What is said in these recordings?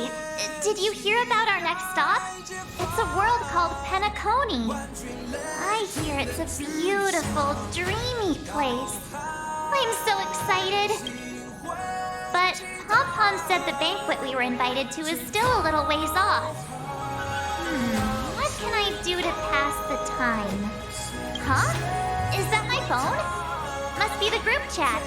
Hey, did you hear about our next stop? It's a world called Penacony. I hear it's a beautiful, dreamy place. I'm so excited. But Pom-Pom said the banquet we were invited to is still a little ways off. What can I do to pass the time? Huh? Is that my phone? Must be the group chat.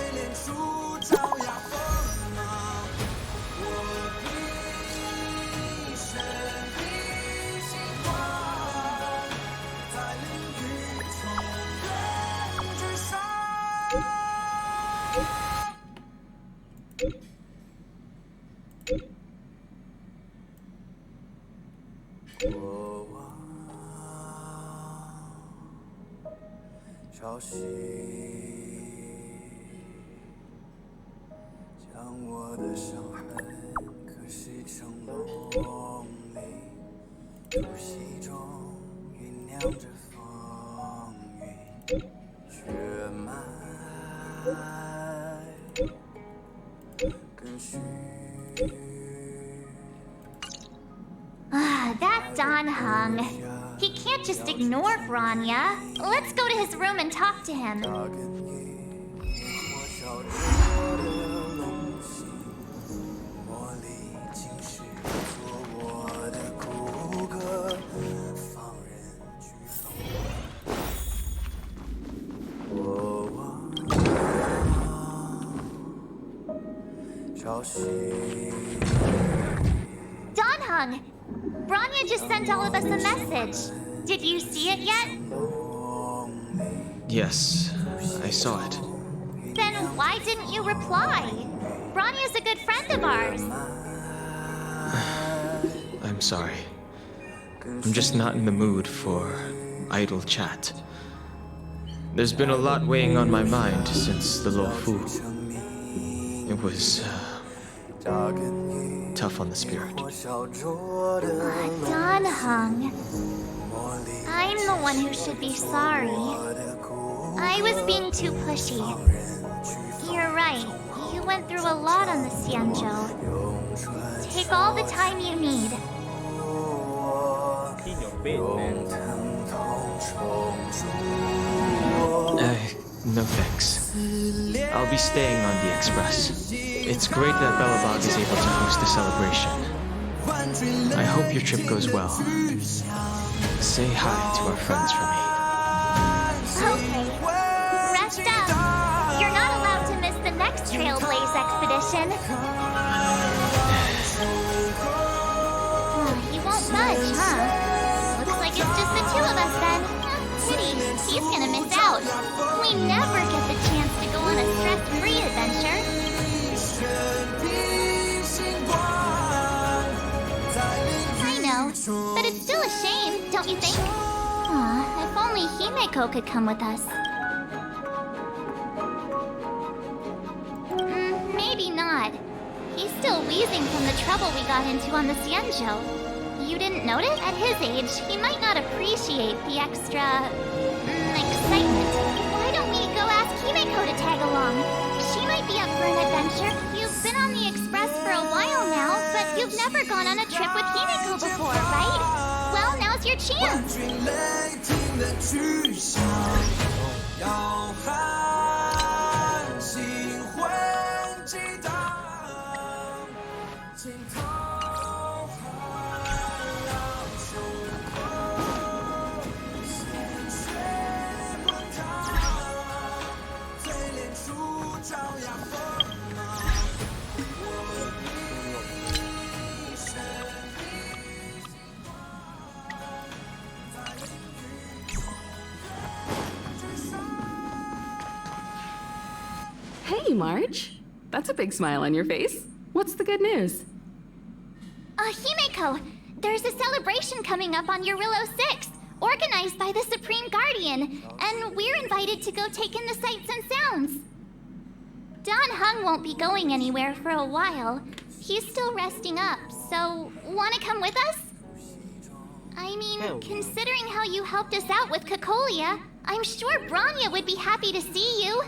That Don Hung. He can't just ignore Bronya. Let's go to his room and talk to him. Don Hung! Bronya just sent all of us a message. Did you see it yet? Yes, I saw it. Then why didn't you reply? Bronya's a good friend of ours. I'm sorry. I'm just not in the mood for idle chat. There's been a lot weighing on my mind since the Lo Fu. It was tough on the spirit. Don Hung. I'm the one who should be sorry. I was being too pushy. You're right. You went through a lot on the Xianzhou. Take all the time you need. No thanks. I'll be staying on the Express. It's great that Belobog is able to host a celebration. I hope your trip goes well. Say hi to our friends for me. Okay. Rest up. You're not allowed to miss the next Trailblaze expedition. You won't budge, huh? Looks like it's just the two of us then. Pity. He's gonna miss out. We never get the chance to go on a stress-free adventure. I know, but it's still a shame, don't you think? Aw, if only Himeko could come with us. Maybe not. He's still wheezing from the trouble we got into on the Xianzhou. You didn't notice? At his age, he might not appreciate the extra... excitement. Why don't we go ask Himeko to tag along? She might be up for an adventure. You've been on the Express for a while now, but you've never gone on a trip with Himeko before, right? Well, now's your chance. Hey, Marge. That's a big smile on your face. What's the good news? Himeko, there's a celebration coming up on Eurillo 6, organized by the Supreme Guardian, and we're invited to go take in the sights and sounds. Don Hung won't be going anywhere for a while. He's still resting up, so wanna come with us? I mean, considering how you helped us out with Cocolia, I'm sure Bronya would be happy to see you.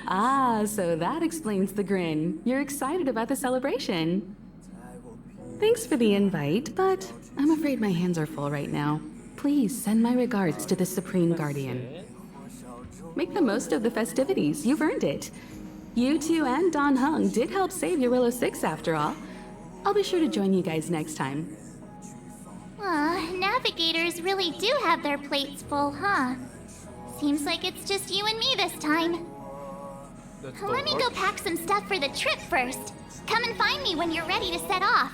Ah, so that explains the grin. You're excited about the celebration. Thanks for the invite, but I'm afraid my hands are full right now. Please send my regards to the Supreme Guardian. Make the most of the festivities. You've earned it. You two and Don Hung did help save Eurilla 6 after all. I'll be sure to join you guys next time. Navigators really do have their plates full, huh? Seems like it's just you and me this time. Let me go pack some stuff for the trip first. Come and find me when you're ready to set off.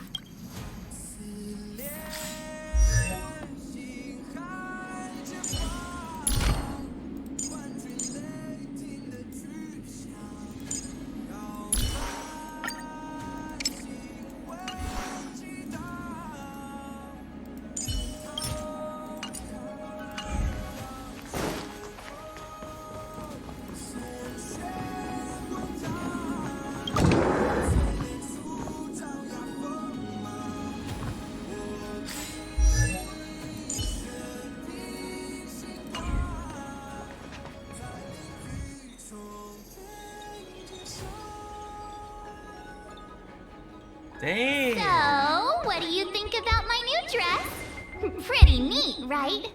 Damn. So, what do you think about my new dress? Pretty neat, right?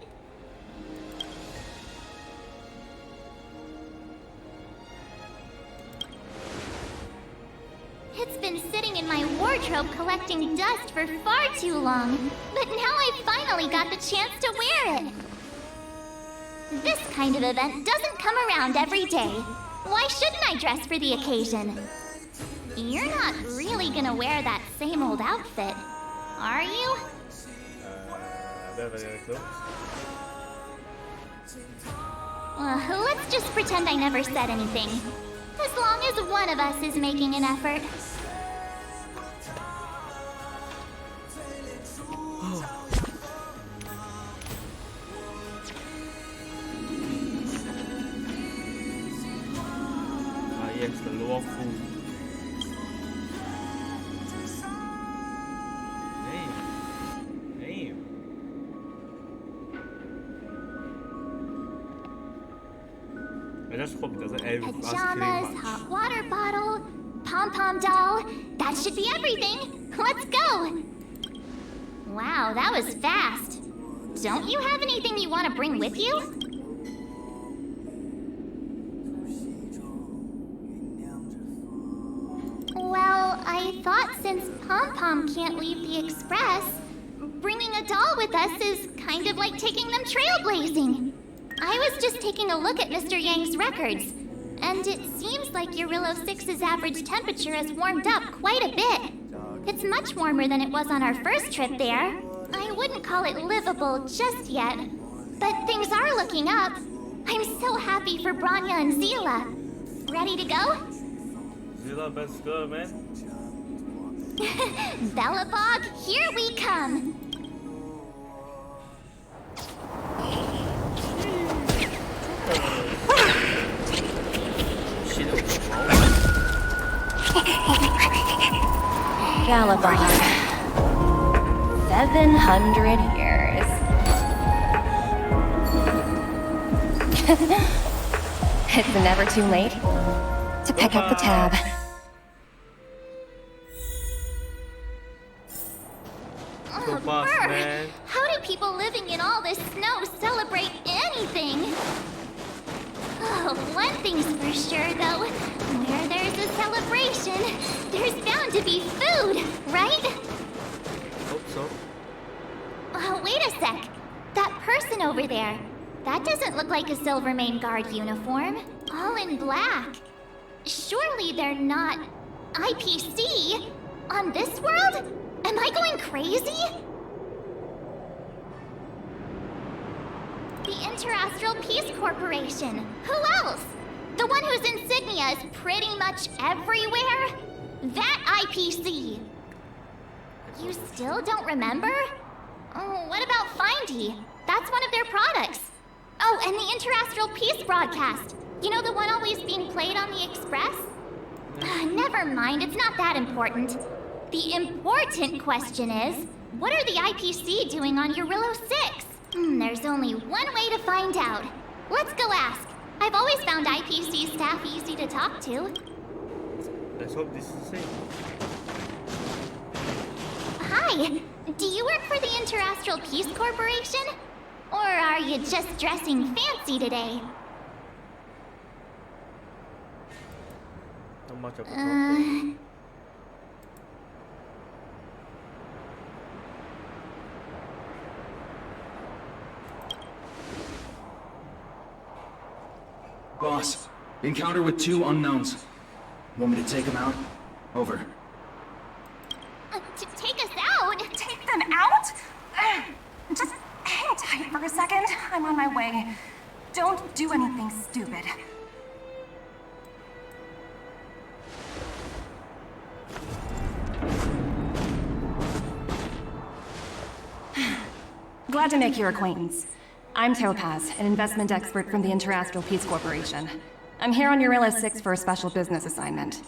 It's been sitting in my wardrobe collecting dust for far too long, but now I finally got the chance to wear it. This kind of event doesn't come around every day. Why shouldn't I dress for the occasion? You're not really gonna wear that same old outfit, are you? Let's just pretend I never said anything. As long as one of us is making an effort. Yes, the lower food. I just hope it doesn't end with us killing Pajamas, much. hot water bottle, pom-pom doll. That should be everything. Let's go. Wow, that was fast. Don't you have anything you want to bring with you? Well, I thought since Pom-Pom can't leave the Express, bringing a doll with us is kind of like taking them trailblazing. I was just taking a look at Mr. Yang's records, and it seems like Eurilla 6's average temperature has warmed up quite a bit. It's much warmer than it was on our first trip there. I wouldn't call it livable just yet, but things are looking up. I'm so happy for Branya and Zila. Ready to go? Zilla, best girl, man. Bellabog, here we come! Bellabog. 700 years. It's never too late to pick up the tab. So fast, Brr. man. How do people living in all this snow celebrate anything? Oh, one thing's for sure, though. Where there's a celebration, there's bound to be food, right? Hope so. Oh, wait a sec. That person over there. That doesn't look like a Silvermane Guard uniform. All in black. Surely they're not IPC on this world? Am I going crazy? The Interastral Peace Corporation. Who else? The one whose insignia is pretty much everywhere? That IPC. You still don't remember? Oh, what about Findy? That's one of their products. Oh, and the Interastral Peace broadcast. You know the one always being played on the Express? Never mind, it's not that important. The important question is, what are the IPC doing on Eurilla 6? There's only one way to find out. Let's go ask. I've always found IPC staff easy to talk to. Let's hope this is the same. Hi, do you work for the Interastral Peace Corporation? Or are you just dressing fancy today? Not much of a talk. Boss, encounter with 2 unknowns. Want me to take them out? Over. To take us out? Take them out? Just hang tight for a second. I'm on my way. Don't do anything stupid. Glad to make your acquaintance. I'm Topaz, an investment expert from the Interastral Peace Corporation. I'm here on Eurilla 6 for a special business assignment.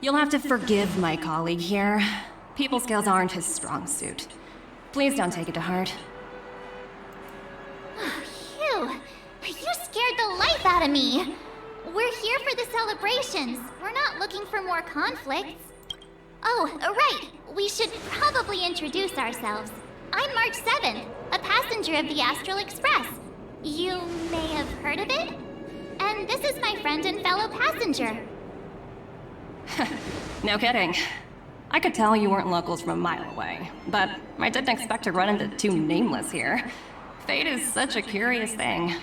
You'll have to forgive my colleague here. People skills aren't his strong suit. Please don't take it to heart. Phew, you scared the life out of me. We're here for the celebrations. We're not looking for more conflicts. Oh, right. We should probably introduce ourselves. I'm March 7th, a passenger of the Astral Express. You may have heard of it? And this is my friend and fellow passenger. No kidding. I could tell you weren't locals from a mile away, but I didn't expect to run into 2 nameless here. Fate is such a curious thing.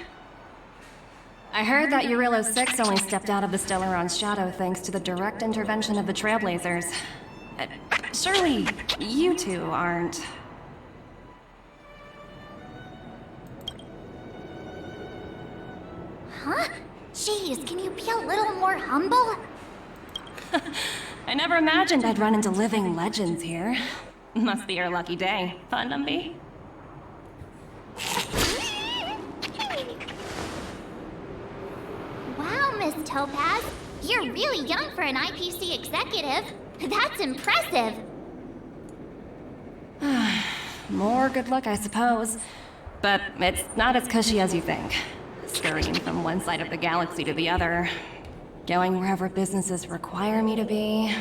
I heard that Eurilla 6 only stepped out of the Stellaron's shadow thanks to the direct intervention of the Trailblazers. Surely, you two aren't... Huh? Jeez, can you be a little more humble? I never imagined I'd run into living legends here. Must be your lucky day, fun, Dumby? Wow, Miss Topaz. You're really young for an IPC executive. That's impressive. More good luck, I suppose. But it's not as cushy as you think. Scurrying from one side of the galaxy to the other. Going wherever businesses require me to be.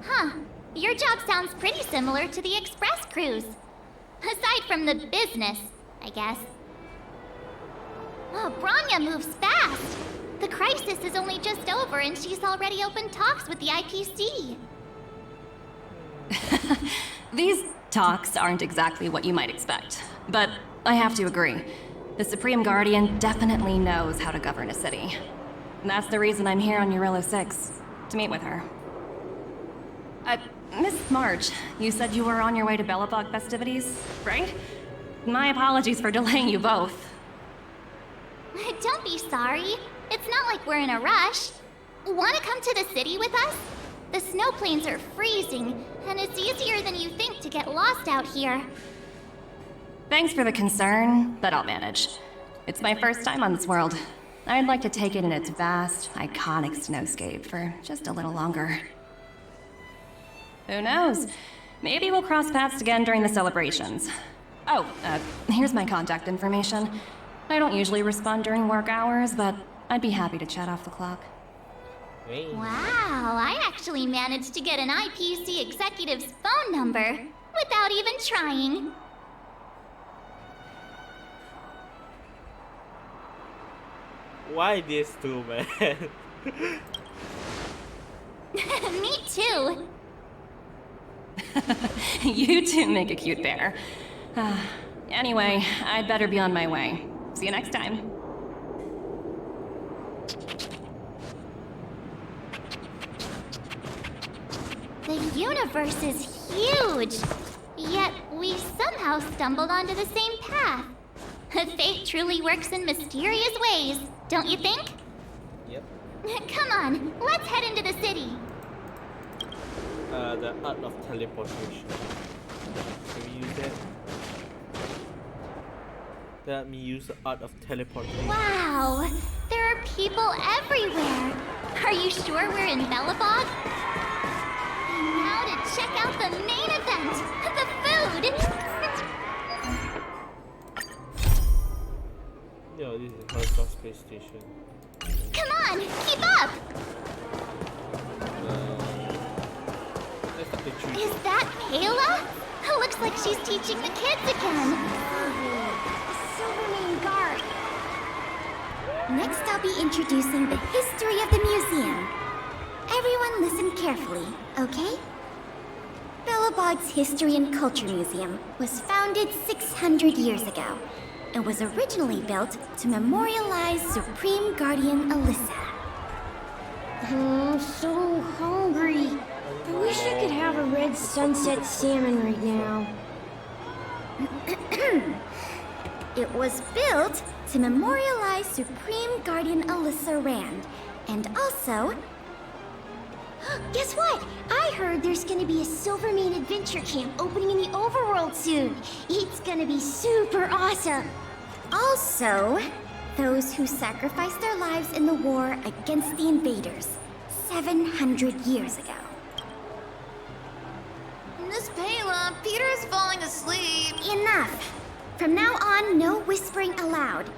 Huh. Your job sounds pretty similar to the express cruise. Aside from the business, I guess. Oh, Branya moves fast. The crisis is only just over and she's already opened talks with the IPC. These talks aren't exactly what you might expect. But I have to agree. The Supreme Guardian definitely knows how to govern a city. And that's the reason I'm here on Eurilla 6, to meet with her. Miss March, you said you were on your way to Belobog festivities, right? My apologies for delaying you both. Don't be sorry. It's not like we're in a rush. Want to come to the city with us? The snow plains are freezing, and it's easier than you think to get lost out here. Thanks for the concern, but I'll manage. It's my first time on this world. I'd like to take it in its vast, iconic snowscape for just a little longer. Who knows? Maybe we'll cross paths again during the celebrations. Oh, here's my contact information. I don't usually respond during work hours, but I'd be happy to chat off the clock. Hey. Wow, I actually managed to get an IPC executive's phone number without even trying. Why these two, man? Me too. You two make a cute pair. Anyway, I'd better be on my way. See you next time. The universe is huge, yet we somehow stumbled onto the same path. Fate truly works in mysterious ways, don't you think? Yep. Come on, let's head into the city. The art of teleportation. Can we use that? Let me use the art of teleportation. Wow, there are people everywhere. Are you sure we're in Belobog? And now to check out the main event, the food. Yo, this is space station. Come on, keep up! That's the picture. Is that Kayla? Looks like she's teaching the kids again. The Silvermane Guard. Next, I'll be introducing the history of the museum. Everyone listen carefully, okay? Bellabog's History and Culture Museum was founded 600 years ago and was originally built to memorialize Supreme Guardian Alyssa. I'm so hungry. I wish I could have a red sunset salmon right now. It was built to memorialize Supreme Guardian Alyssa Rand, and also... Guess what? I heard there's gonna be a Silvermane adventure camp opening in the overworld soon. It's gonna be super awesome. Also, those who sacrificed their lives in the war against the invaders 700 years ago. Miss Payla, Peter's falling asleep. Enough! From now on, no whispering aloud.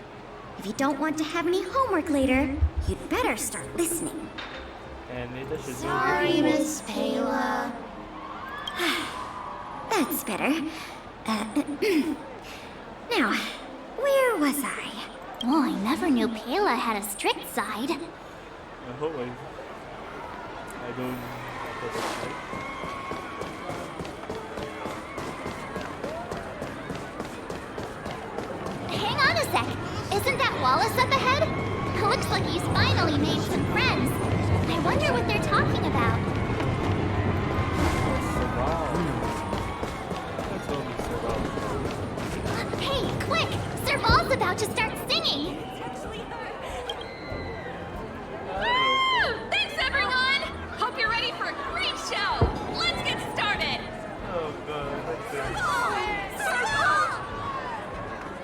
If you don't want to have any homework later, you'd better start listening. And later she'll Sorry, Miss Payla. That's better. Now, where was I? Oh, I never knew Payla had a strict side. I hope I don't have to fight. Hang on a sec. Isn't that Wallace up ahead? Looks like he's finally made some friends. I wonder what they're talking about. Hey, quick! Serval's about to start singing! Woo! Thanks, everyone! Hope you're ready for a great show! Let's get started! Oh god,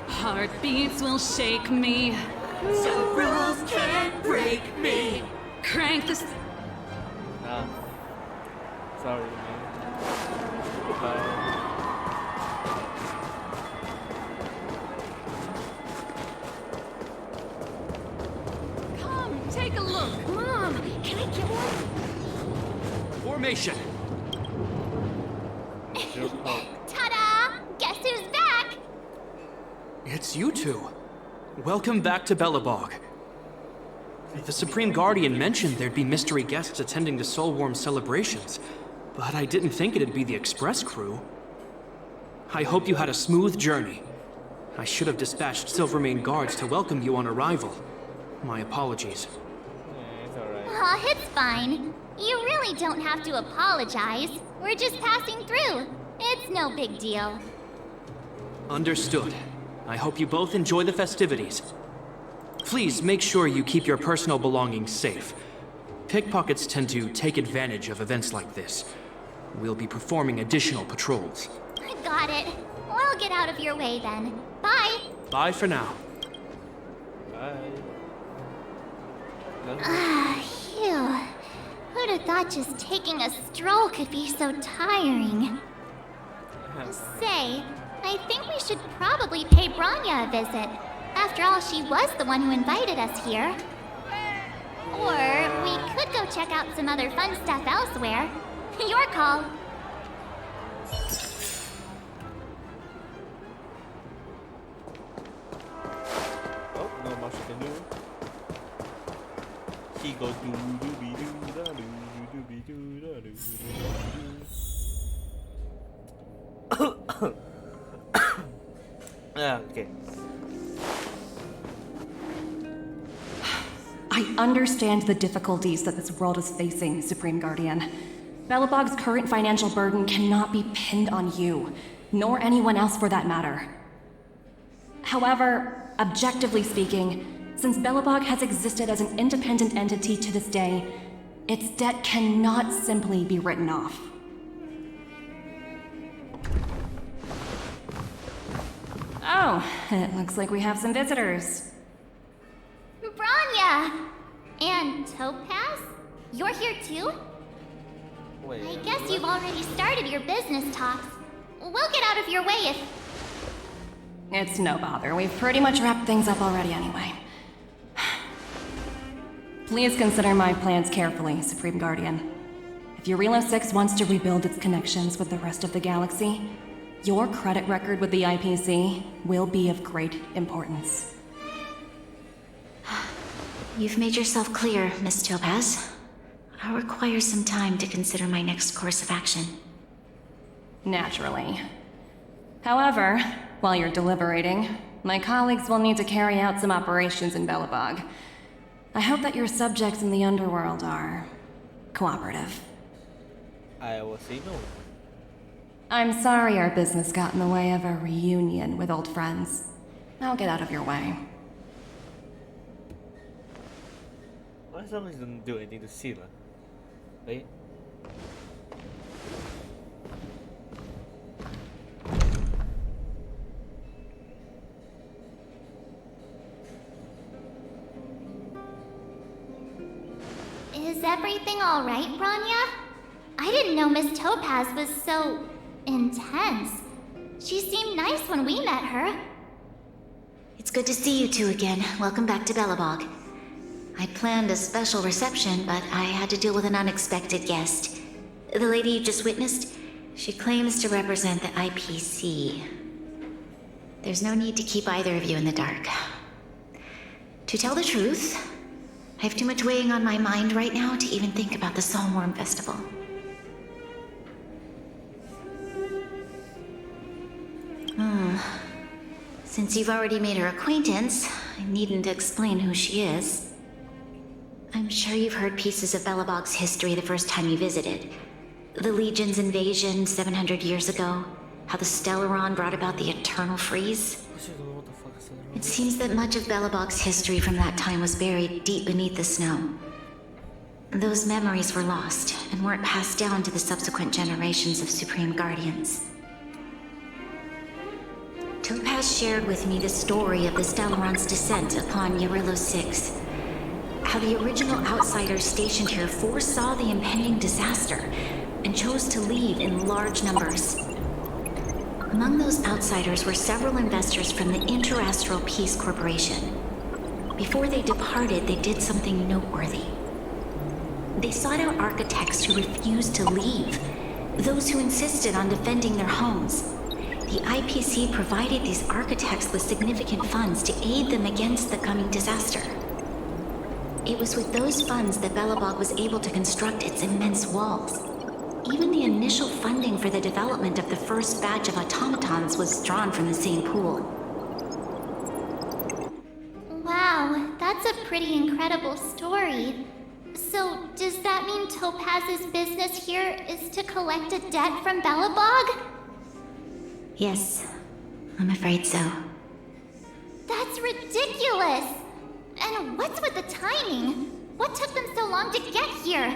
Heartbeats will shake me. So rules can't break me. Crank this. Ah. Sorry, man. Bye. Come, take a look. Mom, can I get one? Formation! Joke out. Ta-da! Guess who's back? It's you two. Welcome back to Bellabog. The Supreme Guardian mentioned there'd be mystery guests attending the Soulworm celebrations, but I didn't think it'd be the Express crew. I hope you had a smooth journey. I should have dispatched Silvermane guards to welcome you on arrival. My apologies. Yeah, it's alright. Aw, it's fine. You really don't have to apologize. We're just passing through. It's no big deal. Understood. I hope you both enjoy the festivities. Please make sure you keep your personal belongings safe. Pickpockets tend to take advantage of events like this. We'll be performing additional patrols. Got it. We'll get out of your way then. Bye. Bye for now. Bye. Phew. Who'd have thought just taking a stroll could be so tiring? Say, I think we should probably pay Branya a visit. After all, she was the one who invited us here. Or we could go check out some other fun stuff elsewhere. Your call. Oh, no much to do. He goes doo doo be doo da doo doo be doo da doo doo. Okay. I understand the difficulties that this world is facing, Supreme Guardian. Bellabog's current financial burden cannot be pinned on you, nor anyone else for that matter. However, objectively speaking, since Bellabog has existed as an independent entity to this day, its debt cannot simply be written off. Oh, it looks like we have some visitors. Branya! And Topaz? You're here too? Wait. I guess you've already started your business talks. We'll get out of your way if... It's no bother. We've pretty much wrapped things up already anyway. Please consider my plans carefully, Supreme Guardian. If Eurilo 6 wants to rebuild its connections with the rest of the galaxy, your credit record with the IPC will be of great importance. You've made yourself clear, Miss Topaz. I'll require some time to consider my next course of action. Naturally. However, while you're deliberating, my colleagues will need to carry out some operations in Belobog. I hope that your subjects in the underworld are cooperative. I will say no. I'm sorry our business got in the way of a reunion with old friends. I'll get out of your way. Why someone doesn't do anything to Sila? Right? Is everything all right, Branya? I didn't know Miss Topaz was so intense. She seemed nice when we met her. It's good to see you two again. Welcome back to Belobog. I planned a special reception, but I had to deal with an unexpected guest. The lady you just witnessed, she claims to represent the IPC. There's no need to keep either of you in the dark. To tell the truth, I have too much weighing on my mind right now to even think about the Soulworm Festival. Since you've already made her acquaintance, I needn't explain who she is. I'm sure you've heard pieces of Belobog's history the first time you visited. The Legion's invasion 700 years ago, how the Stellaron brought about the Eternal Freeze. It seems that much of Belobog's history from that time was buried deep beneath the snow. Those memories were lost and weren't passed down to the subsequent generations of Supreme Guardians. Topaz shared with me the story of the Stellaron's descent upon Eurilo 6. How the original outsiders stationed here foresaw the impending disaster and chose to leave in large numbers. Among those outsiders were several investors from the Interastral Peace Corporation. Before they departed, they did something noteworthy. They sought out architects who refused to leave, those who insisted on defending their homes. The IPC provided these architects with significant funds to aid them against the coming disaster. It was with those funds that Belobog was able to construct its immense walls. Even the initial funding for the development of the first batch of automatons was drawn from the same pool. Wow, that's a pretty incredible story. So, does that mean Topaz's business here is to collect a debt from Belobog? Yes, I'm afraid so. That's ridiculous! And what's with the timing? What took them so long to get here?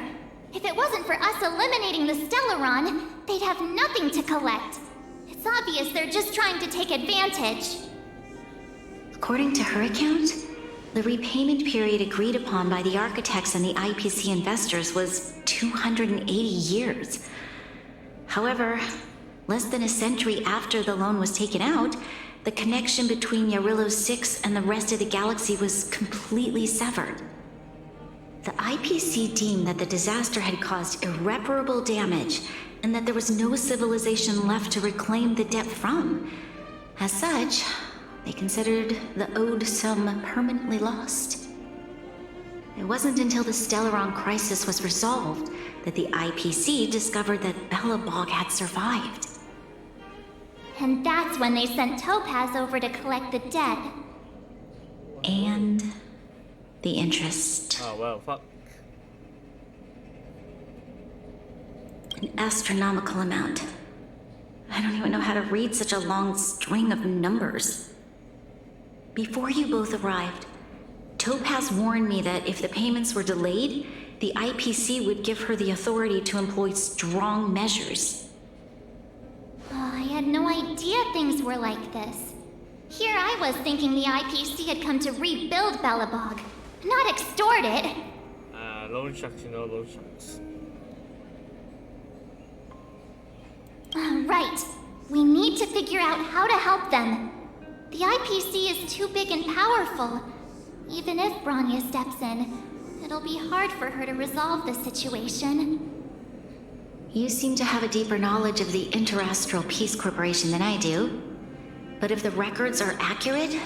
If it wasn't for us eliminating the Stellaron, they'd have nothing to collect. It's obvious they're just trying to take advantage. According to her account, the repayment period agreed upon by the architects and the IPC investors was 280 years. However, less than a century after the loan was taken out, the connection between Eurilo 6 and the rest of the galaxy was completely severed. The IPC deemed that the disaster had caused irreparable damage and that there was no civilization left to reclaim the debt from. As such, they considered the owed sum permanently lost. It wasn't until the Stellaron crisis was resolved that the IPC discovered that Belobog had survived. And that's when they sent Topaz over to collect the debt. And the interest. Oh well, fuck. An astronomical amount. I don't even know how to read such a long string of numbers. Before you both arrived, Topaz warned me that if the payments were delayed, the IPC would give her the authority to employ strong measures. I had no idea things were like this. Here I was thinking the IPC had come to rebuild Belobog, not extort it. Loan sharks, you know, loan sharks. Right. We need to figure out how to help them. The IPC is too big and powerful. Even if Branya steps in, it'll be hard for her to resolve the situation. You seem to have a deeper knowledge of the Interastral Peace Corporation than I do. But if the records are accurate,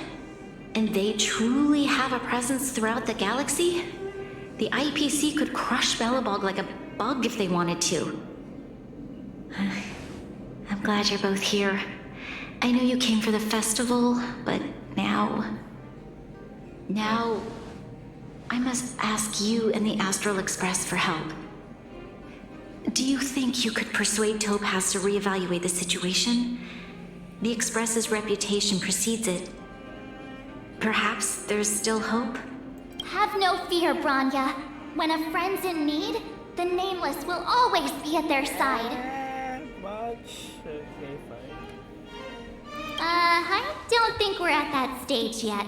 and they truly have a presence throughout the galaxy, the IPC could crush Belobog like a bug if they wanted to. I'm glad you're both here. I know you came for the festival, but now I must ask you and the Astral Express for help. Do you think you could persuade Topaz to reevaluate the situation? The Express's reputation precedes it. Perhaps there's still hope? Have no fear, Branya. When a friend's in need, the Nameless will always be at their side. Okay, fine. I don't think we're at that stage yet.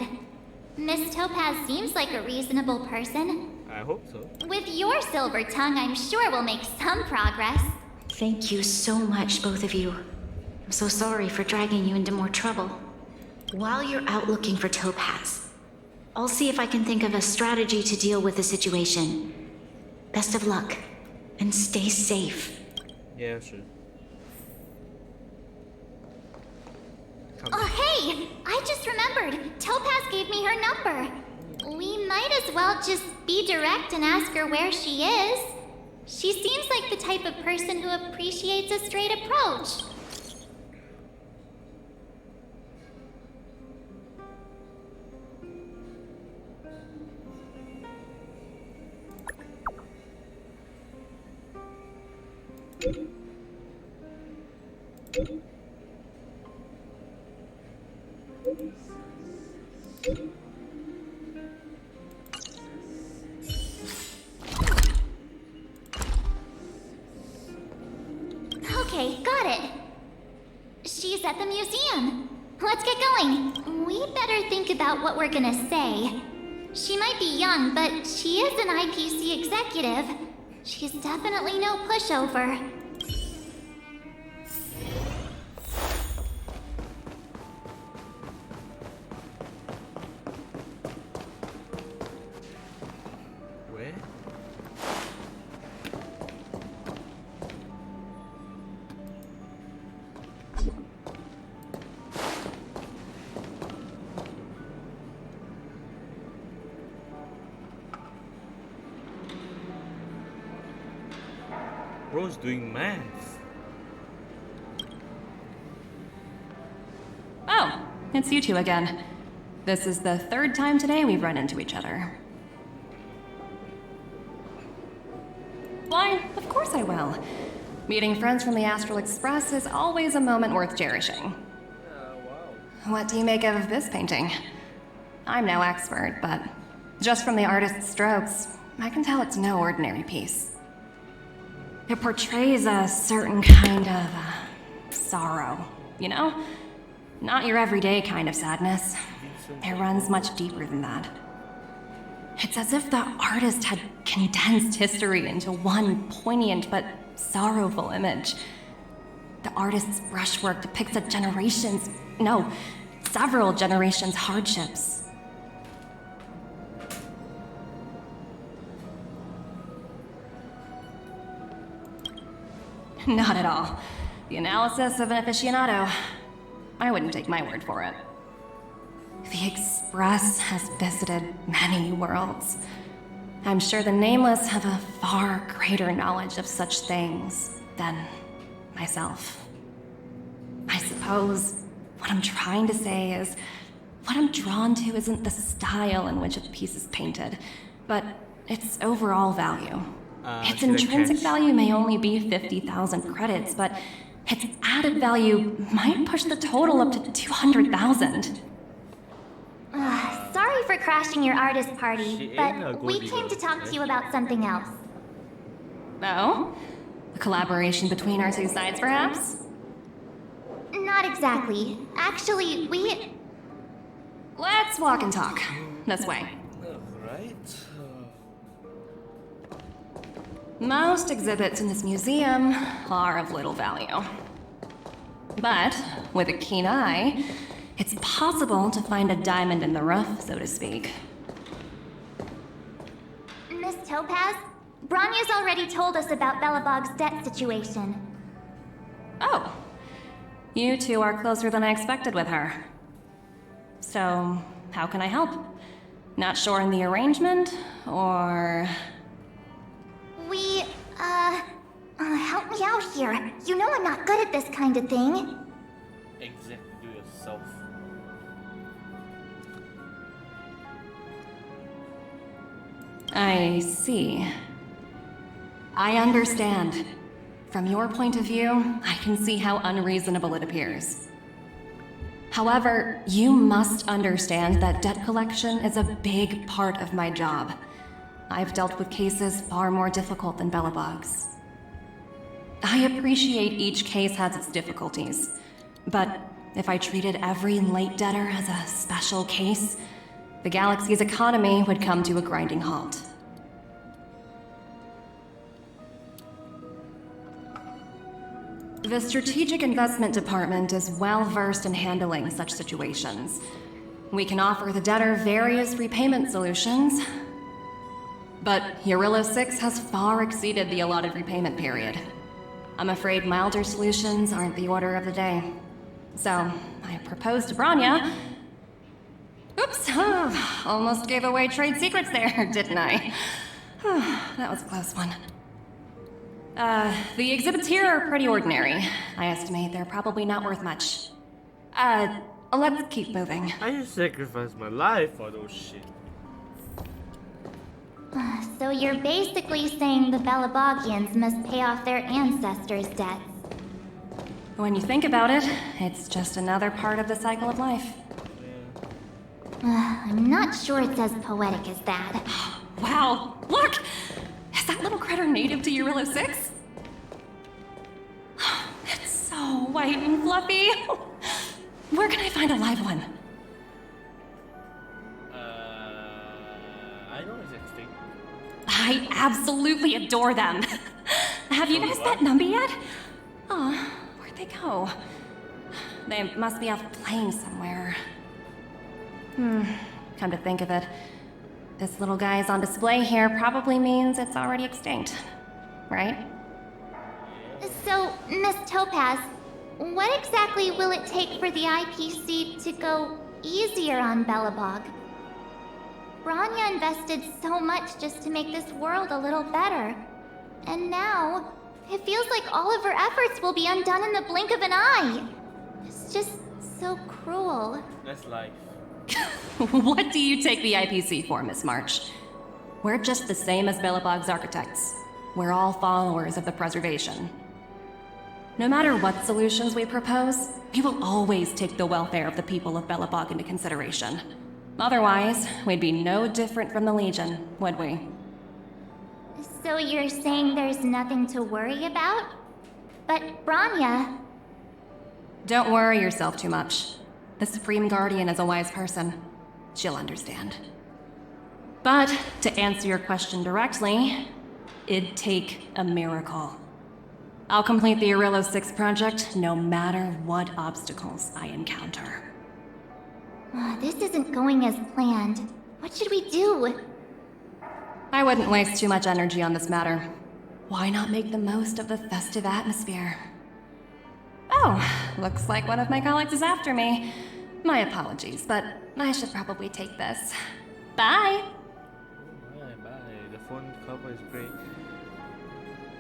Miss Topaz seems like a reasonable person. I hope so. With your silver tongue, I'm sure we'll make some progress. Thank you so much, both of you. I'm so sorry for dragging you into more trouble. While you're out looking for Topaz, I'll see if I can think of a strategy to deal with the situation. Best of luck, and stay safe. Yeah, sure. Oh, hey! I just remembered. Topaz gave me her number. We might as well just be direct and ask her where she is. She seems like the type of person who appreciates a straight approach. Okay, got it. She's at the museum. Let's get going. We better think about what we're gonna say. She might be young, but she is an IPC executive. She's definitely no pushover. Where? Bro's doing math. Oh, it's you two again. This is the third time today we've run into each other. Why, of course I will. Meeting friends from the Astral Express is always a moment worth cherishing. Wow. What do you make of this painting? I'm no expert, but just from the artist's strokes, I can tell it's no ordinary piece. It portrays a certain kind of sorrow, you know? Not your everyday kind of sadness. It runs much deeper than that. It's as if the artist had condensed history into one poignant but sorrowful image. The artist's brushwork depicts several generations' hardships. Not at all. The analysis of an aficionado. I wouldn't take my word for it. The Express has visited many worlds. I'm sure the Nameless have a far greater knowledge of such things than myself. I suppose what I'm trying to say is, what I'm drawn to isn't the style in which a piece is painted, but its overall value. Its intrinsic value may only be 50,000 credits, but its added value might push the total up to 200,000. Sorry for crashing your artist She party, ain't a but we goody came to girl, talk to you about something else. Oh? A collaboration between our two sides, perhaps? Not exactly. Actually, Let's walk and talk. This way. Right. Most exhibits in this museum are of little value. But with a keen eye, it's possible to find a diamond in the rough, so to speak. Miss Topaz. Bronya's already told us about Belobog's debt situation. Oh. You two are closer than I expected with her. So, how can I help? Not sure in the arrangement, or... Help me out here. You know I'm not good at this kind of thing. Exactly, do yourself. I see. I understand. From your point of view, I can see how unreasonable it appears. However, you must understand that debt collection is a big part of my job. I've dealt with cases far more difficult than Belobog's. I appreciate each case has its difficulties, but if I treated every late debtor as a special case, the galaxy's economy would come to a grinding halt. The Strategic Investment Department is well versed in handling such situations. We can offer the debtor various repayment solutions, but Eurillo 6 has far exceeded the allotted repayment period. I'm afraid milder solutions aren't the order of the day. So, I proposed to Bronya. Oops, almost gave away trade secrets there, didn't I? That was a close one. The exhibits here are pretty ordinary. I estimate they're probably not worth much. Let's keep moving. I just sacrificed my life for those shit. So you're basically saying the Belobogians must pay off their ancestors' debts. When you think about it, it's just another part of the cycle of life. I'm not sure it's as poetic as that. Wow, look! Is that little critter native to Eurillo 6? It's so white and fluffy. Where can I find a live one? I know it's extinct. I absolutely adore them. Have you guys met Numby yet? Oh, where'd they go? They must be off playing somewhere. Come to think of it, this little guy's on display here probably means it's already extinct, right? So, Miss Topaz, what exactly will it take for the IPC to go easier on Belobog? Bronya invested so much just to make this world a little better. And now, it feels like all of her efforts will be undone in the blink of an eye. It's just so cruel. That's life. What do you take the IPC for, Miss March? We're just the same as Belobog's architects. We're all followers of the preservation. No matter what solutions we propose, we will always take the welfare of the people of Belobog into consideration. Otherwise, we'd be no different from the Legion, would we? So you're saying there's nothing to worry about? But Bronya... Don't worry yourself too much. The Supreme Guardian is a wise person. She'll understand. But, to answer your question directly, it'd take a miracle. I'll complete the Eurillo 6 project no matter what obstacles I encounter. This isn't going as planned. What should we do? I wouldn't waste too much energy on this matter. Why not make the most of the festive atmosphere? Oh, looks like one of my colleagues is after me. My apologies, but I should probably take this. Bye! Bye. The phone cover is great.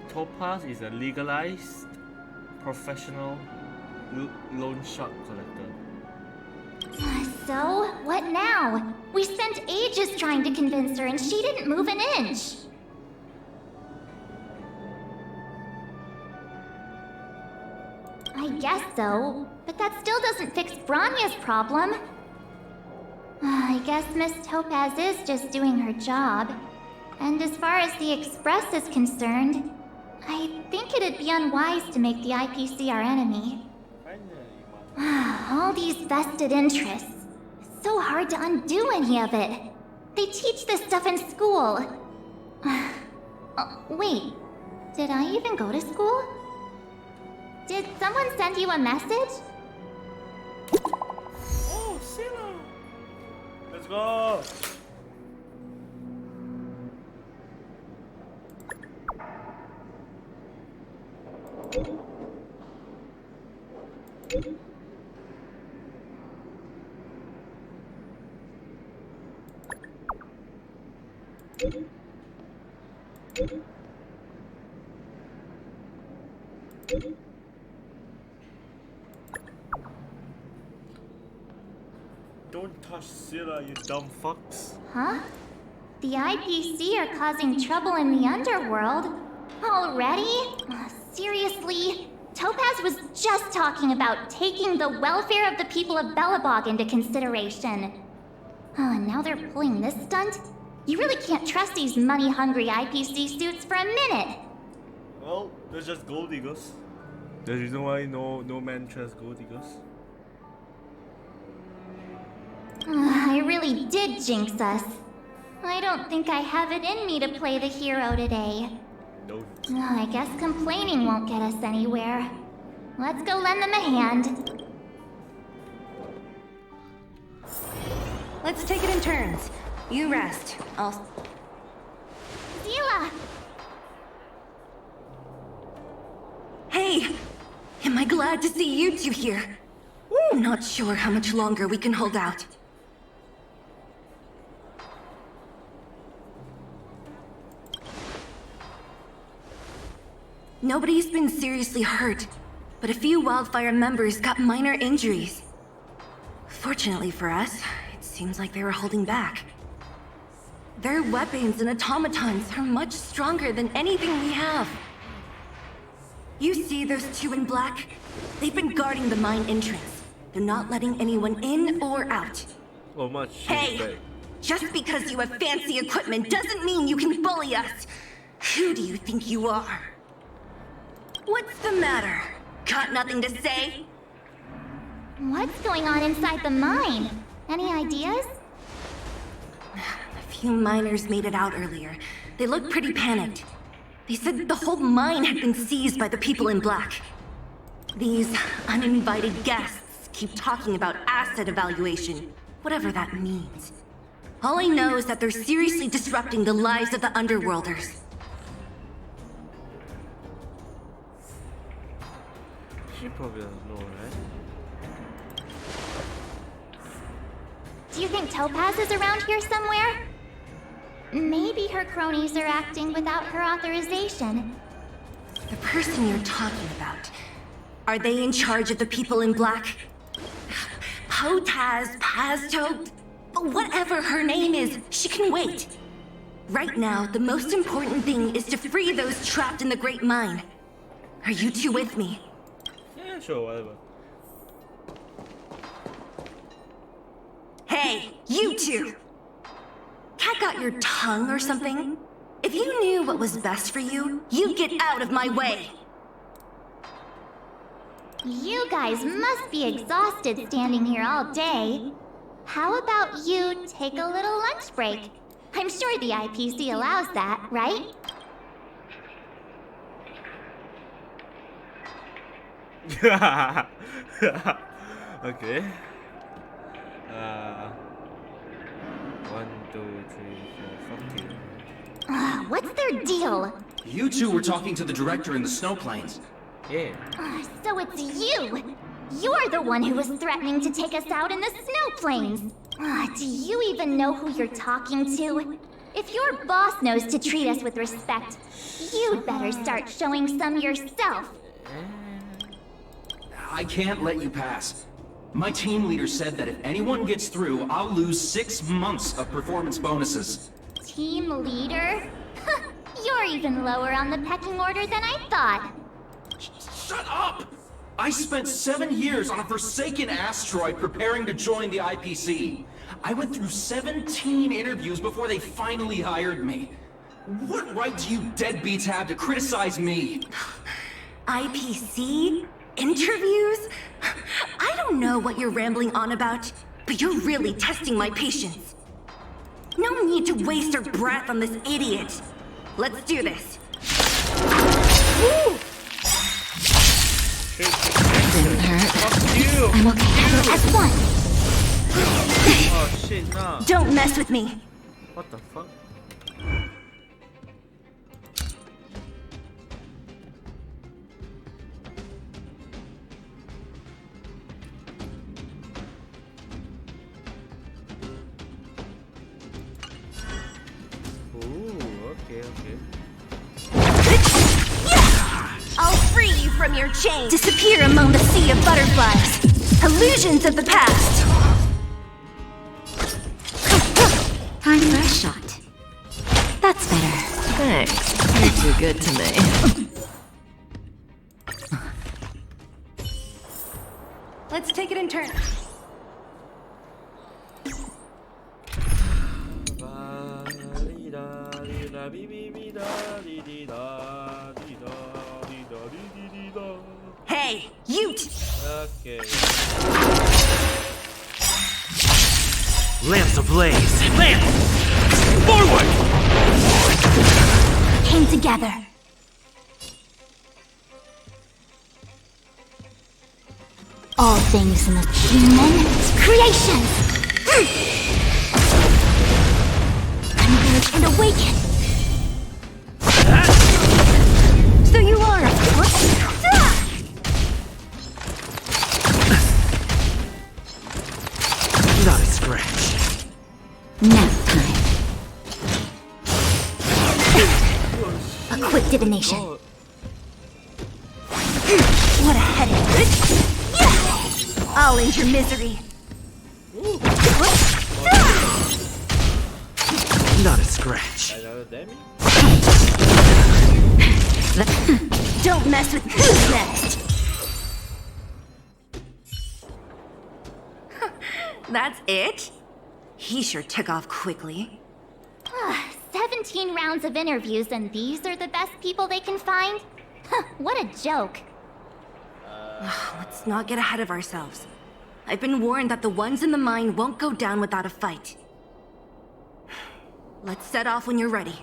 Topaz is a legalized, professional loan shark collector. So, what now? We spent ages trying to convince her and she didn't move an inch. I guess so, but that still doesn't fix Bronya's problem. I guess Miss Topaz is just doing her job. And as far as the Express is concerned, I think it'd be unwise to make the IPC our enemy. All these vested interests. It's so hard to undo any of it. They teach this stuff in school. Wait, did I even go to school? Did someone send you a message? Oh, Silo! Let's go! Don't touch Scylla, you dumb fucks. Huh? The IPC are causing trouble in the underworld? Already? Seriously? Topaz was just talking about taking the welfare of the people of Belobog into consideration. And now they're pulling this stunt? You really can't trust these money-hungry IPC suits for a minute. Well, they're just gold diggers. There's a reason why no man trusts gold diggers. I really did jinx us. I don't think I have it in me to play the hero today. No. I guess complaining won't get us anywhere. Let's go lend them a hand. Let's take it in turns. You rest. I'll... Zila! Hey! Am I glad to see you two here? Not sure how much longer we can hold out. Nobody's been seriously hurt, but a few Wildfire members got minor injuries. Fortunately for us, it seems like they were holding back. Their weapons and automatons are much stronger than anything we have. You see those two in black? They've been guarding the mine entrance. They're not letting anyone in or out. Oh, much. Hey! Just because you have fancy equipment doesn't mean you can bully us! Who do you think you are? What's the matter? Got nothing to say? What's going on inside the mine? Any ideas? A few miners made it out earlier. They looked pretty panicked. They said the whole mine had been seized by the people in black. These uninvited guests keep talking about asset evaluation, whatever that means. All I know is that they're seriously disrupting the lives of the Underworlders. She probably doesn't know, right? Do you think Topaz is around here somewhere? Maybe her cronies are acting without her authorization. The person you're talking about, are they in charge of the people in black? Potaz, Pazto, whatever her name is, she can wait. Right now, the most important thing is to free those trapped in the Great Mine. Are you two with me? Yeah, sure, whatever. Hey, you two! Cat got your tongue or something? If you knew what was best for you, you'd get out of my way! You guys must be exhausted standing here all day. How about you take a little lunch break? I'm sure the IPC allows that, right? Okay. 1, 2, 3, 4, fuck you. What's their deal? You two were talking to the director in the snow plains. Yeah. So it's you! You're the one who was threatening to take us out in the snow plains! Do you even know who you're talking to? If your boss knows to treat us with respect, you'd better start showing some yourself! I can't let you pass. My team leader said that if anyone gets through, I'll lose 6 months of performance bonuses. Team leader? You're even lower on the pecking order than I thought. Shut up! I spent 7 years on a forsaken asteroid preparing to join the IPC. I went through 17 interviews before they finally hired me. What right do you deadbeats have to criticize me? IPC? Interviews? I don't know what you're rambling on about, but you're really testing my patience. No need to waste our breath on this idiot. Let's do this. Woo! Fuck you! I'm okay. F1! Oh shit, nah. Don't mess with me. What the fuck? from your chain. Disappear among the sea of butterflies. Illusions of the past. Time for a shot. That's better. Thanks. You're too good to me. Let's take it in turn. Hey, Ute! Okay. Lance ablaze! Lance! Forward! Came together. All things in the human creations. Converge and awaken. So you are a force? Not a scratch. Nap time. A quick divination. What a headache. I'll end your misery. Not a scratch. Another Demi? Don't mess with who's next. That's it? He sure took off quickly. 17 rounds of interviews and these are the best people they can find? What a joke. Let's not get ahead of ourselves. I've been warned that the ones in the mine won't go down without a fight. Let's set off when you're ready.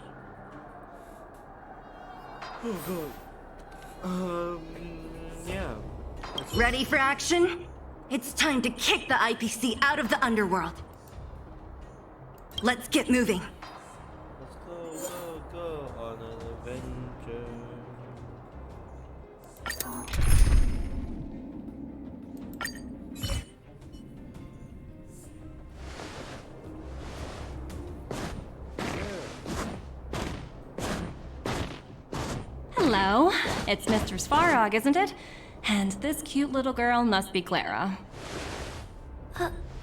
Oh god. Yeah. Ready for action? It's time to kick the IPC out of the underworld. Let's get moving. Let's go on an adventure. Hello. It's Mr. Svarog, isn't it? And this cute little girl must be Clara.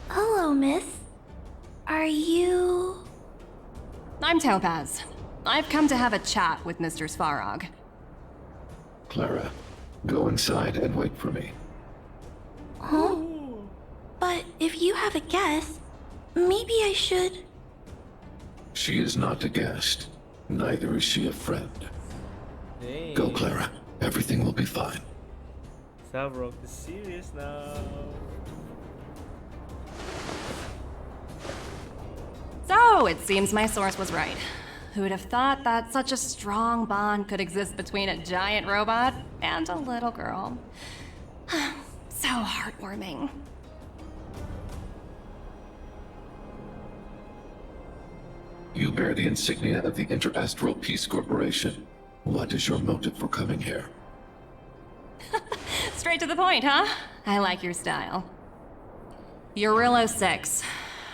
Hello, miss. Are you... I'm Topaz. I've come to have a chat with Mr. Svarog. Clara, go inside and wait for me. Huh? But if you have a guess, maybe I should... She is not a guest. Neither is she a friend. Dang. Go, Clara. Everything will be fine. Savrok is serious now. So, it seems my source was right. Who would have thought that such a strong bond could exist between a giant robot and a little girl? So heartwarming. You bear the insignia of the Interastral Peace Corporation. What is your motive for coming here? Straight to the point, huh? I like your style. Eurillo 6.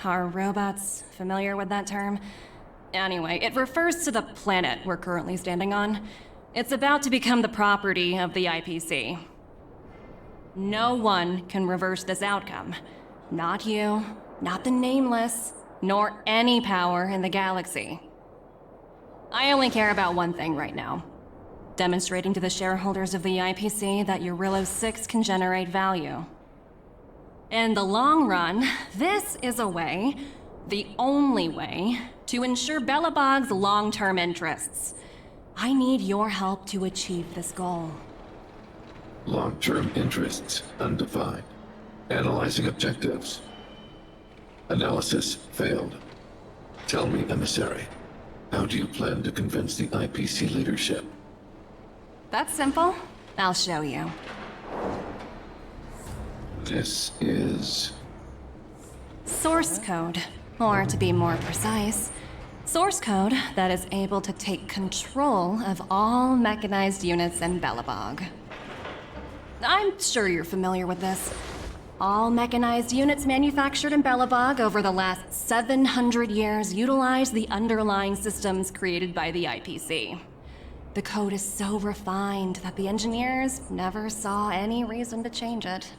Are robots familiar with that term? Anyway, it refers to the planet we're currently standing on. It's about to become the property of the IPC. No one can reverse this outcome. Not you, not the Nameless, nor any power in the galaxy. I only care about one thing right now. Demonstrating to the shareholders of the IPC that Eurillo 6 can generate value. In the long run, this is a way, the only way, to ensure Belobog's long-term interests. I need your help to achieve this goal. Long-term interests undefined. Analyzing objectives. Analysis failed. Tell me, emissary, how do you plan to convince the IPC leadership? That's simple. I'll show you. This is... Source code, or to be more precise, source code that is able to take control of all mechanized units in Belobog. I'm sure you're familiar with this. All mechanized units manufactured in Belobog over the last 700 years utilize the underlying systems created by the IPC. The code is so refined that the engineers never saw any reason to change it.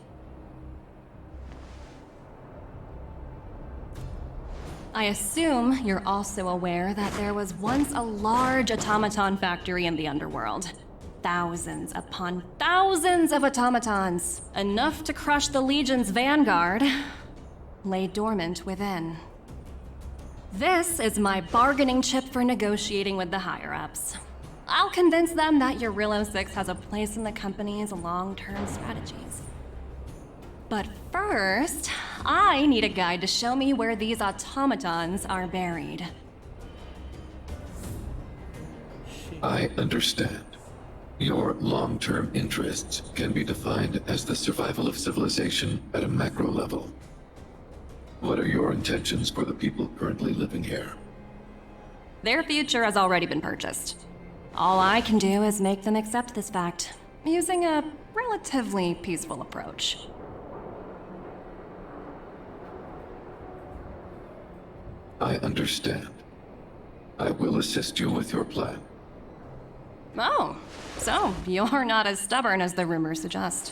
I assume you're also aware that there was once a large automaton factory in the underworld. Thousands upon thousands of automatons, enough to crush the Legion's vanguard, lay dormant within. This is my bargaining chip for negotiating with the higher-ups. I'll convince them that Eurilo 6 has a place in the company's long-term strategies. But first, I need a guide to show me where these automatons are buried. I understand. Your long-term interests can be defined as the survival of civilization at a macro level. What are your intentions for the people currently living here? Their future has already been purchased. All I can do is make them accept this fact, using a relatively peaceful approach. I understand. I will assist you with your plan. Oh, so you're not as stubborn as the rumors suggest.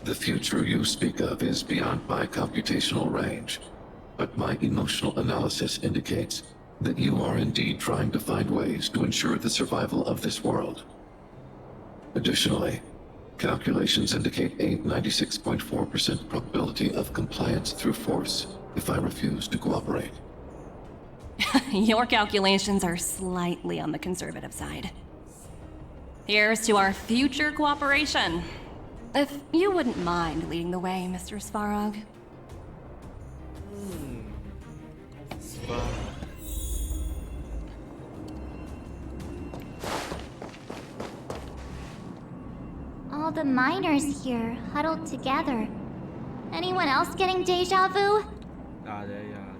The future you speak of is beyond my computational range, but my emotional analysis indicates that you are indeed trying to find ways to ensure the survival of this world. Additionally, calculations indicate a 96.4% probability of compliance through force if I refuse to cooperate. Your calculations are slightly on the conservative side. Here's to our future cooperation. If you wouldn't mind leading the way, Mr. Svarog. All the miners here, huddled together. Anyone else getting deja vu?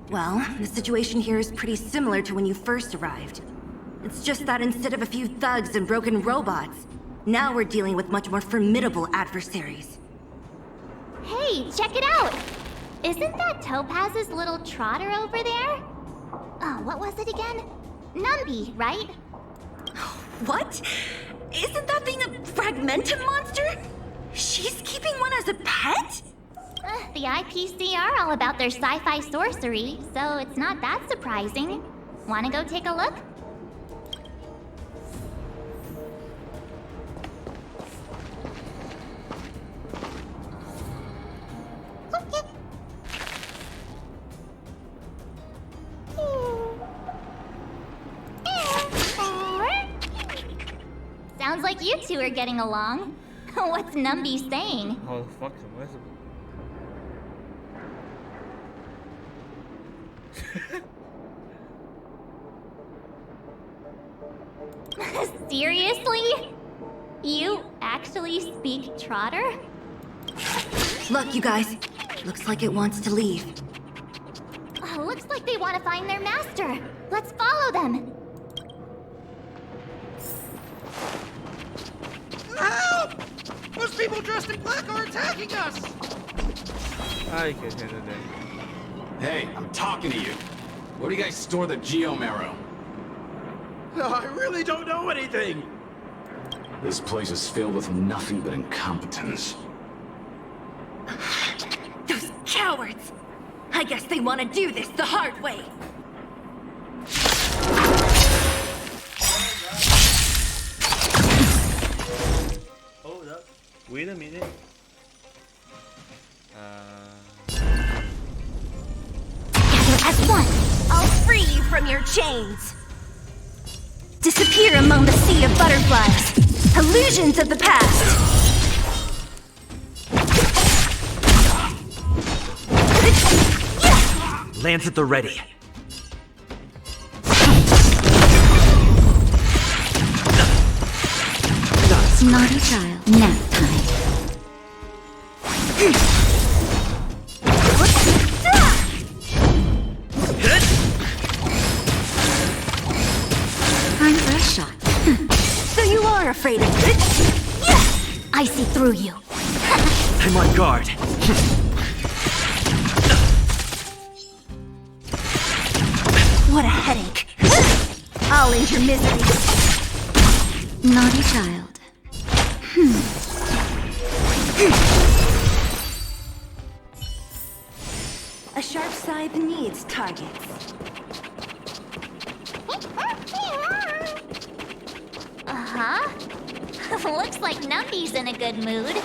Well, the situation here is pretty similar to when you first arrived. It's just that instead of a few thugs and broken robots, now we're dealing with much more formidable adversaries. Hey, check it out! Isn't that Topaz's little trotter over there? Oh, what was it again? Numby, right? What? Isn't that thing a fragmentum monster? She's keeping one as a pet? The IPC are all about their sci-fi sorcery, so it's not that surprising. Wanna go take a look? Sounds like you two are getting along. What's Numby saying? How the fuck am I supposed Seriously? You actually speak Trotter? Look, you guys. Looks like it wants to leave. Looks like they want to find their master. Let's follow them. Help! Those people dressed in black are attacking us! I can handle that. Hey, I'm talking to you. Where do you guys store the Geomarrow? I really don't know anything! This place is filled with nothing but incompetence. Those cowards! I guess they want to do this the hard way. Hold up. Wait a minute. Gather as one! I'll free you from your chains! Disappear among the sea of butterflies! Illusions of the past! Lance at the ready. Naughty child, nap time. Time for a shot. So you are afraid of it? I see through you. I'm on guard. What a headache. I'll end your misery. Naughty child. A sharp scythe needs targets. Uh-huh. Looks like Numby's in a good mood.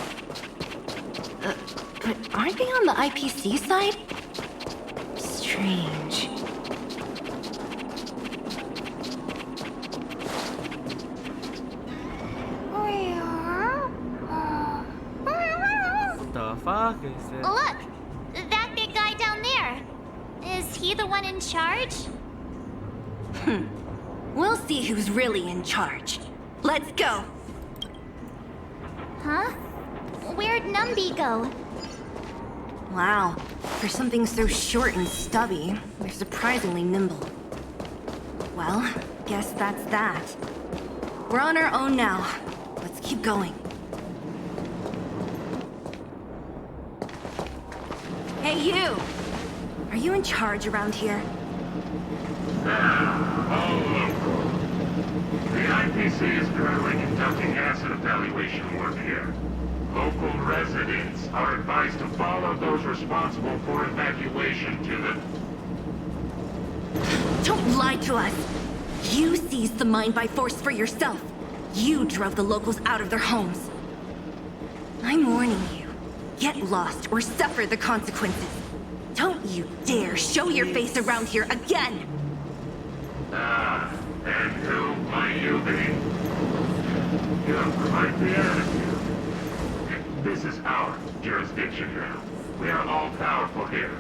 But aren't they on the IPC side? Strange. What the fuck is that? Look! That big guy down there. Is he the one in charge? We'll see who's really in charge. Let's go! Huh? Where'd Numby go? Wow, for something so short and stubby, they're surprisingly nimble. Well, guess that's that. We're on our own now. Let's keep going. Hey, you! Are you in charge around here? All local. The IPC is currently conducting acid evaluation work here. Local residents are advised to follow those responsible for evacuation to the... Don't lie to us! You seized the mine by force for yourself. You drove the locals out of their homes. I'm warning you. Get lost or suffer the consequences. Don't you dare show your face around here again! Ah, and who might you be? You have quite the attitude. This is our jurisdiction now. We are all powerful here.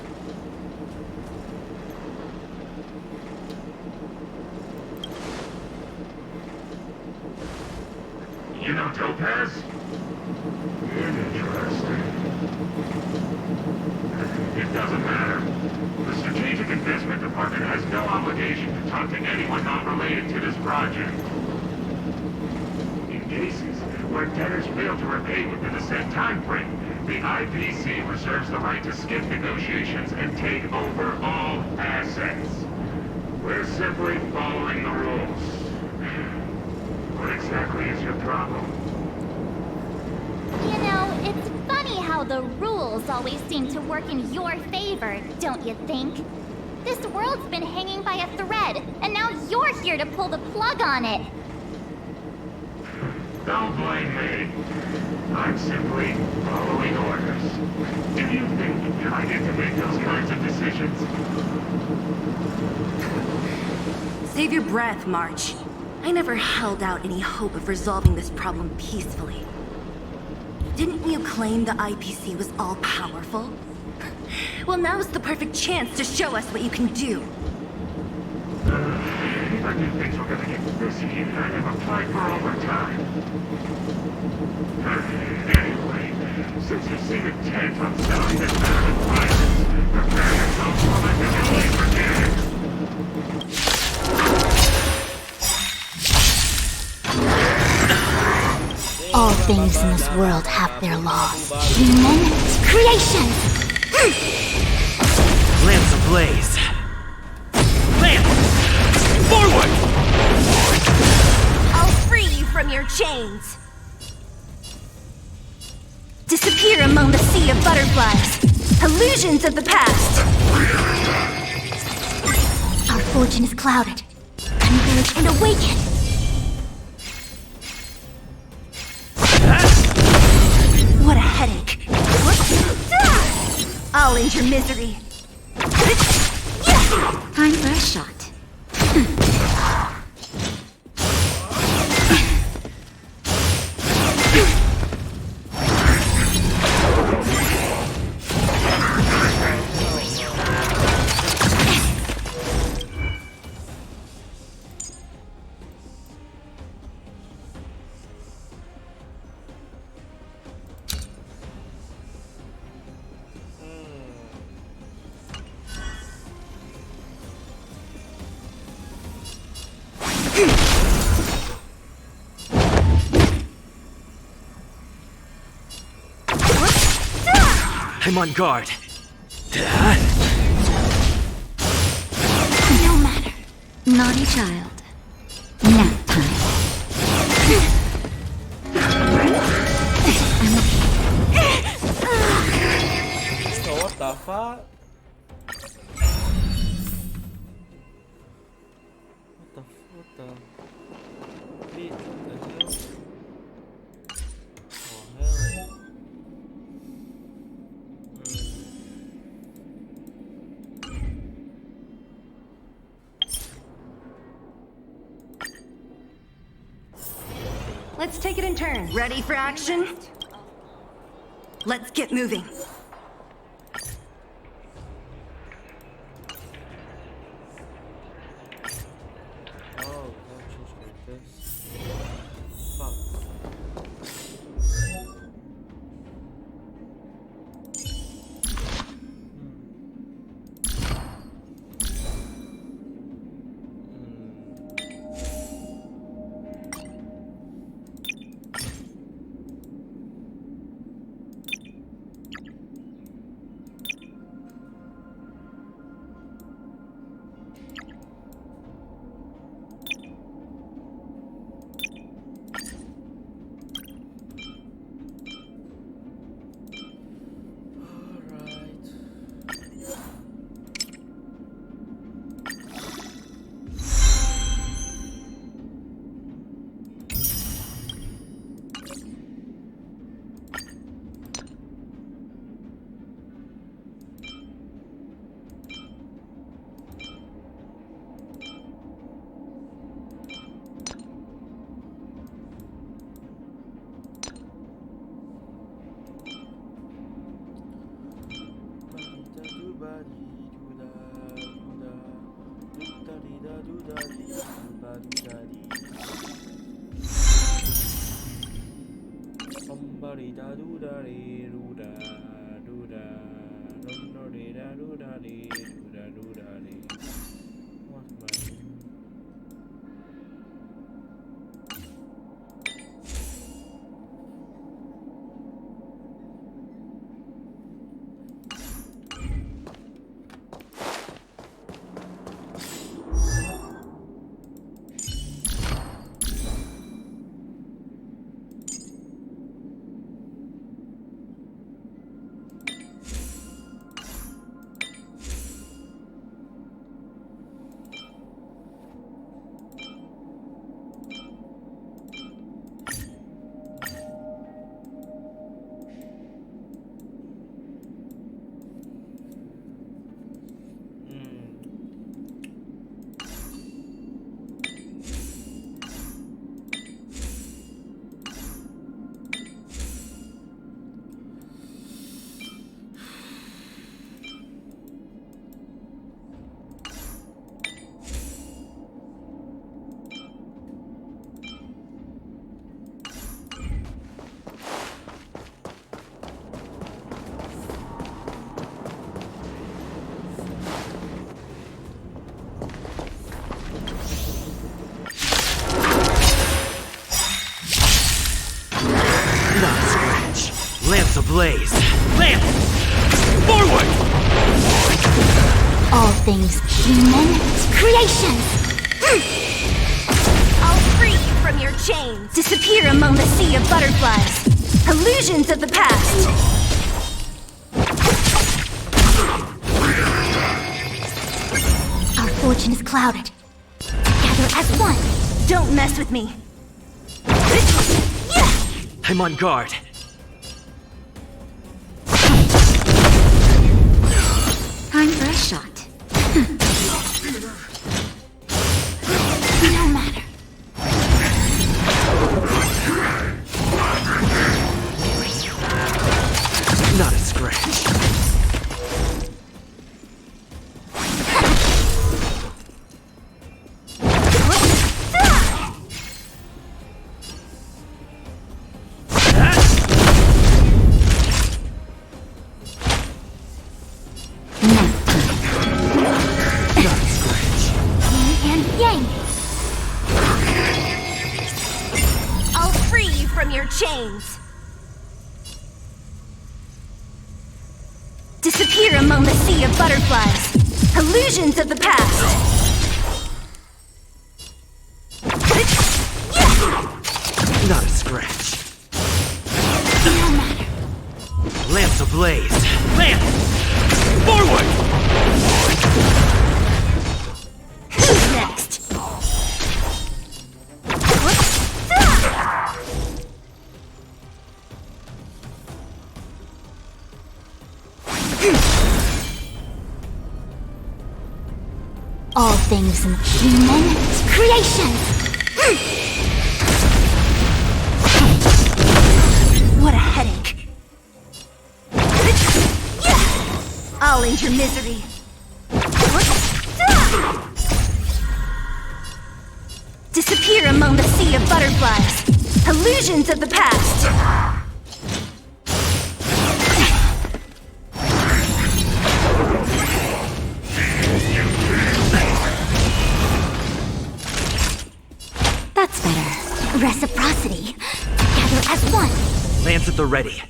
You know Topaz? Interesting. It doesn't matter. The Strategic Investment Department has no obligation to talk to anyone not related to this project. In cases where debtors fail to repay within a set time frame, the IPC reserves the right to skip negotiations and take over all assets. We're simply following the rules. What exactly is your problem? You know, it's funny how the rules always seem to work in your favor, don't you think? This world's been hanging by a thread, and now you're here to pull the plug on it. Don't blame me. I'm simply following orders. Do you think I get to make those kinds of decisions? Save your breath, March. I never held out any hope of resolving this problem peacefully. Didn't you claim the IPC was all-powerful? Well, now's the perfect chance to show us what you can do. I knew things were gonna get busy and I'd have applied for overtime. Anyway, since you seem intent on selling this matter of violence, prepare yourself for my vividly forget. All things in this world have their laws. Human creation! Lance ablaze. Lance! Forward! I'll free you from your chains. Disappear among the sea of butterflies. Illusions of the past. Our fortune is clouded. Converge and awaken! What a headache. I'll end your misery. Time for a shot. I'm on guard. No matter. Naughty child. Nap time. fuck? What the beat? What the hell? Oh hell. Let's take it in turn. Ready for action? Let's get moving. Oh, can't choose like this. Fuck. Somebody da do da dee do da do da do dee da do da dee do da dee. What's my Lance ablaze! Lance! Forward! All things human creations! I'll free you from your chains. Disappear among the sea of butterflies. Illusions of the past. Our fortune is clouded. Together as one. Don't mess with me. I'm on guard. Time for a shot. No matter. Not a scratch. Chains. Disappear among the sea of butterflies. Illusions of the past. Not a scratch. No matter. Lance ablaze. Lance! Forward! Who's next? All things human creation! What a headache. I'll end your misery. Disappear among the sea of butterflies. Illusions of the past. That's better. Reciprocity. Together as one. Lance at the ready.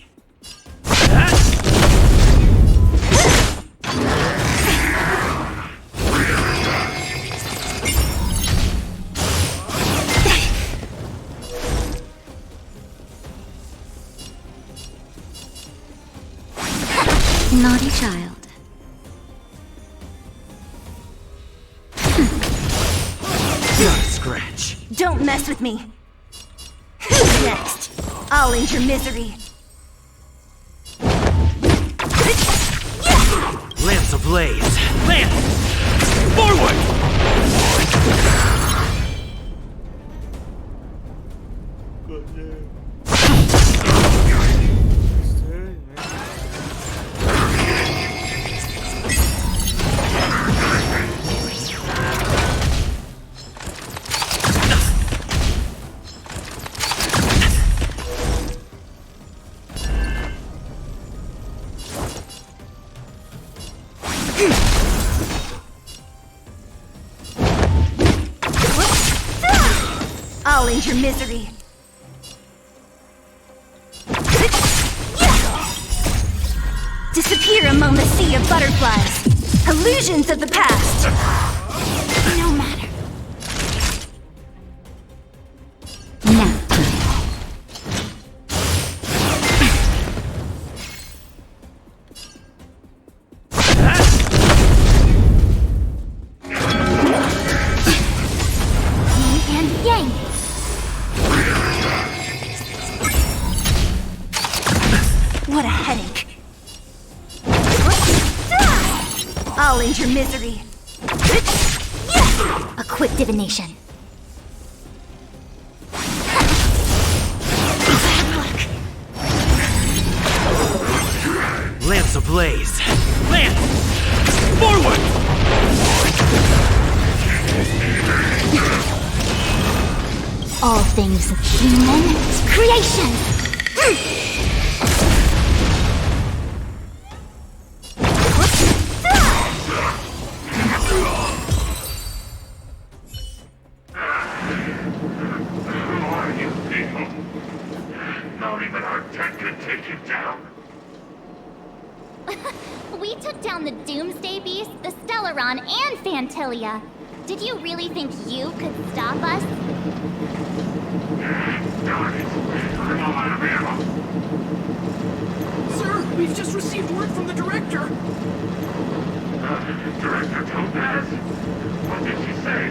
Naughty child. Not a scratch. Don't mess with me. Who's next? I'll end your misery. Lance ablaze. Lance! Forward! I'll end your misery. Disappear among the sea of butterflies. Illusions of the past. No matter. Now. Yin and yang. What a headache. I'll end your misery. A quick divination. Lance ablaze. Lance! Forward! All things human creation. Who are you people? Not even our tech can take you down. We took down the Doomsday Beast, the Stellaron, and Phantilia. Did you really think you could stop us? Darn it! I'm all out of ammo. Sir, we've just received word from the director. Director Topaz? What did she say?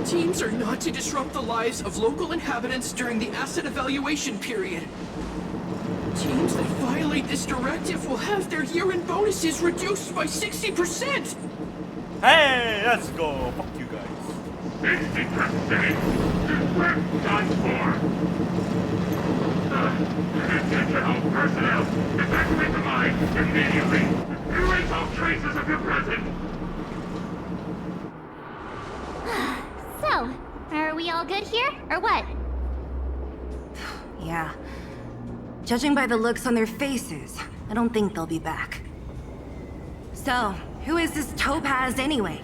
Teams are not to disrupt the lives of local inhabitants during the asset evaluation period. Teams that violate this directive will have their year-end bonuses reduced by 60%! Hey, let's go. Fuck you guys. 60%? We're done for. Attention all personnel. Evacuate the mine immediately. Erase all traces of your presence. So, are we all good here, or what? Yeah. Judging by the looks on their faces, I don't think they'll be back. So, who is this Topaz anyway?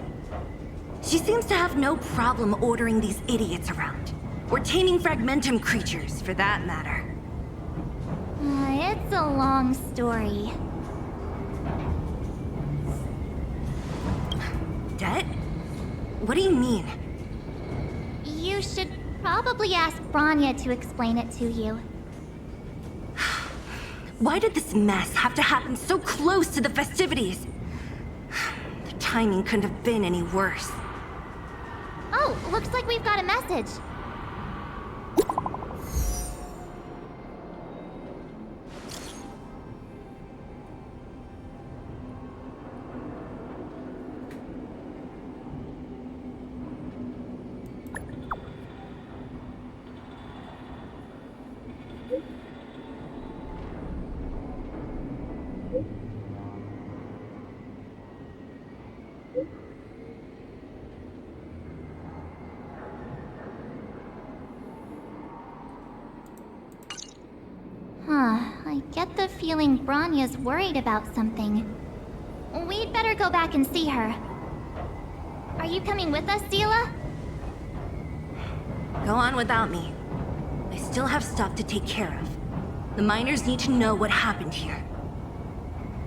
She seems to have no problem ordering these idiots around. Or taming fragmentum creatures, for that matter. It's a long story. Det? What do you mean? You should probably ask Branya to explain it to you. Why did this mess have to happen so close to the festivities? The timing couldn't have been any worse. Oh, looks like we've got a message. I get the feeling Bronya's worried about something. We'd better go back and see her. Are you coming with us, Zila? Go on without me. I still have stuff to take care of. The miners need to know what happened here.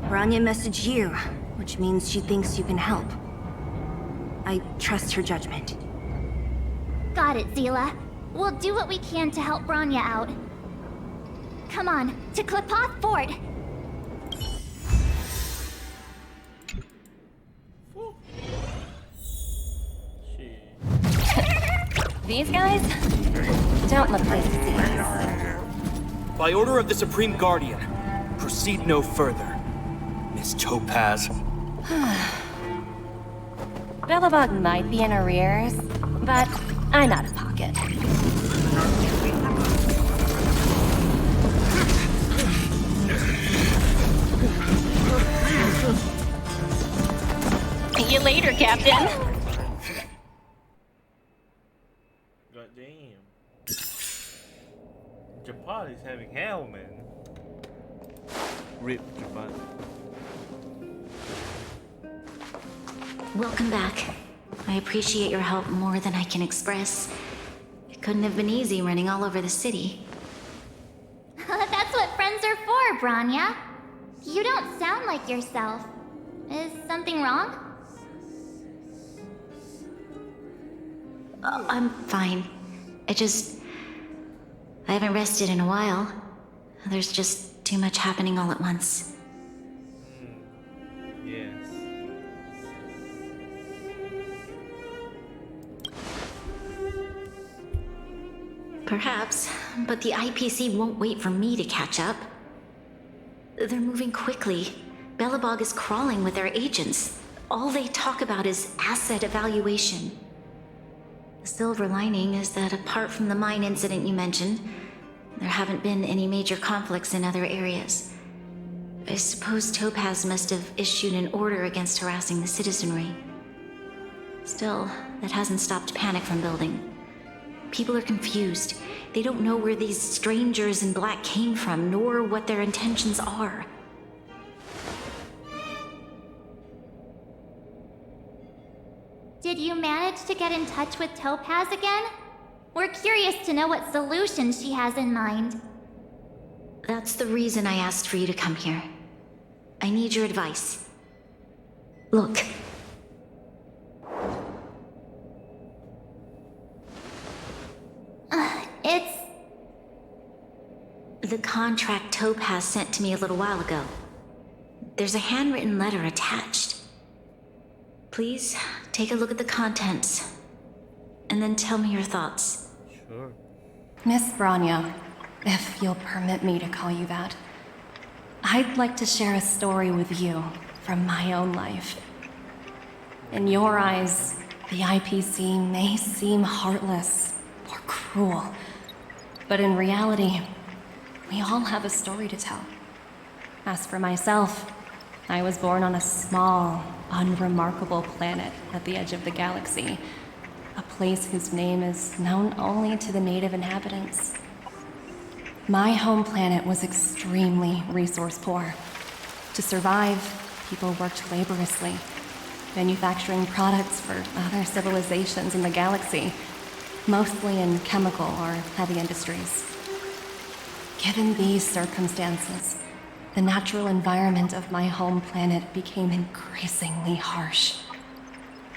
Bronya messaged you, which means she thinks you can help. I trust her judgment. Got it, Zila. We'll do what we can to help Bronya out. Come on, to Klipoth Fort! These guys don't look like thieves. By order of the Supreme Guardian, proceed no further, Miss Topaz. Billabong might be in arrears, but I'm out of pocket. See you later, Captain. Goddamn. Japan is having hell, man. Rip Japan. Welcome back. I appreciate your help more than I can express. It couldn't have been easy running all over the city. That's what friends are for, Bronya. You don't sound like yourself. Is something wrong? I'm fine. I haven't rested in a while. There's just too much happening all at once. Yes. Perhaps, but the IPC won't wait for me to catch up. They're moving quickly. Belobog is crawling with their agents. All they talk about is asset evaluation. The silver lining is that apart from the mine incident you mentioned, there haven't been any major conflicts in other areas. I suppose Topaz must have issued an order against harassing the citizenry. Still, that hasn't stopped panic from building. People are confused. They don't know where these strangers in black came from, nor what their intentions are. Did you manage to get in touch with Topaz again? We're curious to know what solutions she has in mind. That's the reason I asked for you to come here. I need your advice. Look. It's... The contract Topaz sent to me a little while ago. There's a handwritten letter attached. Please, take a look at the contents, and then tell me your thoughts. Sure. Miss Bronya, if you'll permit me to call you that, I'd like to share a story with you from my own life. In your eyes, the IPC may seem heartless or cruel, but in reality, we all have a story to tell. As for myself, I was born on a small, unremarkable planet at the edge of the galaxy, a place whose name is known only to the native inhabitants. My home planet was extremely resource poor. To survive, people worked laboriously, manufacturing products for other civilizations in the galaxy, mostly in chemical or heavy industries. Given these circumstances, the natural environment of my home planet became increasingly harsh.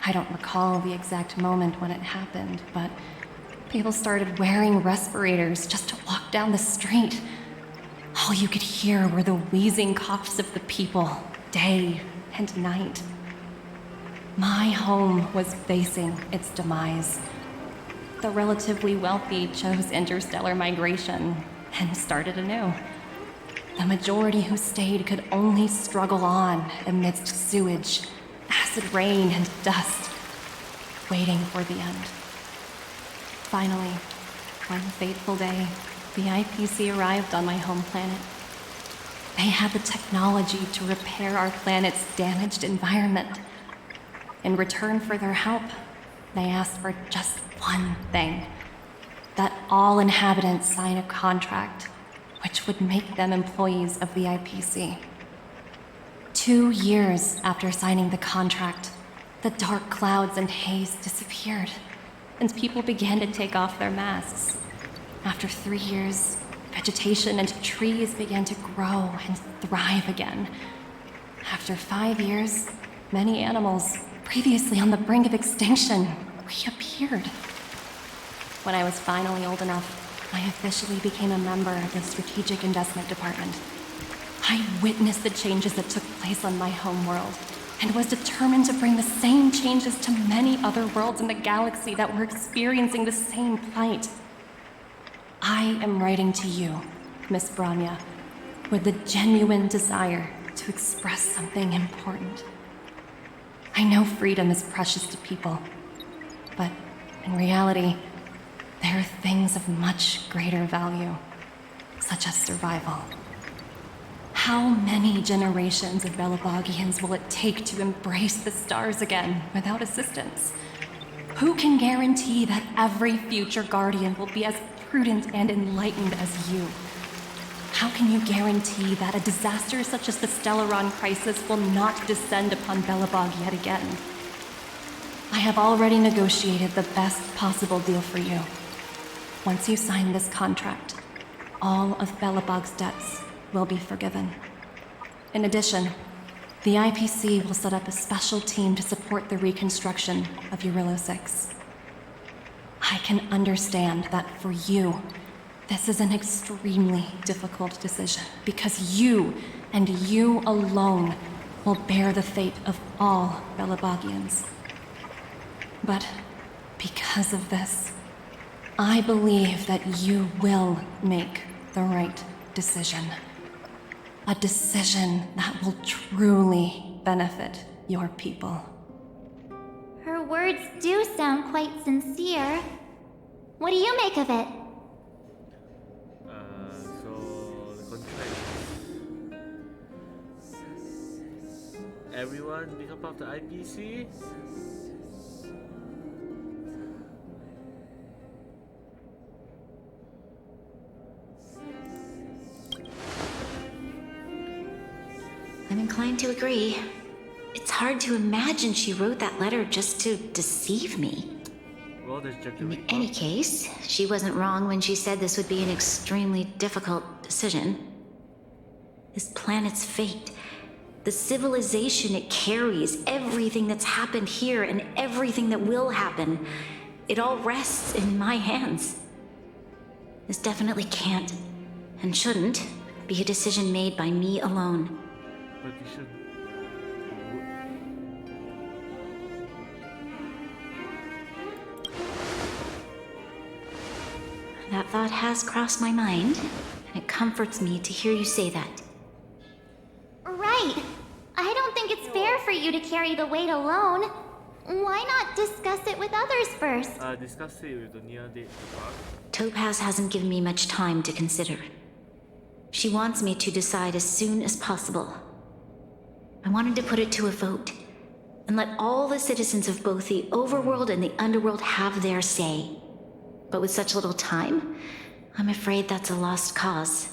I don't recall the exact moment when it happened, but people started wearing respirators just to walk down the street. All you could hear were the wheezing coughs of the people, day and night. My home was facing its demise. The relatively wealthy chose interstellar migration and started anew. The majority who stayed could only struggle on amidst sewage, acid rain, and dust, waiting for the end. Finally, one fateful day, the IPC arrived on my home planet. They had the technology to repair our planet's damaged environment. In return for their help, they asked for just one thing: that all inhabitants sign a contract which would make them employees of the IPC. 2 years after signing the contract, the dark clouds and haze disappeared, and people began to take off their masks. After 3 years, vegetation and trees began to grow and thrive again. After 5 years, many animals, previously on the brink of extinction, reappeared. When I was finally old enough, I officially became a member of the Strategic Investment Department. I witnessed the changes that took place on my home world, and was determined to bring the same changes to many other worlds in the galaxy that were experiencing the same plight. I am writing to you, Miss Branya, with the genuine desire to express something important. I know freedom is precious to people, but in reality, there are things of much greater value, such as survival. How many generations of Belabogians will it take to embrace the stars again without assistance? Who can guarantee that every future Guardian will be as prudent and enlightened as you? How can you guarantee that a disaster such as the Stellaron crisis will not descend upon Belobog yet again? I have already negotiated the best possible deal for you. Once you sign this contract, all of Belobog's debts will be forgiven. In addition, the IPC will set up a special team to support the reconstruction of Eurillo 6. I can understand that for you, this is an extremely difficult decision, because you, and you alone, will bear the fate of all Belobogians. But because of this, I believe that you will make the right decision. A decision that will truly benefit your people. Her words do sound quite sincere. What do you make of it? So the contract. Everyone become part of the IPC. I'm inclined to agree. It's hard to imagine she wrote that letter just to deceive me. Well, there's Jack the In Ripper. any case, she wasn't wrong when she said this would be an extremely difficult decision. This planet's fate, the civilization it carries, everything that's happened here and everything that will happen, it all rests in my hands. This definitely can't, and shouldn't, be a decision made by me alone. But you should. That thought has crossed my mind, and it comforts me to hear you say that. Right. I don't think it's fair for you to carry the weight alone. Why not discuss it with others first? Discuss it with the Nia de Park. Topaz hasn't given me much time to consider. She wants me to decide as soon as possible. I wanted to put it to a vote, and let all the citizens of both the overworld and the underworld have their say. But with such little time, I'm afraid that's a lost cause.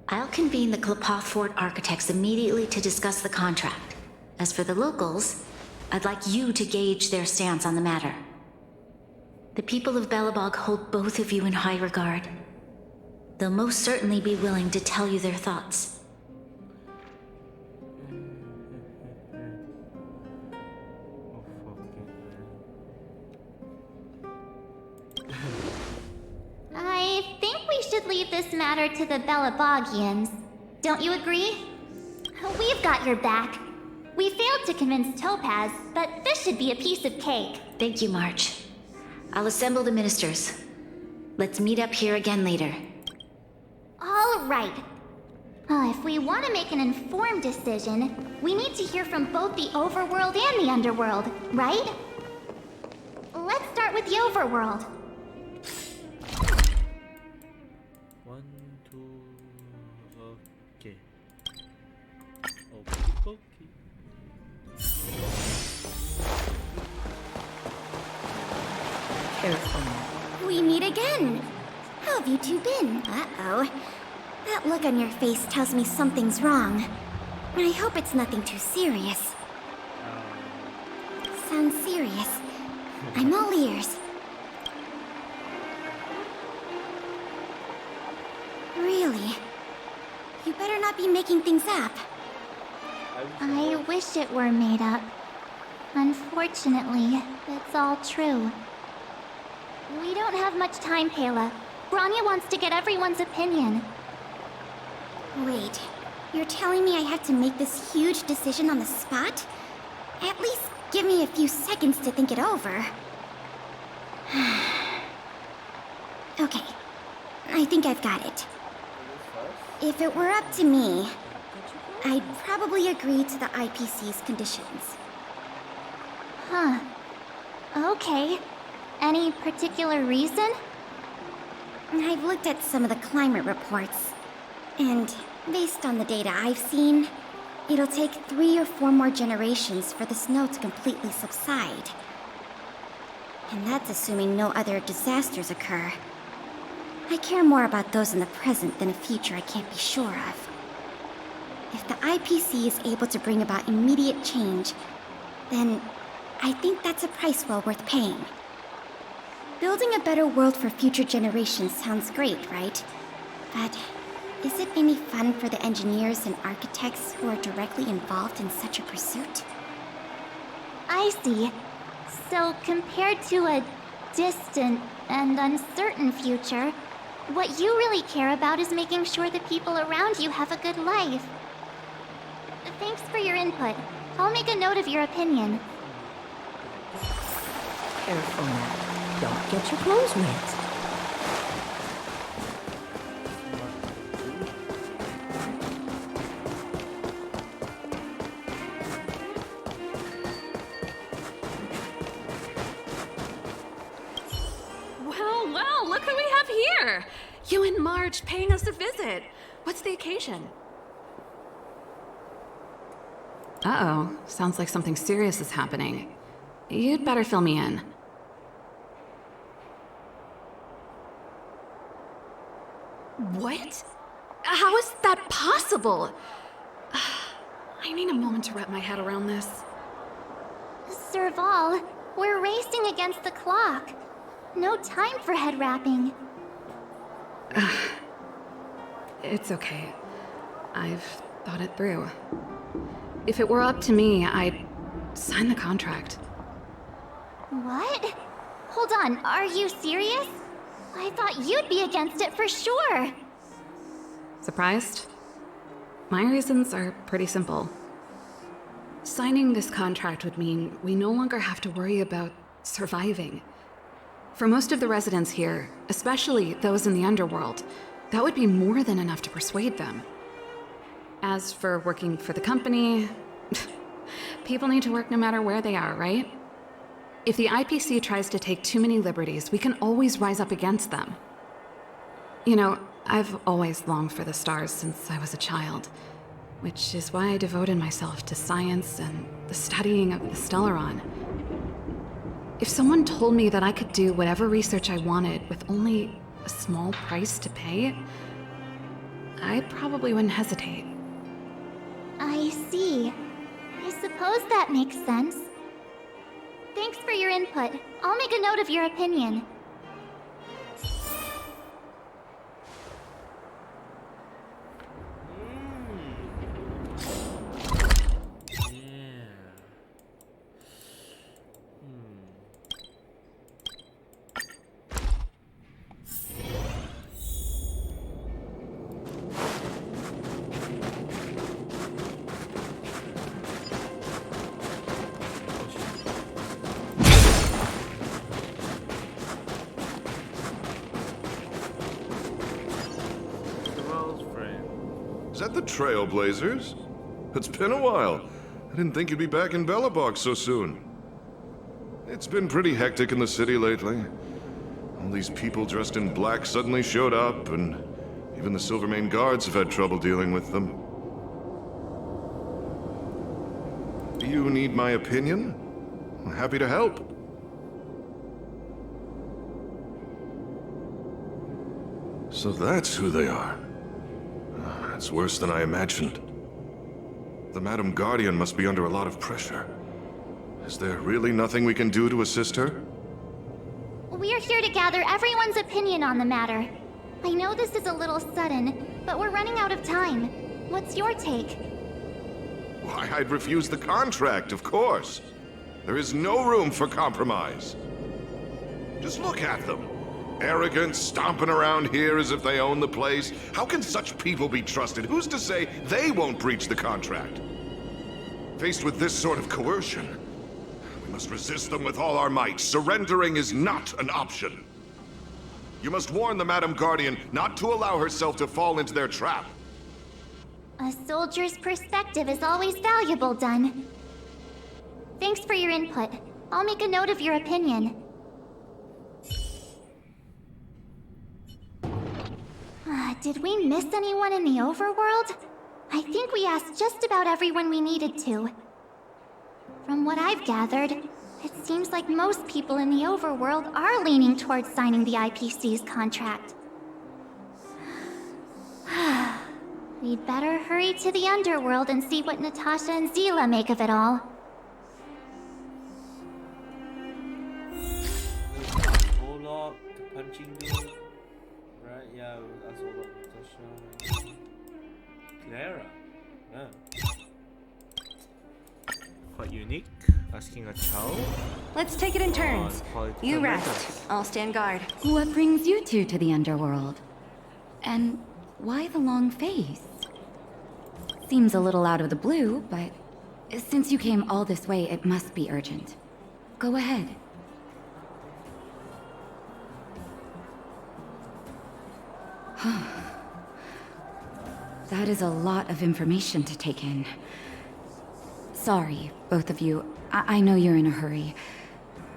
I'll convene the Klapoth Fort architects immediately to discuss the contract. As for the locals, I'd like you to gauge their stance on the matter. The people of Belobog hold both of you in high regard. They'll most certainly be willing to tell you their thoughts. I think we should leave this matter matter to the Belabogians. Don't you agree? We've got your back. We failed to convince Topaz, but this should be a piece of cake. Thank you, March. I'll assemble the ministers. Let's meet up here again later. All right. If we want to make an informed decision, we need to hear from both the overworld and the underworld, right? Let's start with the overworld. 1, 2, okay. Okay. Careful. We meet again. How have you two been? Uh-oh. That look on your face tells me something's wrong. I hope it's nothing too serious. Sounds serious. I'm all ears. Really? You better not be making things up. I wish it were made up. Unfortunately, it's all true. We don't have much time, Kayla. Branya wants to get everyone's opinion. Wait, you're telling me I have to make this huge decision on the spot? At least give me a few seconds to think it over. Okay, I think I've got it. If it were up to me, I'd probably agree to the IPC's conditions. Huh. Okay. Any particular reason? I've looked at some of the climate reports, and based on the data I've seen, it'll take 3 or 4 more generations for the snow to completely subside. And that's assuming no other disasters occur. I care more about those in the present than a future I can't be sure of. If the IPC is able to bring about immediate change, then I think that's a price well worth paying. Building a better world for future generations sounds great, right? But is it any fun for the engineers and architects who are directly involved in such a pursuit? I see. So compared to a distant and uncertain future, what you really care about is making sure the people around you have a good life. Thanks for your input. I'll make a note of your opinion. Careful now. Don't get your clothes wet. Well, look who we have here! You and Marge paying us a visit. What's the occasion? Uh-oh. Sounds like something serious is happening. You'd better fill me in. What? How is that possible? I need a moment to wrap my head around this. Serval, we're racing against the clock. No time for head wrapping. It's okay. I've thought it through. If it were up to me, I'd sign the contract. What? Hold on, are you serious? I thought you'd be against it for sure. Surprised? My reasons are pretty simple. Signing this contract would mean we no longer have to worry about surviving. For most of the residents here, especially those in the underworld, that would be more than enough to persuade them. As for working for the company, people need to work no matter where they are, right? If the IPC tries to take too many liberties, we can always rise up against them. You know, I've always longed for the stars since I was a child, which is why I devoted myself to science and the studying of the Stellaron. If someone told me that I could do whatever research I wanted with only a small price to pay, I probably wouldn't hesitate. I see. I suppose that makes sense. Thanks for your input. I'll make a note of your opinion. Is that the Trailblazers? It's been a while. I didn't think you'd be back in Belobog so soon. It's been pretty hectic in the city lately. All these people dressed in black suddenly showed up, and even the Silvermane guards have had trouble dealing with them. Do you need my opinion? I'm happy to help. So that's who they are. It's worse than I imagined. The Madam Guardian must be under a lot of pressure. Is there really nothing we can do to assist her? We're here to gather everyone's opinion on the matter. I know this is a little sudden, but we're running out of time. What's your take? Why, I'd refuse the contract, of course. There is no room for compromise. Just look at them. Arrogant, stomping around here as if they own the place. How can such people be trusted? Who's to say they won't breach the contract? Faced with this sort of coercion, we must resist them with all our might. Surrendering is not an option. You must warn the Madam Guardian not to allow herself to fall into their trap. A soldier's perspective is always valuable, Dun. Thanks for your input. I'll make a note of your opinion. Did we miss anyone in the overworld? I think we asked just about everyone we needed to. From what I've gathered, it seems like most people in the overworld are leaning towards signing the IPC's contract. We'd better hurry to the underworld and see what Natasha and Zila make of it all. Olaf, the punching game. Right, yeah, as Olaf, Natasha. Clara. Yeah. Quite unique. Asking a child. Let's take it in turns. You rest. I'll stand guard. What brings you two to the underworld? And why the long face? Seems a little out of the blue, but since you came all this way, it must be urgent. Go ahead. That is a lot of information to take in. Sorry, both of you. I know you're in a hurry,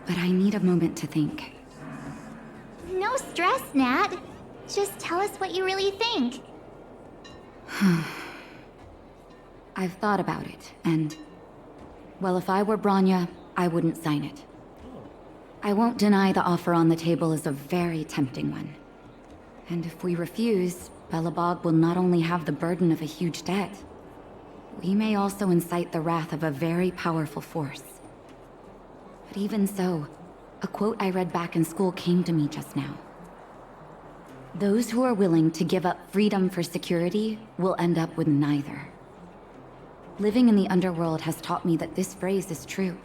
but I need a moment to think. No stress, Nat. Just tell us what you really think. I've thought about it, and... well, if I were Bronya, I wouldn't sign it. I won't deny the offer on the table is a very tempting one. And if we refuse, Belobog will not only have the burden of a huge debt, we may also incite the wrath of a very powerful force. But even so, a quote I read back in school came to me just now. Those who are willing to give up freedom for security will end up with neither. Living in the underworld has taught me that this phrase is true.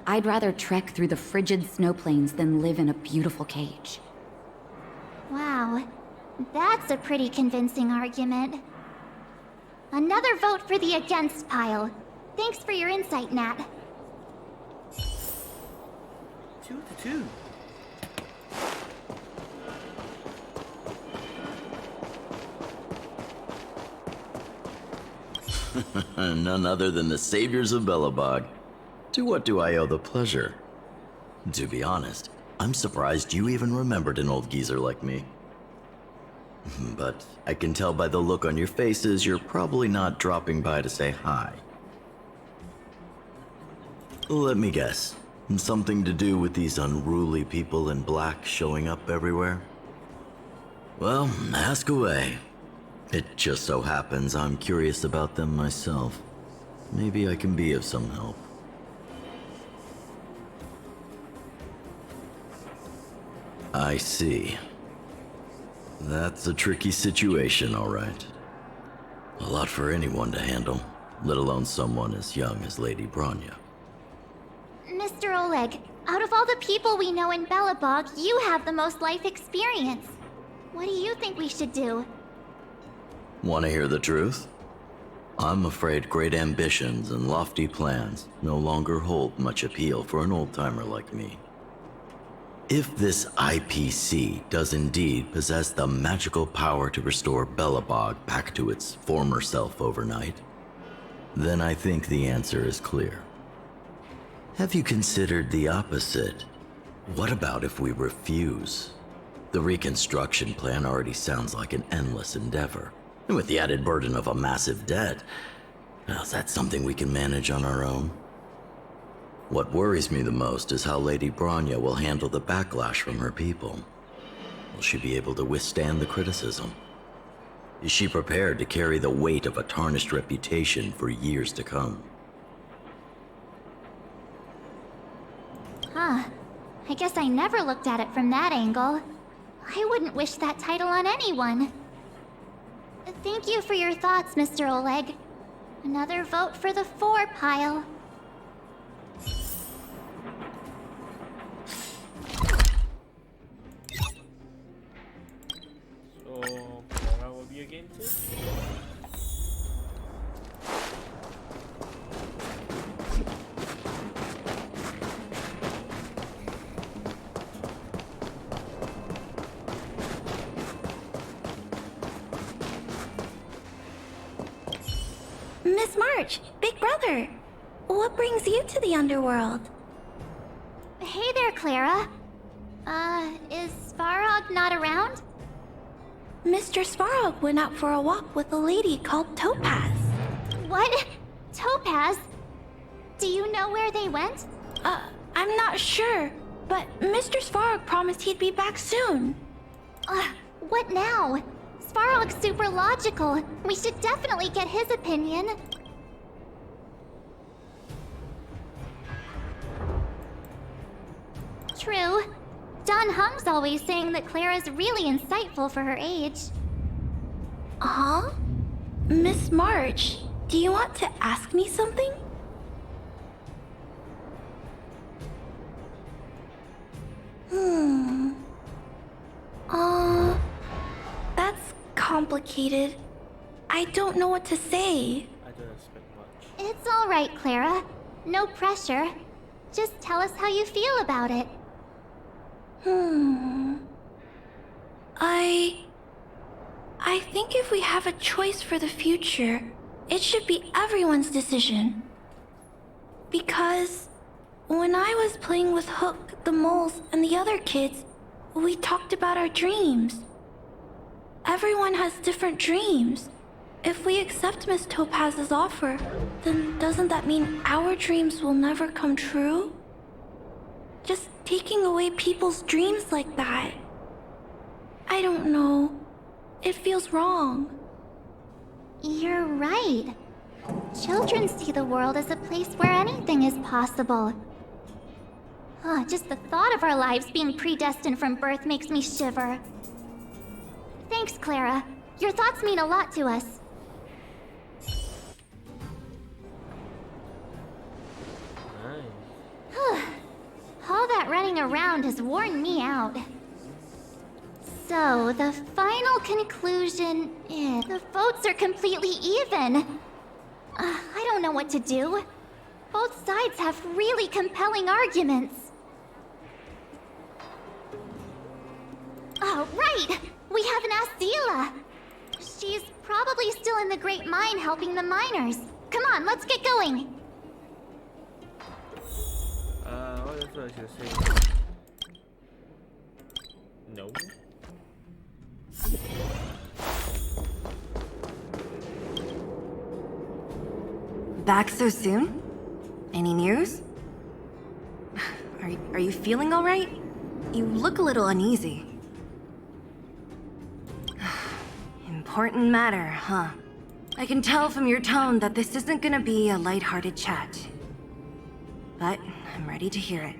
I'd rather trek through the frigid snow plains than live in a beautiful cage. Wow, that's a pretty convincing argument. Another vote for the against pile. Thanks for your insight, Nat. 2-2. None other than the saviors of Belobog. To what do I owe the pleasure? To be honest, I'm surprised you even remembered an old geezer like me. But I can tell by the look on your faces you're probably not dropping by to say hi. Let me guess. Something to do with these unruly people in black showing up everywhere? Well, ask away. It just so happens I'm curious about them myself. Maybe I can be of some help. I see. That's a tricky situation, all right. A lot for anyone to handle, let alone someone as young as Lady Bronya. Mr. Oleg, out of all the people we know in Belobog, you have the most life experience. What do you think we should do? Want to hear the truth? I'm afraid great ambitions and lofty plans no longer hold much appeal for an old-timer like me. If this IPC does indeed possess the magical power to restore Belobog back to its former self overnight, then I think the answer is clear. Have you considered the opposite? What about if we refuse? The reconstruction plan already sounds like an endless endeavor. And with the added burden of a massive debt, well, is that something we can manage on our own? What worries me the most is how Lady Bronya will handle the backlash from her people. Will she be able to withstand the criticism? Is she prepared to carry the weight of a tarnished reputation for years to come? Huh. I guess I never looked at it from that angle. I wouldn't wish that title on anyone. Thank you for your thoughts, Mr. Oleg. Another vote for the 4 pile. So, Clara will be again too? Miss March, Big Brother, what brings you to the underworld? Hey there, Clara. Is Svarog not around? Mr. Svarog went out for a walk with a lady called Topaz. What? Topaz? Do you know where they went? I'm not sure, but Mr. Svarog promised he'd be back soon. What now? Svarog's super logical. We should definitely get his opinion. True. Don Hung's always saying that Clara's really insightful for her age. Huh? Miss March, do you want to ask me something? That's complicated. I don't know what to say. I don't expect much. It's alright, Clara. No pressure. Just tell us how you feel about it. I think if we have a choice for the future, it should be everyone's decision. Because when I was playing with Hook, the moles, and the other kids, we talked about our dreams. Everyone has different dreams. If we accept Miss Topaz's offer, then doesn't that mean our dreams will never come true? Just taking away people's dreams like that. I don't know. It feels wrong. You're right. Children see the world as a place where anything is possible. Just the thought of our lives being predestined from birth makes me shiver. Thanks, Clara. Your thoughts mean a lot to us. All that running around has worn me out. So, the final conclusion is the votes are completely even. I don't know what to do. Both sides have really compelling arguments. Oh, right! We haven't asked Zila. She's probably still in the Great Mine helping the miners. Come on, let's get going. What else was I gonna say? No. Back so soon? Any news? Are you feeling all right? You look a little uneasy. Important matter, huh? I can tell from your tone that this isn't gonna be a lighthearted chat. But I'm ready to hear it.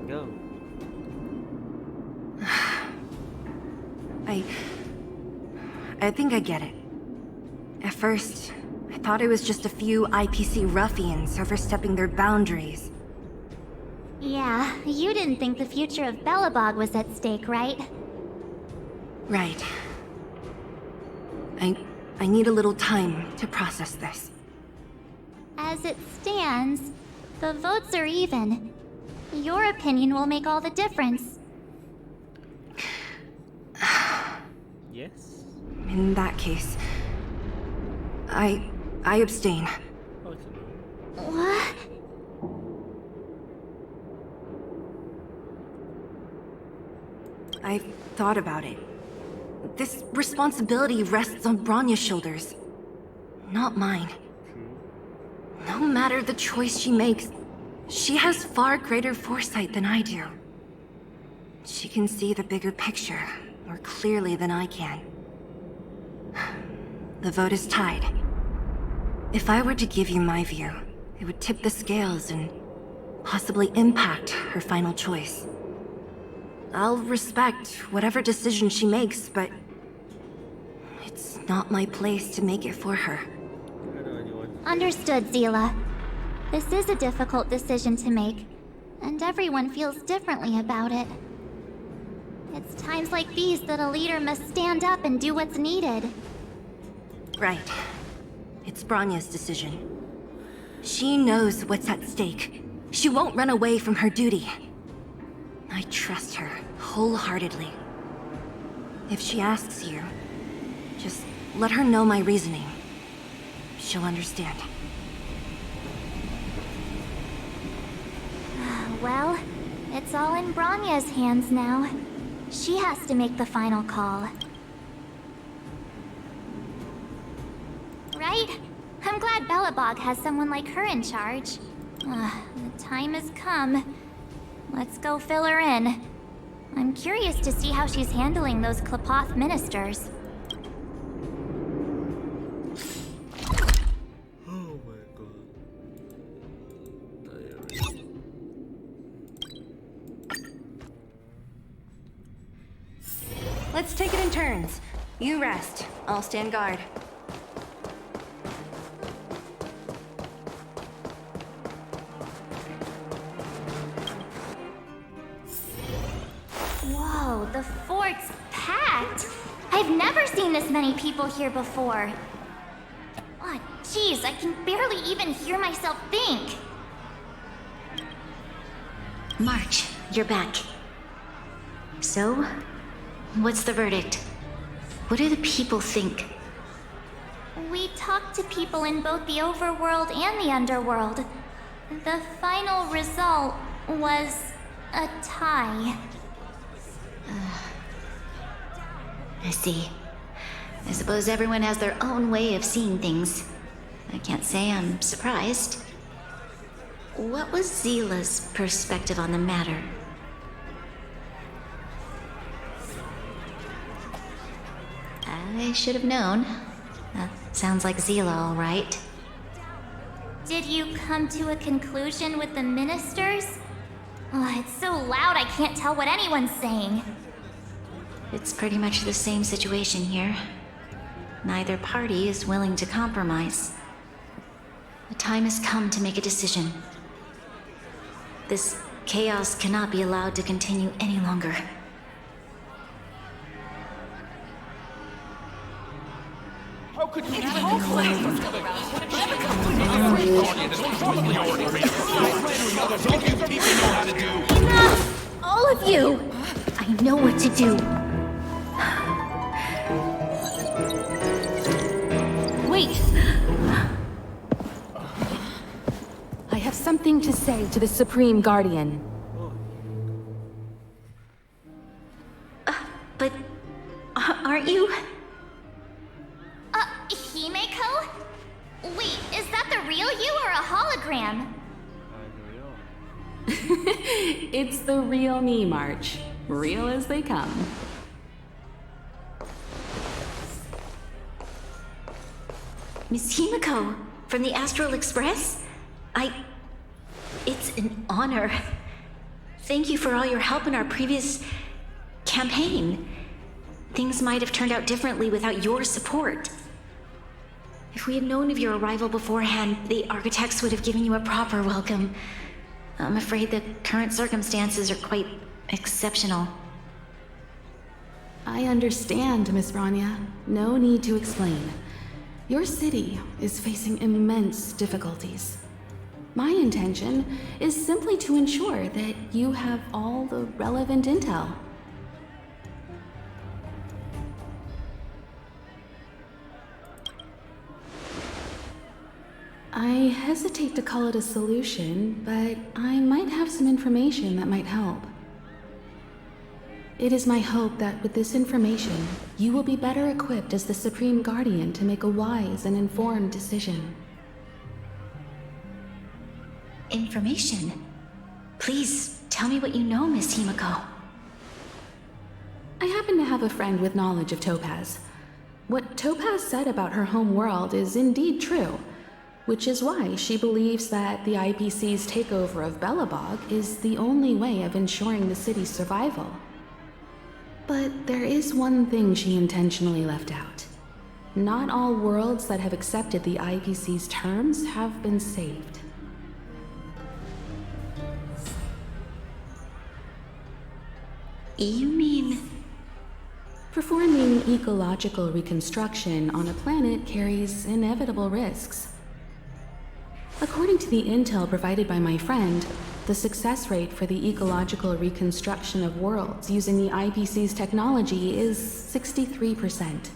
Go. I think I get it. At first, I thought it was just a few IPC ruffians overstepping their boundaries. Yeah, you didn't think the future of Belobog was at stake, right? Right. I need a little time to process this. As it stands, the votes are even. Your opinion will make all the difference. Yes. In that case, I abstain. What? I've thought about it. This responsibility rests on Bronya's shoulders, not mine. No matter the choice she makes, she has far greater foresight than I do. She can see the bigger picture more clearly than I can. The vote is tied. If I were to give you my view, it would tip the scales and possibly impact her final choice. I'll respect whatever decision she makes, but it's not my place to make it for her. Understood, Zila. This is a difficult decision to make, and everyone feels differently about it. It's times like these that a leader must stand up and do what's needed. Right. It's Bronya's decision. She knows what's at stake. She won't run away from her duty. I trust her wholeheartedly. If she asks you, just let her know my reasoning. She'll understand. Well, it's all in Bronya's hands now. She has to make the final call. Right? I'm glad Belobog has someone like her in charge. The time has come. Let's go fill her in. I'm curious to see how she's handling those Klapoth ministers. Oh my god. Let's take it in turns. You rest. I'll stand guard. Whoa, the fort's packed! I've never seen this many people here before. Oh, jeez, I can barely even hear myself think. March, you're back. So, what's the verdict? What do the people think? We talked to people in both the overworld and the underworld. The final result was a tie. I see. I suppose everyone has their own way of seeing things. I can't say I'm surprised. What was Zila's perspective on the matter? I should have known. That sounds like Zila, all right. Did you come to a conclusion with the ministers? Oh, it's so loud I can't tell what anyone's saying. It's pretty much the same situation here. Neither party is willing to compromise. The time has come to make a decision. This chaos cannot be allowed to continue any longer. How could you Enough! All of you! I know what to do. Wait! I have something to say to the Supreme Guardian. But aren't you? Himeko? Wait, is that the real you or a hologram? It's the real me, March. Real as they come. Miss Himeko, from the Astral Express? It's an honor. Thank you for all your help in our previous campaign. Things might have turned out differently without your support. If we had known of your arrival beforehand, the architects would have given you a proper welcome. I'm afraid the current circumstances are quite exceptional. I understand, Miss Bronya. No need to explain. Your city is facing immense difficulties. My intention is simply to ensure that you have all the relevant intel. I hesitate to call it a solution, but I might have some information that might help. It is my hope that with this information, you will be better equipped as the Supreme Guardian to make a wise and informed decision. Information? Please, tell me what you know, Miss Himiko. I happen to have a friend with knowledge of Topaz. What Topaz said about her home world is indeed true, which is why she believes that the IPC's takeover of Belobog is the only way of ensuring the city's survival. But there is one thing she intentionally left out. Not all worlds that have accepted the IPC's terms have been saved. You mean... Performing ecological reconstruction on a planet carries inevitable risks. According to the intel provided by my friend, the success rate for the ecological reconstruction of worlds using the IPC's technology is 63%.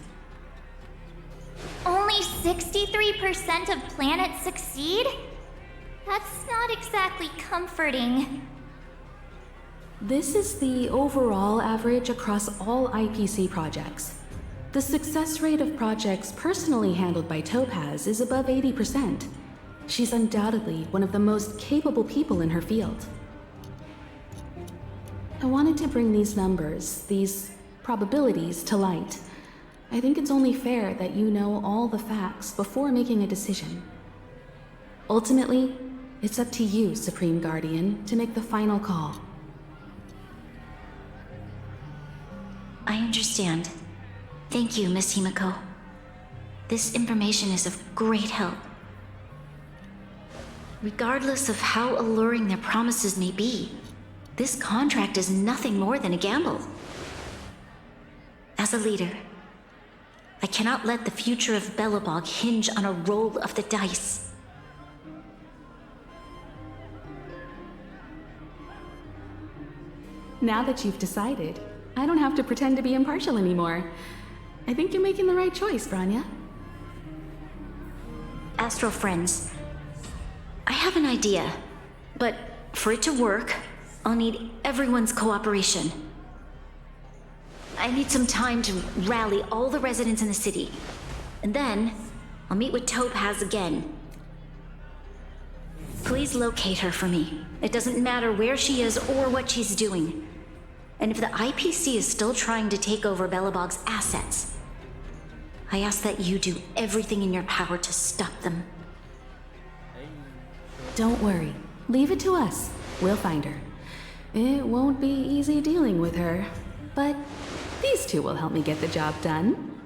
Only 63% of planets succeed? That's not exactly comforting. This is the overall average across all IPC projects. The success rate of projects personally handled by Topaz is above 80%. She's undoubtedly one of the most capable people in her field. I wanted to bring these numbers, these probabilities, to light. I think it's only fair that you know all the facts before making a decision. Ultimately, it's up to you, Supreme Guardian, to make the final call. I understand. Thank you, Miss Himiko. This information is of great help. Regardless of how alluring their promises may be, this contract is nothing more than a gamble. As a leader, I cannot let the future of Belobog hinge on a roll of the dice. Now that you've decided, I don't have to pretend to be impartial anymore. I think you're making the right choice, Branya. Astro friends, I have an idea, but for it to work, I'll need everyone's cooperation. I need some time to rally all the residents in the city, and then I'll meet with Topaz again. Please locate her for me. It doesn't matter where she is or what she's doing. And if the IPC is still trying to take over Belobog's assets, I ask that you do everything in your power to stop them. Don't worry. Leave it to us. We'll find her. It won't be easy dealing with her, but these two will help me get the job done.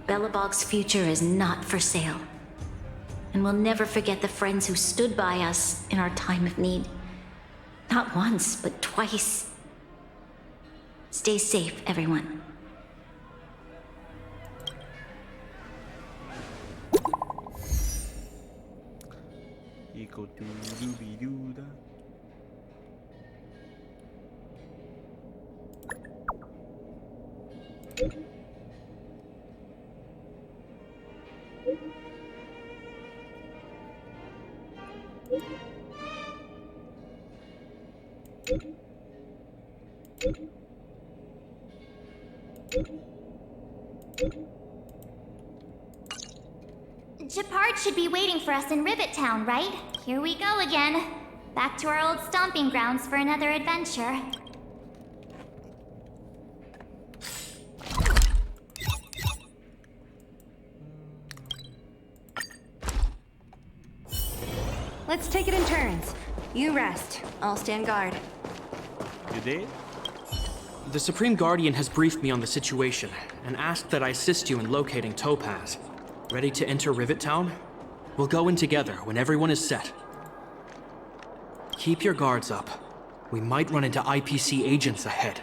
Belobog's future is not for sale. And we'll never forget the friends who stood by us in our time of need. Not once, but twice. Stay safe, everyone. Equal to doobie-doo-da. Gepard should be waiting for us in Rivet Town, right? Here we go again. Back to our old stomping grounds for another adventure. Let's take it in turns. You rest. I'll stand guard. You did? The Supreme Guardian has briefed me on the situation and asked that I assist you in locating Topaz. Ready to enter Rivet Town? We'll go in together when everyone is set. Keep your guards up. We might run into IPC agents ahead.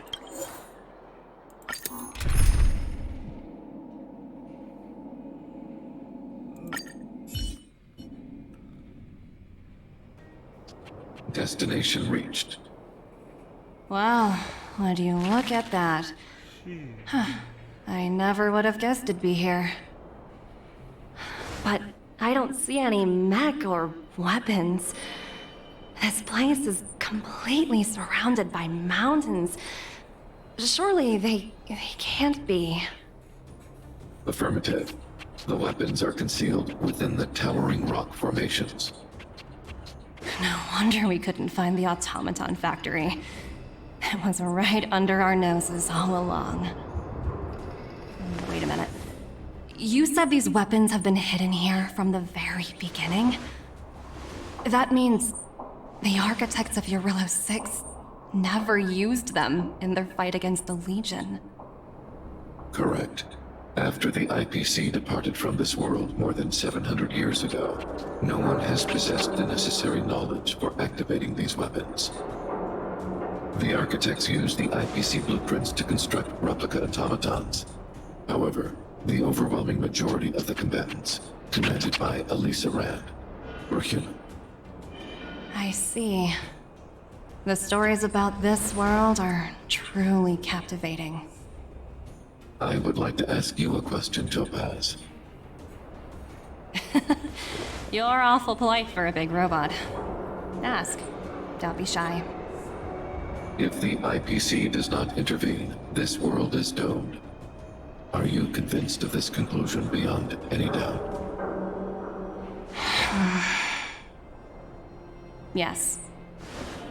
Destination reached. Wow, would you look at that? Huh. I never would have guessed it'd be here. But I don't see any mech or weapons. This place is completely surrounded by mountains. Surely they can't be. Affirmative. The weapons are concealed within the towering rock formations. No wonder we couldn't find the automaton factory. It was right under our noses all along. Wait a minute. You said these weapons have been hidden here from the very beginning? That means the architects of Eurillo 6 never used them in their fight against the Legion. Correct. After the IPC departed from this world more than 700 years ago, no one has possessed the necessary knowledge for activating these weapons. The architects used the IPC blueprints to construct replica automatons. However, the overwhelming majority of the combatants, commanded by Elisa Rand, were human. I see. The stories about this world are truly captivating. I would like to ask you a question, Topaz. You're awful polite for a big robot. Ask. Don't be shy. If the IPC does not intervene, this world is doomed. Are you convinced of this conclusion beyond any doubt? Yes.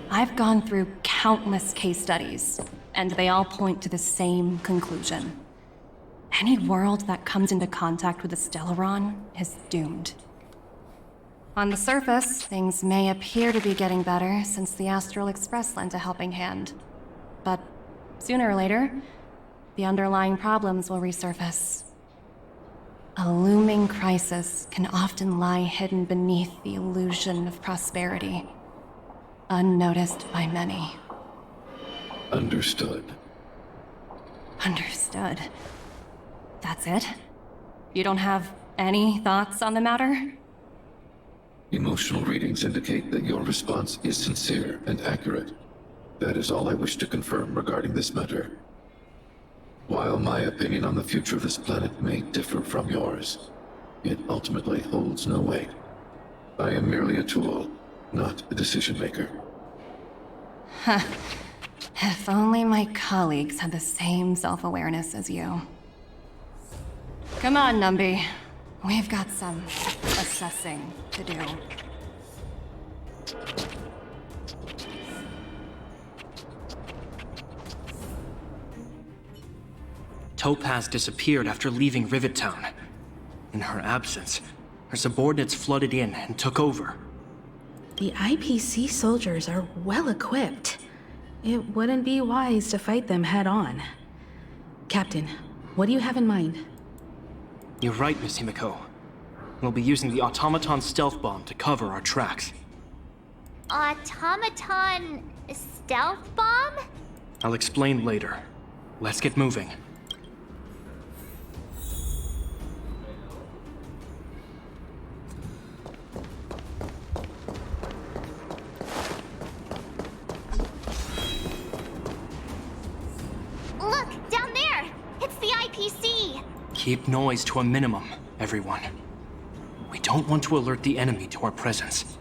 I've gone through countless case studies, and they all point to the same conclusion. Any world that comes into contact with a Stellaron is doomed. On the surface, things may appear to be getting better since the Astral Express lent a helping hand. But sooner or later, the underlying problems will resurface. A looming crisis can often lie hidden beneath the illusion of prosperity, unnoticed by many. Understood. Understood. That's it? You don't have any thoughts on the matter? Emotional readings indicate that your response is sincere and accurate. That is all I wish to confirm regarding this matter. While my opinion on the future of this planet may differ from yours, it ultimately holds no weight. I am merely a tool, not a decision maker. Huh. If only my colleagues had the same self-awareness as you. Come on, Numby. We've got some assessing to do. Topaz disappeared after leaving Rivet Town. In her absence, her subordinates flooded in and took over. The IPC soldiers are well equipped. It wouldn't be wise to fight them head on. Captain, what do you have in mind? You're right, Miss Himiko. We'll be using the automaton stealth bomb to cover our tracks. Automaton stealth bomb? I'll explain later. Let's get moving. Look, down there! It's the IPC! Keep noise to a minimum, everyone. We don't want to alert the enemy to our presence.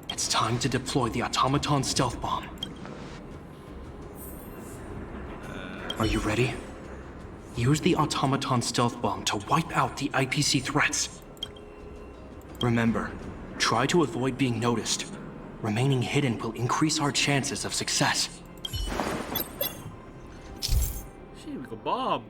It's time to deploy the automaton stealth bomb. Are you ready? Use the automaton stealth bomb to wipe out the IPC threats. Remember, try to avoid being noticed. Remaining hidden will increase our chances of success. Shit, we got Bob.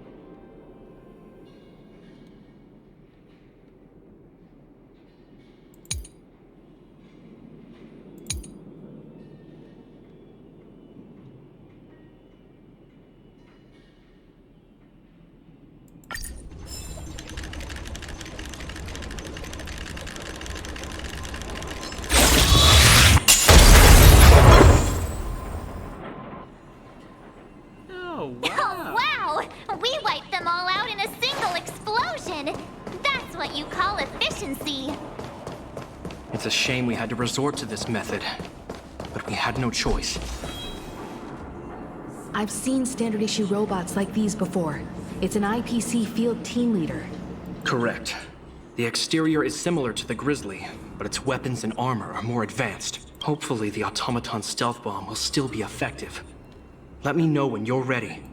Oh, wow! We wiped them all out in a single explosion! That's what you call efficiency! It's a shame we had to resort to this method. but we had no choice. I've seen standard issue robots like these before. It's an IPC field team leader. Correct. The exterior is similar to the Grizzly, but its weapons and armor are more advanced. Hopefully the automaton stealth bomb will still be effective. Let me know when you're ready.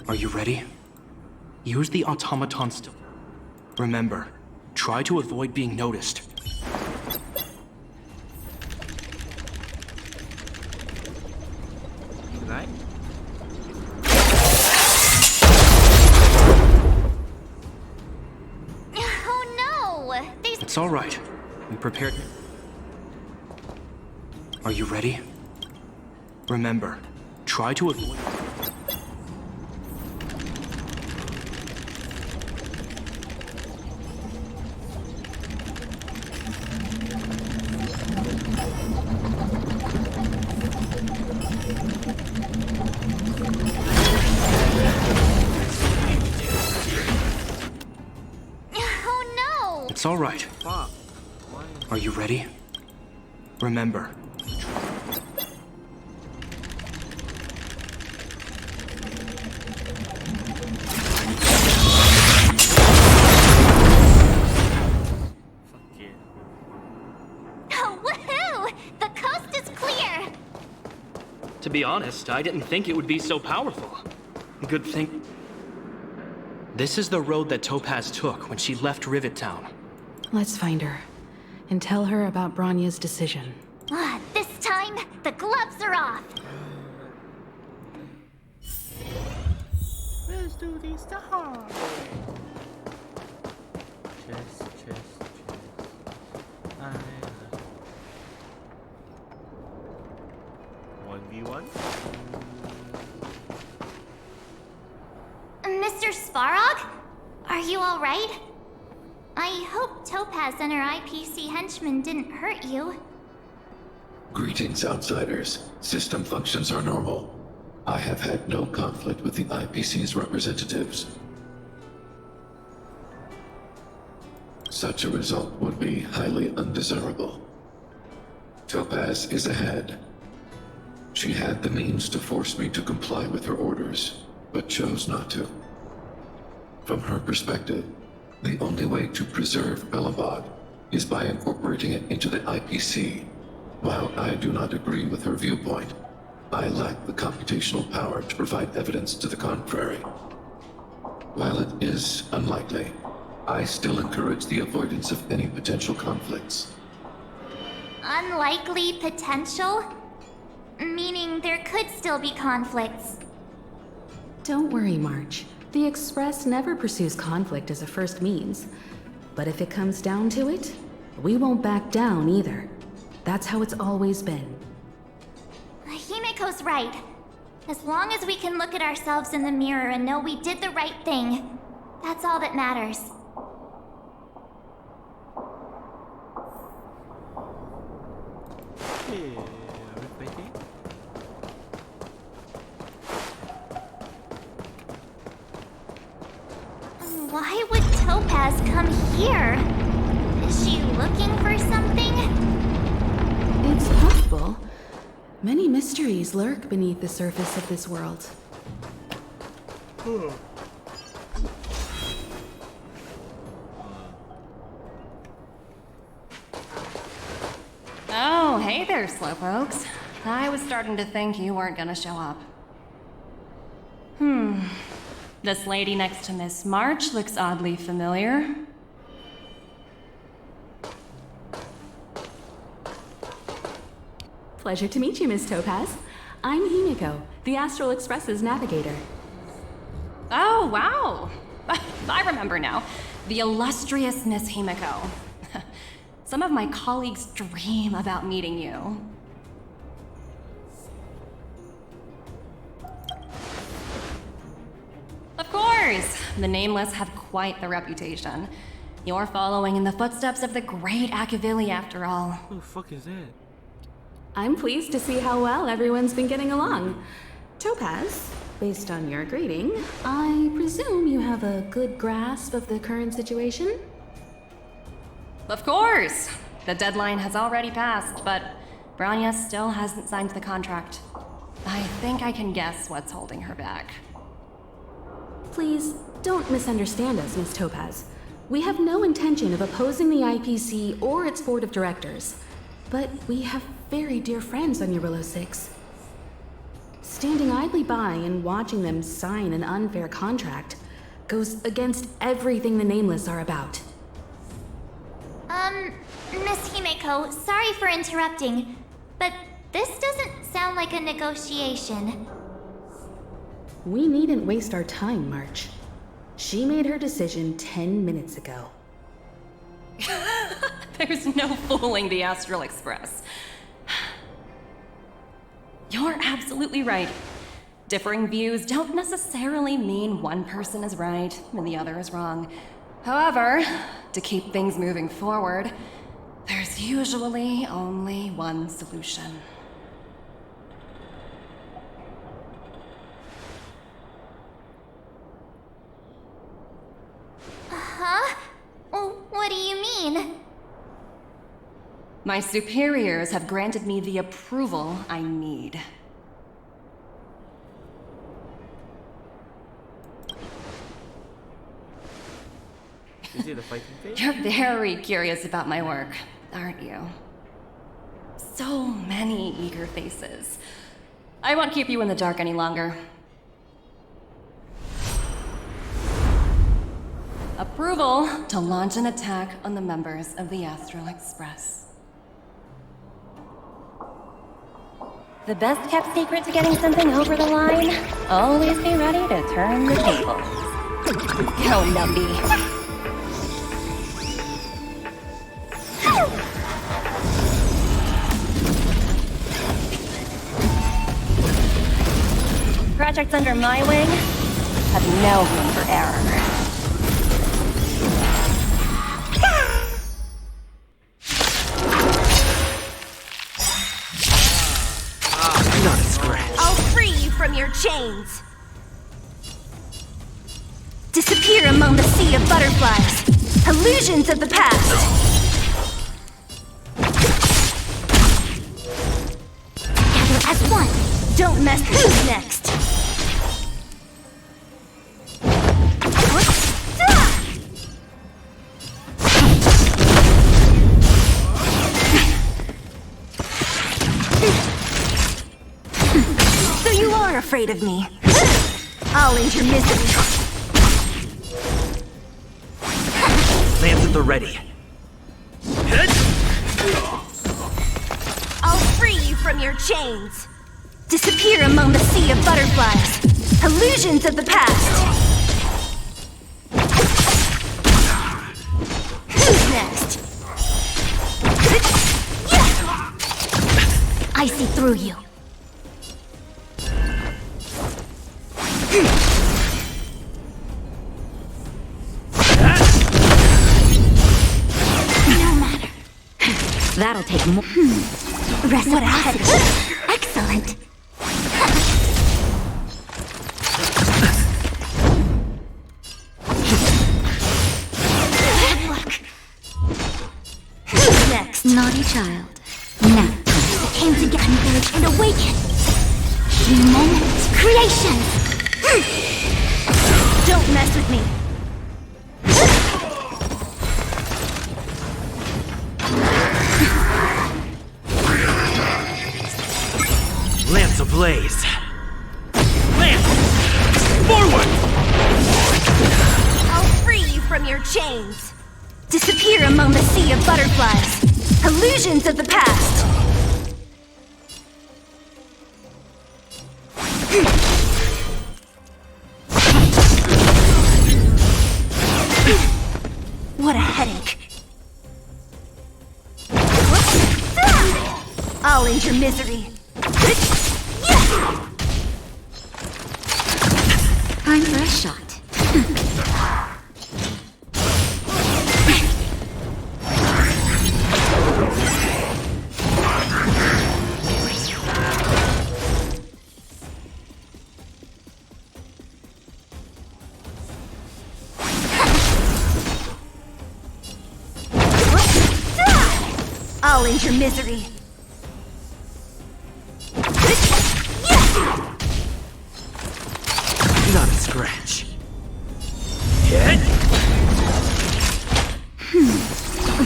Are you ready? Use the automaton stealth. Remember, try to avoid being noticed. Right? Oh no! It's all right. We prepared. Are you ready? Remember, try to avoid. Oh no! It's all right. Fuck. Are you ready? Remember. Oh, woohoo! The coast is clear! To be honest, I didn't think it would be so powerful. Good thing. This is the road that Topaz took when she left Rivet Town. Let's find her and tell her about Bronya's decision. This time, the gloves are off! Let's do this the hard way. Chest. I 1v1. Mr. Svarog? Are you alright? I hope Topaz and her IPC henchmen didn't hurt you. Greetings, outsiders. System functions are normal. I have had no conflict with the IPC's representatives. Such a result would be highly undesirable. Topaz is ahead. She had the means to force me to comply with her orders, but chose not to. From her perspective, the only way to preserve Belobog is by incorporating it into the IPC. While I do not agree with her viewpoint, I lack the computational power to provide evidence to the contrary. While it is unlikely, I still encourage the avoidance of any potential conflicts. Unlikely potential? Meaning there could still be conflicts. Don't worry, March. The Express never pursues conflict as a first means. But if it comes down to it, we won't back down either. That's how it's always been. Himiko's right. As long as we can look at ourselves in the mirror and know we did the right thing, that's all that matters. Okay, are we fighting? Why would Topaz come here? Is she looking for something? It's possible. Many mysteries lurk beneath the surface of this world. Oh, hey there, slowpokes. I was starting to think you weren't gonna show up. This lady next to Miss March looks oddly familiar. Pleasure to meet you, Miss Topaz. I'm Himiko, the Astral Express's navigator. Oh, wow. I remember now. The illustrious Miss Himiko. Some of my colleagues dream about meeting you. Of course! The Nameless have quite the reputation. You're following in the footsteps of the great Akavili, after all. Who the fuck is that? I'm pleased to see how well everyone's been getting along. Topaz, based on your greeting, I presume you have a good grasp of the current situation? Of course! The deadline has already passed, but Bronya still hasn't signed the contract. I think I can guess what's holding her back. Please, don't misunderstand us, Miss Topaz. We have no intention of opposing the IPC or its board of directors, but we have very dear friends on Eurillo 6. Standing idly by and watching them sign an unfair contract goes against everything the Nameless are about. Miss Himeko, sorry for interrupting, but this doesn't sound like a negotiation. We needn't waste our time, March. She made her decision 10 minutes ago. There's no fooling the Astral Express. You're absolutely right. Differing views don't necessarily mean one person is right and the other is wrong. However, to keep things moving forward, there's usually only one solution. Huh? What do you mean? My superiors have granted me the approval I need. Is it a fighting face? You're very curious about my work, aren't you? So many eager faces. I won't keep you in the dark any longer. Approval to launch an attack on the members of the Astral Express. The best kept secret to getting something over the line? Always be ready to turn the tables. Go, Numby. Projects under my wing have no room for error. Not a scratch. I'll free you from your chains. Disappear among the sea of butterflies. Illusions of the past. Together as one. Don't mess. Who's next? So you are afraid of me. I'll end your misery. Lance at the ready. I'll free you from your chains. Disappear among the sea of butterflies. Illusions of the past. Who's next? I see through you. No matter. That'll take more. Reciprocity. Excellent. Who's next? Naughty child. Now. We came together and awaken. Human creation. Don't mess with me. Lance ablaze. Lance! Forward! I'll free you from your chains. Disappear among the sea of butterflies. Illusions of the past. What a headache. I'll end your misery. Time for a shot. I'll end your misery. Not a scratch. Hit!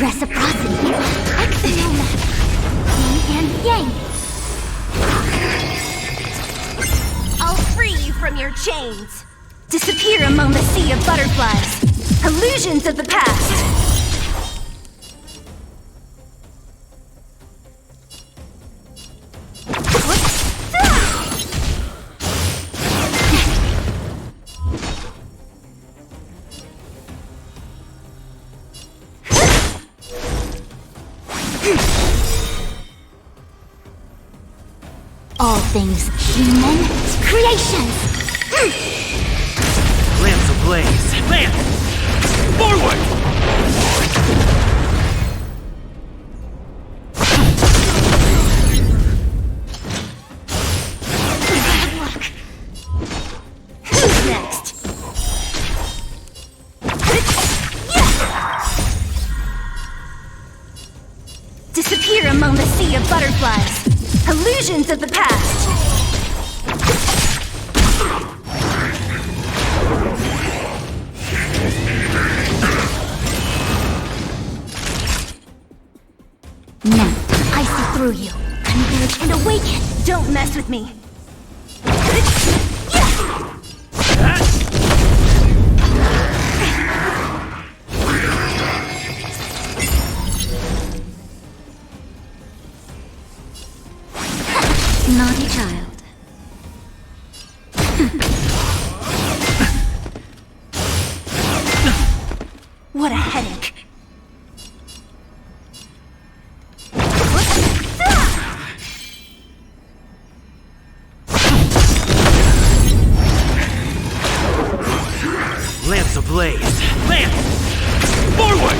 Reciprocity. Excellent. Yin and yang. I'll free you from your chains. Disappear among the sea of butterflies. Illusions of the past. All things human creations. Lance ablaze. Lance! Forward! Who's next? Disappear among the sea of butterflies. Illusions of the past. Now, I see through you. Converge and awaken. Don't mess with me. Naughty child. What a headache. Lance ablaze. Lance! Forward!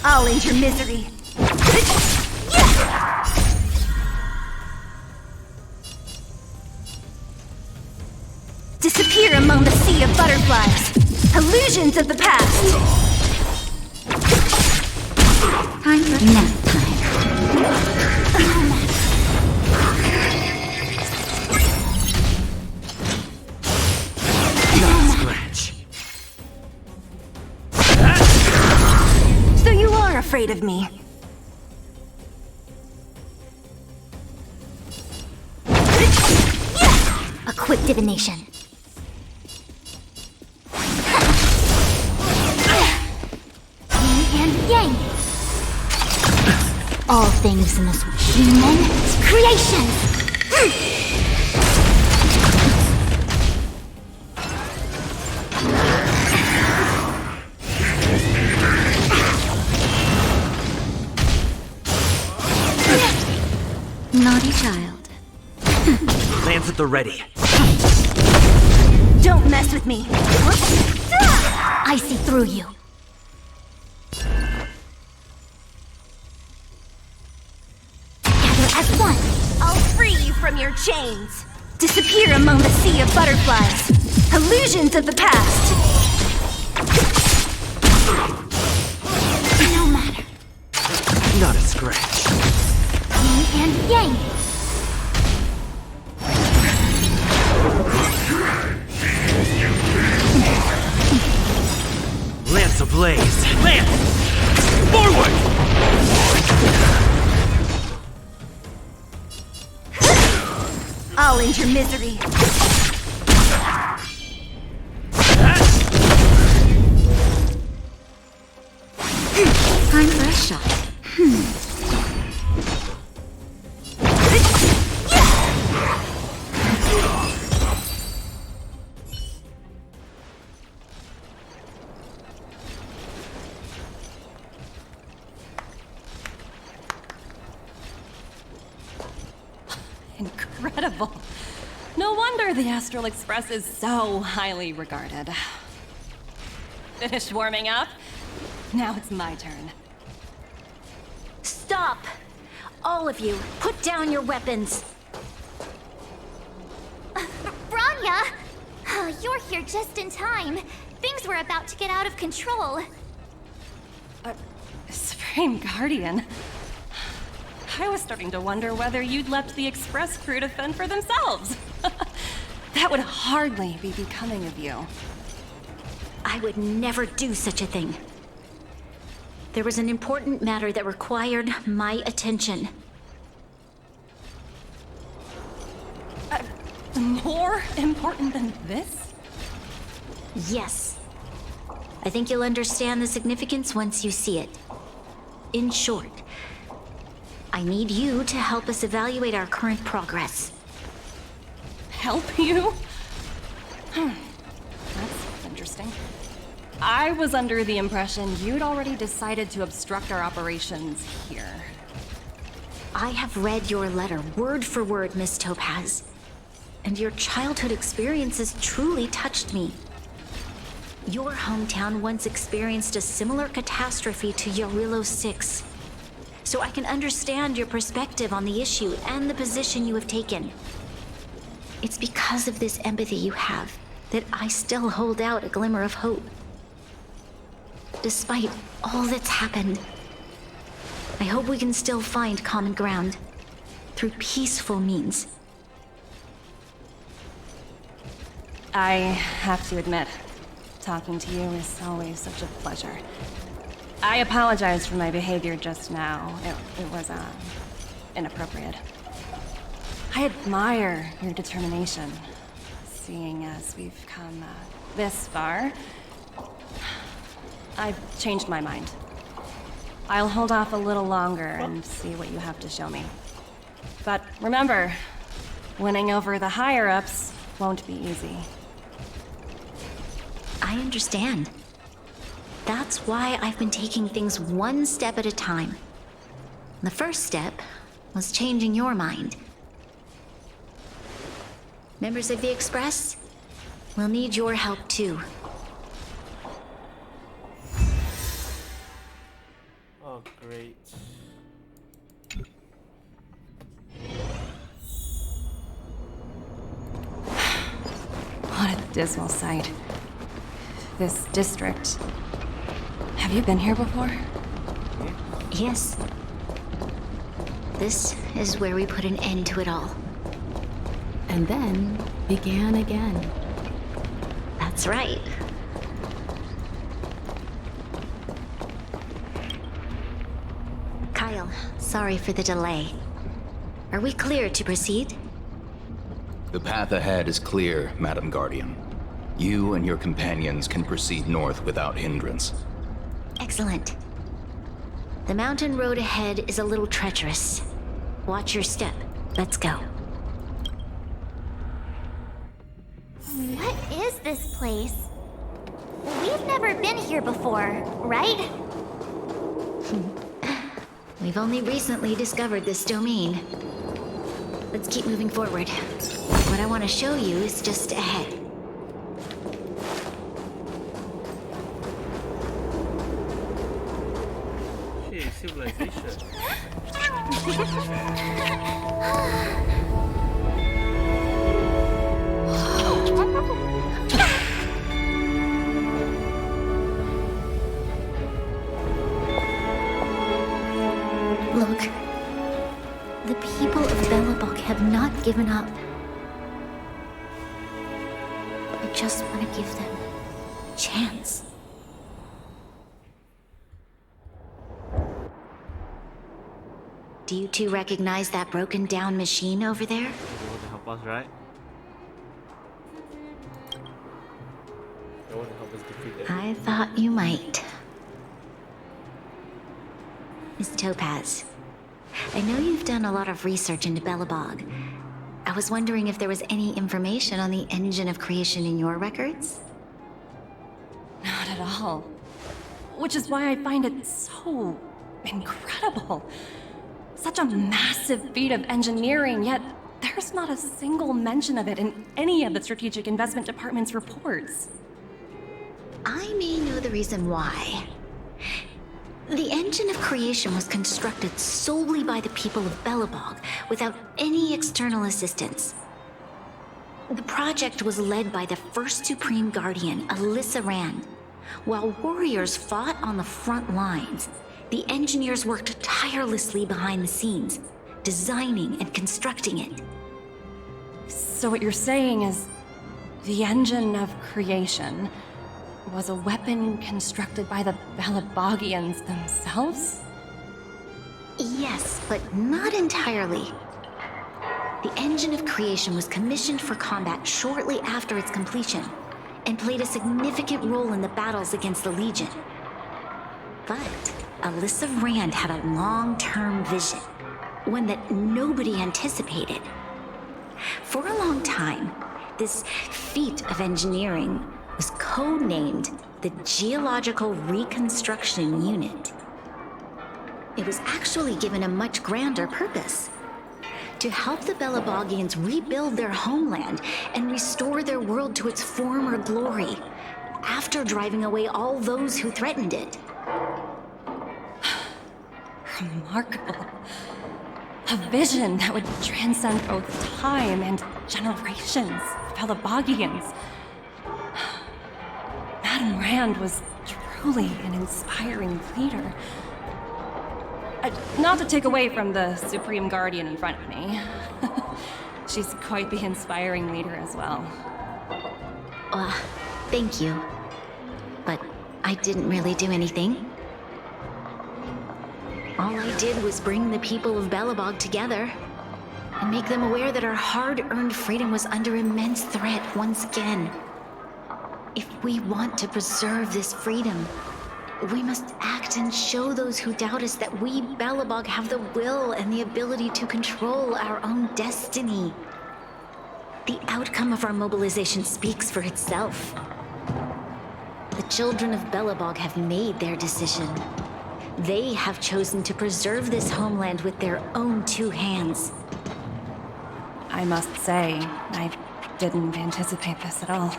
I'll end your misery. Disappear among the sea of butterflies. Illusions of the past. Time for nap time. Not a scratch. So you are afraid of me. A quick divination. Yin and yang. All things in this human creation. Naughty child. Lance at the ready. Don't mess with me. I see through you. Together as one. I'll free you from your chains. Disappear among the sea of butterflies. Illusions of the past. No matter. Not a scratch. Yin and yang. Lance ablaze. Lance! Forward! I'll end your misery. Time for a shot. Incredible. No wonder the Astral Express is so highly regarded. Finished warming up? Now it's my turn. Stop! All of you, put down your weapons. Maya! You're here just in time. Things were about to get out of control. Supreme Guardian. I was starting to wonder whether you'd left the Express crew to fend for themselves. That would hardly be becoming of you. I would never do such a thing. There was an important matter that required my attention. More important than this? Yes. I think you'll understand the significance once you see it. In short, I need you to help us evaluate our current progress. Help you? That's interesting. I was under the impression you'd already decided to obstruct our operations here. I have read your letter word for word, Miss Topaz. And your childhood experiences truly touched me. Your hometown once experienced a similar catastrophe to Yarillo 6. So I can understand your perspective on the issue and the position you have taken. It's because of this empathy you have that I still hold out a glimmer of hope. Despite all that's happened, I hope we can still find common ground through peaceful means. I have to admit, talking to you is always such a pleasure. I apologize for my behavior just now. It was, inappropriate. I admire your determination, seeing as we've come this far. I've changed my mind. I'll hold off a little longer and see what you have to show me. But remember, winning over the higher-ups won't be easy. I understand. That's why I've been taking things one step at a time. The first step was changing your mind. Members of the Express, we'll need your help too. Oh, great. What a dismal sight. This district. Have you been here before? Yes. This is where we put an end to it all. And then began again. That's right. Kyle, sorry for the delay. Are we clear to proceed? The path ahead is clear, Madam Guardian. You and your companions can proceed north without hindrance. Excellent. The mountain road ahead is a little treacherous. Watch your step. Let's go. What is this place? We've never been here before, right? We've only recently discovered this domain. Let's keep moving forward. What I want to show you is just ahead. Shit, civilization. Look. The people of Belobog have not given up. I just want to give them a chance. Do you two recognize that broken down machine over there? They want to help us, right? They want to help us defeat them. I thought you might. Miss Topaz, I know you've done a lot of research into Belobog. I was wondering if there was any information on the engine of creation in your records? Not at all. Which is why I find it so incredible. Such a massive feat of engineering, yet there's not a single mention of it in any of the Strategic Investment Department's reports. I may know the reason why. The engine of creation was constructed solely by the people of Belobog, without any external assistance. The project was led by the first Supreme Guardian, Alyssa Rand. While warriors fought on the front lines, the engineers worked tirelessly behind the scenes, designing and constructing it. So what you're saying is the engine of creation was a weapon constructed by the Balabagians themselves? Yes, but not entirely. The engine of creation was commissioned for combat shortly after its completion, and played a significant role in the battles against the Legion. But Alyssa Rand had a long-term vision, one that nobody anticipated. For a long time, this feat of engineering was codenamed the Geological Reconstruction Unit. It was actually given a much grander purpose: to help the Balabagians rebuild their homeland and restore their world to its former glory, after driving away all those who threatened it. Remarkable. A vision that would transcend both time and generations of Balabagians. Madame Rand was truly an inspiring leader. Not to take away from the Supreme Guardian in front of me. She's quite the inspiring leader as well. Thank you. But I didn't really do anything. All I did was bring the people of Belobog together and make them aware that our hard-earned freedom was under immense threat once again. If we want to preserve this freedom, we must act and show those who doubt us that we, Belobog, have the will and the ability to control our own destiny. The outcome of our mobilization speaks for itself. The children of Belobog have made their decision. They have chosen to preserve this homeland with their own two hands. I must say, I didn't anticipate this at all.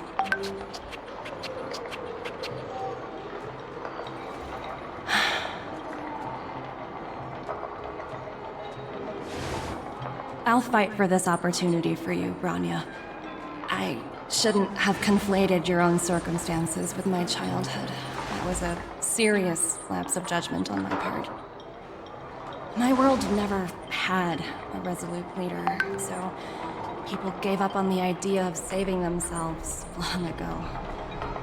I'll fight for this opportunity for you, Branya. I shouldn't have conflated your own circumstances with my childhood. That was a serious lapse of judgment on my part. My world never had a resolute leader, so people gave up on the idea of saving themselves long ago.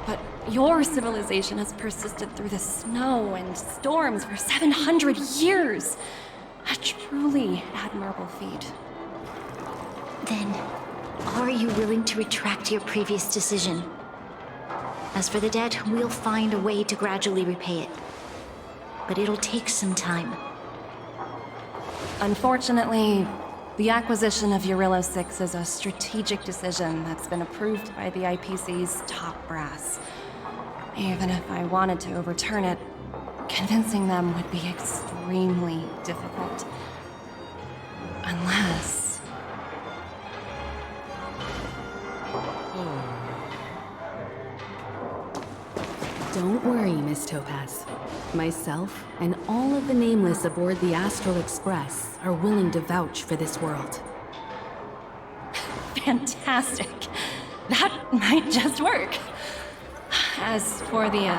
But your civilization has persisted through the snow and storms for 700 years. A truly admirable feat. Then, are you willing to retract your previous decision? As for the debt, we'll find a way to gradually repay it. But it'll take some time. Unfortunately, the acquisition of Urilla 6 is a strategic decision that's been approved by the IPC's top brass. Even if I wanted to overturn it, convincing them would be extremely difficult. Unless... Don't worry, Miss Topaz. Myself and all of the Nameless aboard the Astral Express are willing to vouch for this world. Fantastic. That might just work. As for the,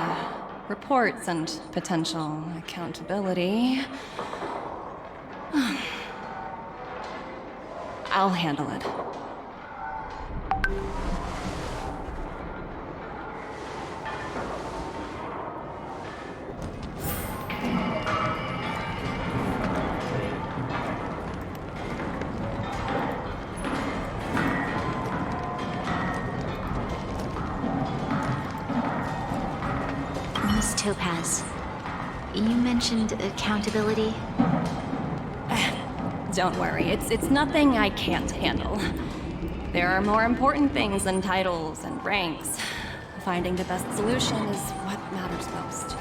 reports and potential accountability... I'll handle it. Miss Topaz, you mentioned accountability? Don't worry, it's nothing I can't handle. There are more important things than titles and ranks. Finding the best solution is what matters most.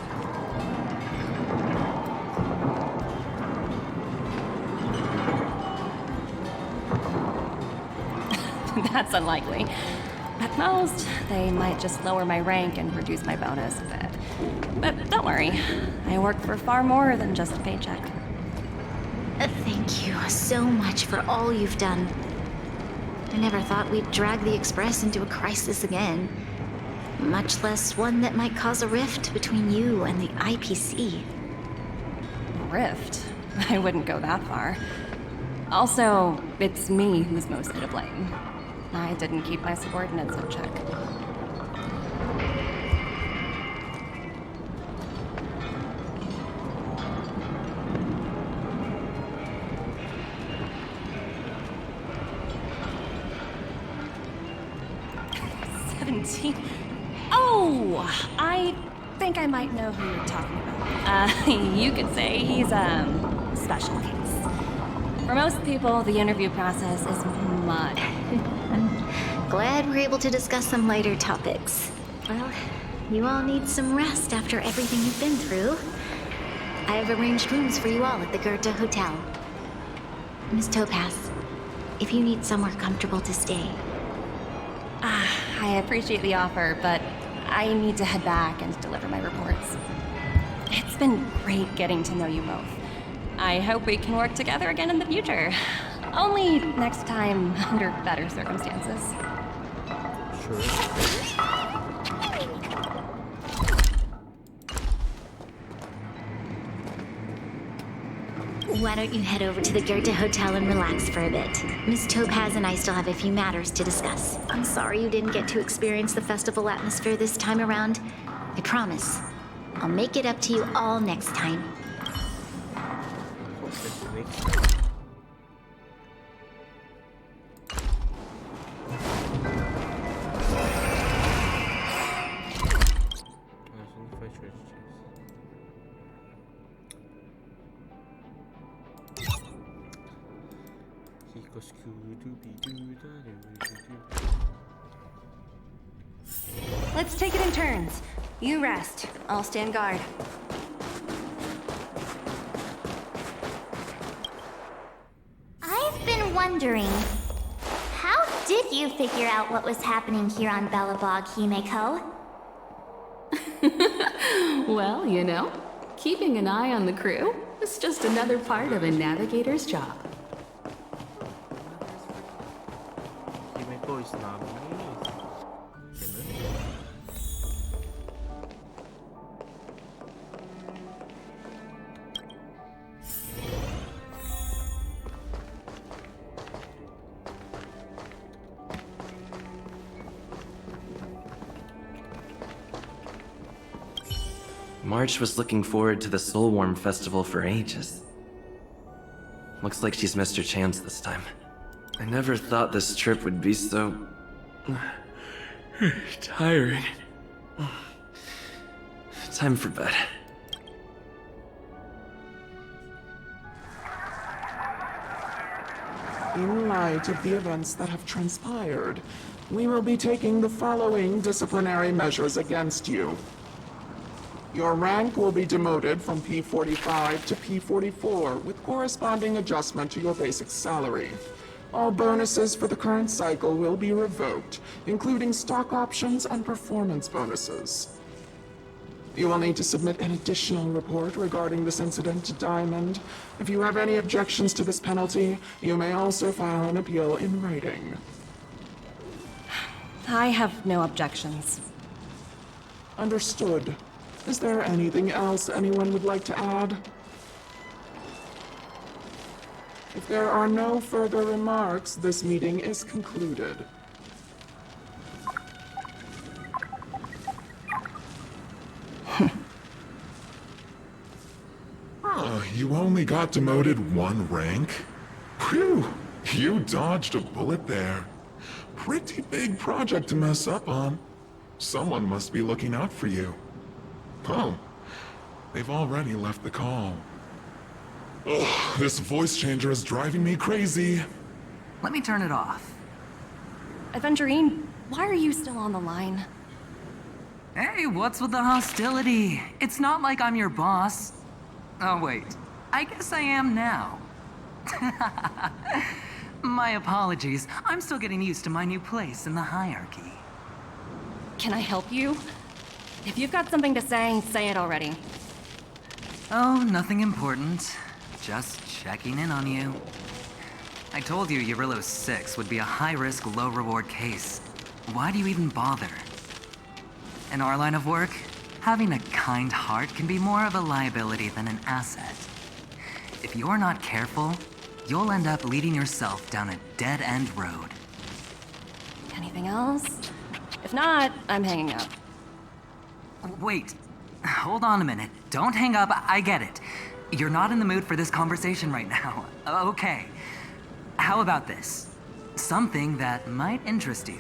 That's unlikely. At most, they might just lower my rank and reduce my bonus a bit. But don't worry, I work for far more than just a paycheck. Thank you so much for all you've done. I never thought we'd drag the Express into a crisis again. Much less one that might cause a rift between you and the IPC. Rift? I wouldn't go that far. Also, it's me who's mostly to blame. I didn't keep my subordinates in check. Oh, I think I might know who you're talking about. You could say he's a special case. For most people, the interview process is mud. Glad we're able to discuss some lighter topics. Well, you all need some rest after everything you've been through. I have arranged rooms for you all at the Goethe Hotel. Miss Topaz, if you need somewhere comfortable to stay. I appreciate the offer, but I need to head back and deliver my reports. It's been great getting to know you both. I hope we can work together again in the future. Only next time under better circumstances. Why don't you head over to the Goethe Hotel and relax for a bit? Miss Topaz and I still have a few matters to discuss. I'm sorry you didn't get to experience the festival atmosphere this time around. I promise, I'll make it up to you all next time. Let's take it in turns. You rest. I'll stand guard. I've been wondering, how did you figure out what was happening here on Belobog, Himeko? Well, you know, keeping an eye on the crew is just another part of a navigator's job. Himeko is not me. March was looking forward to the Soulworm Festival for ages. Looks like she's missed her chance this time. I never thought this trip would be so... tiring. Time for bed. In light of the events that have transpired, we will be taking the following disciplinary measures against you. Your rank will be demoted from P45 to P44 with corresponding adjustment to your basic salary. All bonuses for the current cycle will be revoked, including stock options and performance bonuses. You will need to submit an additional report regarding this incident to Diamond. If you have any objections to this penalty, you may also file an appeal in writing. I have no objections. Understood. Is there anything else anyone would like to add? If there are no further remarks, this meeting is concluded. You only got demoted one rank? Phew, you dodged a bullet there. Pretty big project to mess up on. Someone must be looking out for you. Oh, they've already left the call. Ugh, this voice changer is driving me crazy. Let me turn it off. Aventurine, why are you still on the line? Hey, what's with the hostility? It's not like I'm your boss. Oh, wait. I guess I am now. My apologies. I'm still getting used to my new place in the hierarchy. Can I help you? If you've got something to say it already. Oh, nothing important. Just checking in on you. I told you Eurylo 6 would be a high-risk, low-reward case. Why do you even bother? In our line of work, having a kind heart can be more of a liability than an asset. If you're not careful, you'll end up leading yourself down a dead-end road. Anything else? If not, I'm hanging up. Wait, hold on a minute. Don't hang up, I get it. You're not in the mood for this conversation right now. Okay. How about this? Something that might interest you.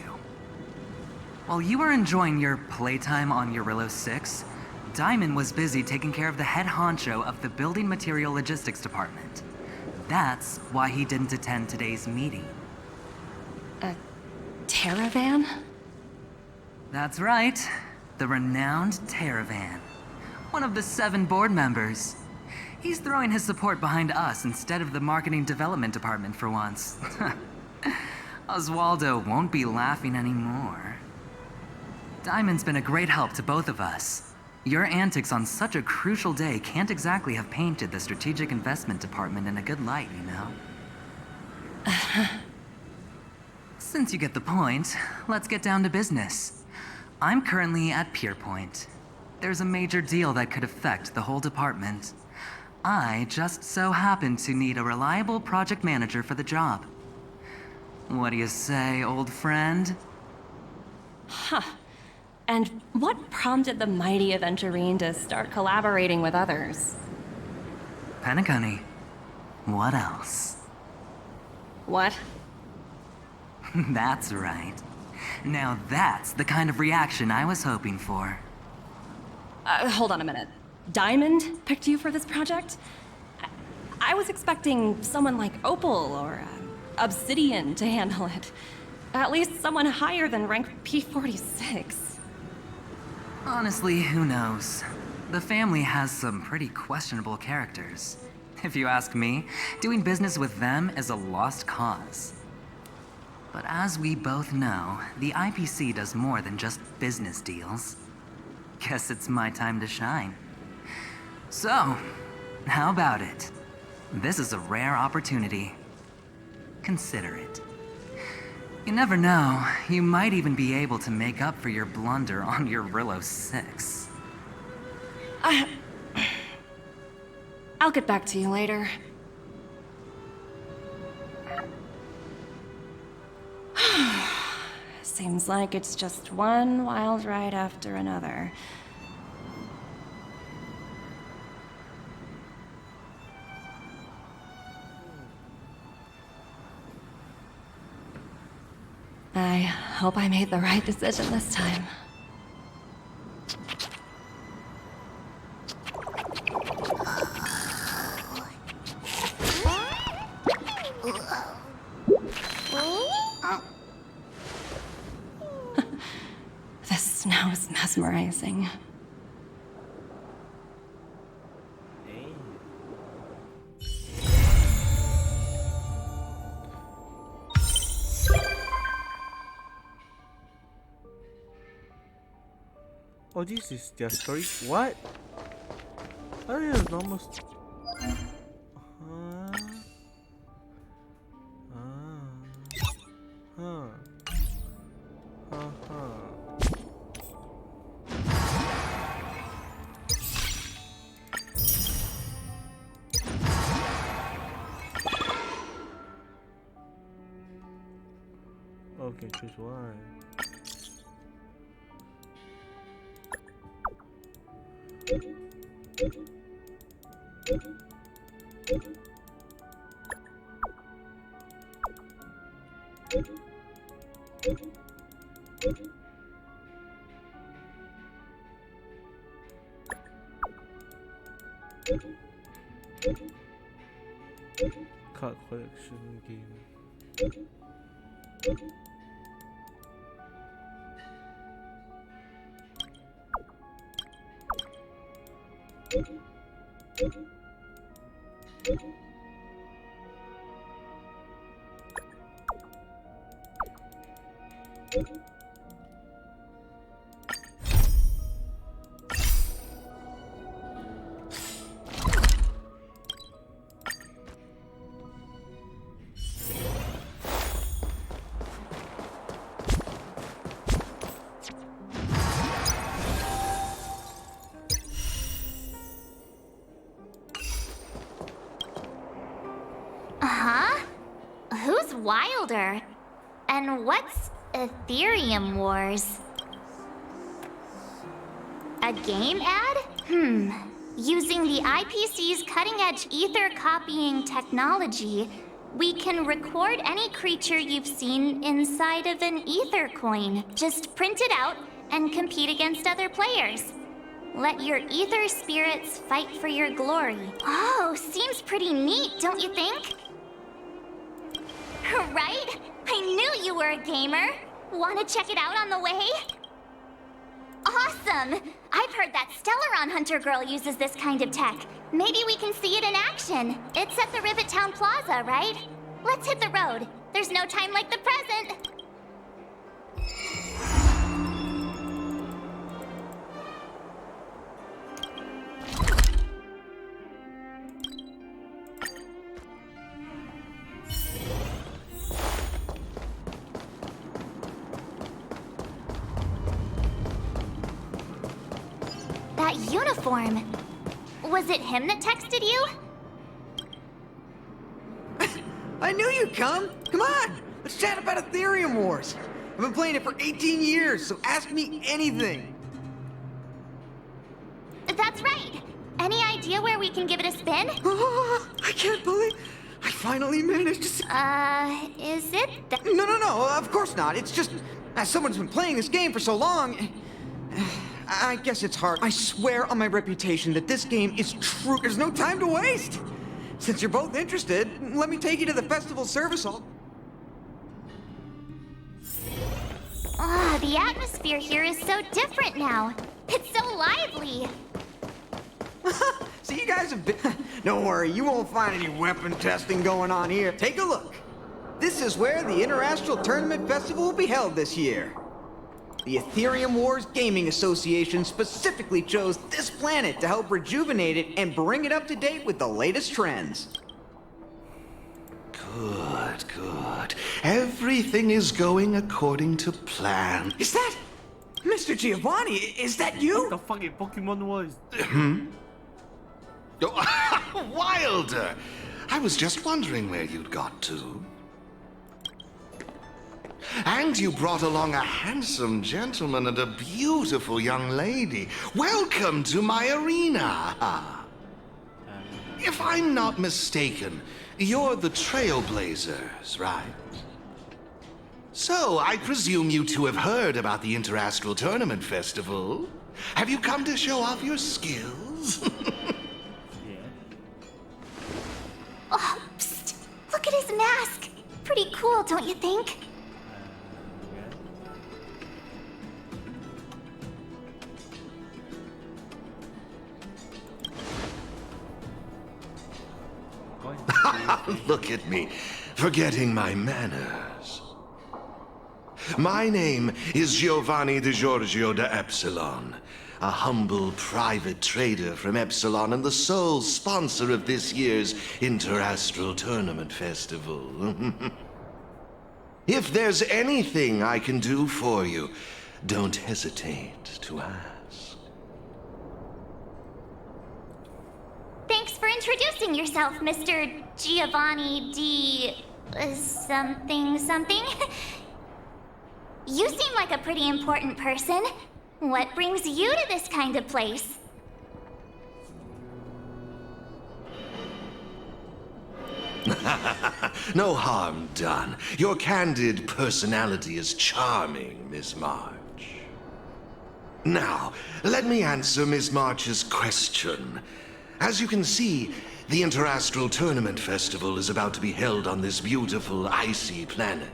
While you were enjoying your playtime on Eurylo 6, Diamond was busy taking care of the head honcho of the Building Material Logistics Department. That's why he didn't attend today's meeting. A Terravan? That's right. The renowned Terravan. One of the 7 board members. He's throwing his support behind us instead of the Marketing Development Department for once. Oswaldo won't be laughing anymore. Diamond's been a great help to both of us. Your antics on such a crucial day can't exactly have painted the Strategic Investment Department in a good light, you know? Since you get the point, let's get down to business. I'm currently at Pierpoint. There's a major deal that could affect the whole department. I just so happen to need a reliable project manager for the job. What do you say, old friend? Huh. And what prompted the mighty Aventurine to start collaborating with others? Penacony. What else? What? That's right. Now that's the kind of reaction I was hoping for. Hold on a minute. Diamond picked you for this project? I was expecting someone like Opal or Obsidian to handle it. At least someone higher than rank P46. Honestly, who knows? The family has some pretty questionable characters. If you ask me, doing business with them is a lost cause. But as we both know, the IPC does more than just business deals. Guess it's my time to shine. So, how about it? This is a rare opportunity. Consider it. You never know, you might even be able to make up for your blunder on Eurylo 6. I'll get back to you later. Seems like it's just one wild ride after another. I hope I made the right decision this time. The snow is mesmerizing. Oh, this is their story? What? Oh, yeah, it's almost. Okay, choose one. Card collection game. sounds wilder. And what's Ethereum Wars? A game ad? Using the IPC's cutting-edge ether copying technology, we can record any creature you've seen inside of an ether coin. Just print it out and compete against other players. Let your ether spirits fight for your glory. Oh, seems pretty neat, don't you think? Right? I knew you were a gamer. Want to check it out on the way? Awesome! I've heard that Stellaron Hunter girl uses this kind of tech. Maybe we can see it in action. It's at the Rivet Town Plaza, right? Let's hit the road. There's no time like the present. That uniform. Was it him that texted you? I knew you'd come! Come on! Let's chat about Ethereum Wars! I've been playing it for 18 years, so ask me anything! That's right! Any idea where we can give it a spin? I can't believe I finally managed to see— is it that— No, of course not. It's just, as someone's been playing this game for so long, I guess it's hard. I swear on my reputation that this game is true. There's no time to waste! Since you're both interested, let me take you to the festival service hall. The atmosphere here is so different now. It's so lively. So you guys have been— Don't worry, you won't find any weapon testing going on here. Take a look. This is where the Interastral Tournament Festival will be held this year. The Ethereum Wars Gaming Association specifically chose this planet to help rejuvenate it and bring it up to date with the latest trends. Good. Everything is going according to plan. Is that Mr. Giovanni? Is that you? What the fucking Pokemon was? Wilder! I was just wondering where you'd got to. And you brought along a handsome gentleman and a beautiful young lady. Welcome to my arena. If I'm not mistaken, you're the Trailblazers, right? So, I presume you two have heard about the Interastral Tournament Festival. Have you come to show off your skills? Oh, psst! Look at his mask! Pretty cool, don't you think? Look at me, forgetting my manners. My name is Giovanni Di Giorgio de Epsilon, a humble private trader from Epsilon and the sole sponsor of this year's Interastral Tournament Festival. If there's anything I can do for you, don't hesitate to ask. Thanks for introducing yourself, Mr. Giovanni D... something. You seem like a pretty important person. What brings you to this kind of place? No harm done. Your candid personality is charming, Miss March. Now, let me answer Miss March's question. As you can see, the Interastral Tournament Festival is about to be held on this beautiful, icy planet.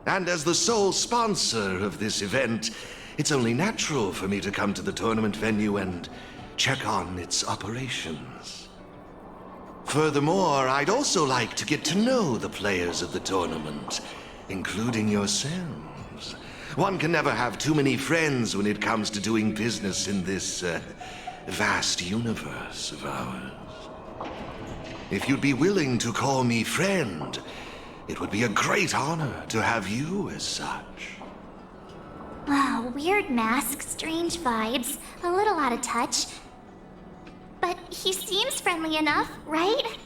And as the sole sponsor of this event, it's only natural for me to come to the tournament venue and check on its operations. Furthermore, I'd also like to get to know the players of the tournament, including yourselves. One can never have too many friends when it comes to doing business in this, vast universe of ours. If you'd be willing to call me friend, it would be a great honor to have you as such. Wow, weird mask, strange vibes, a little out of touch. But he seems friendly enough, right?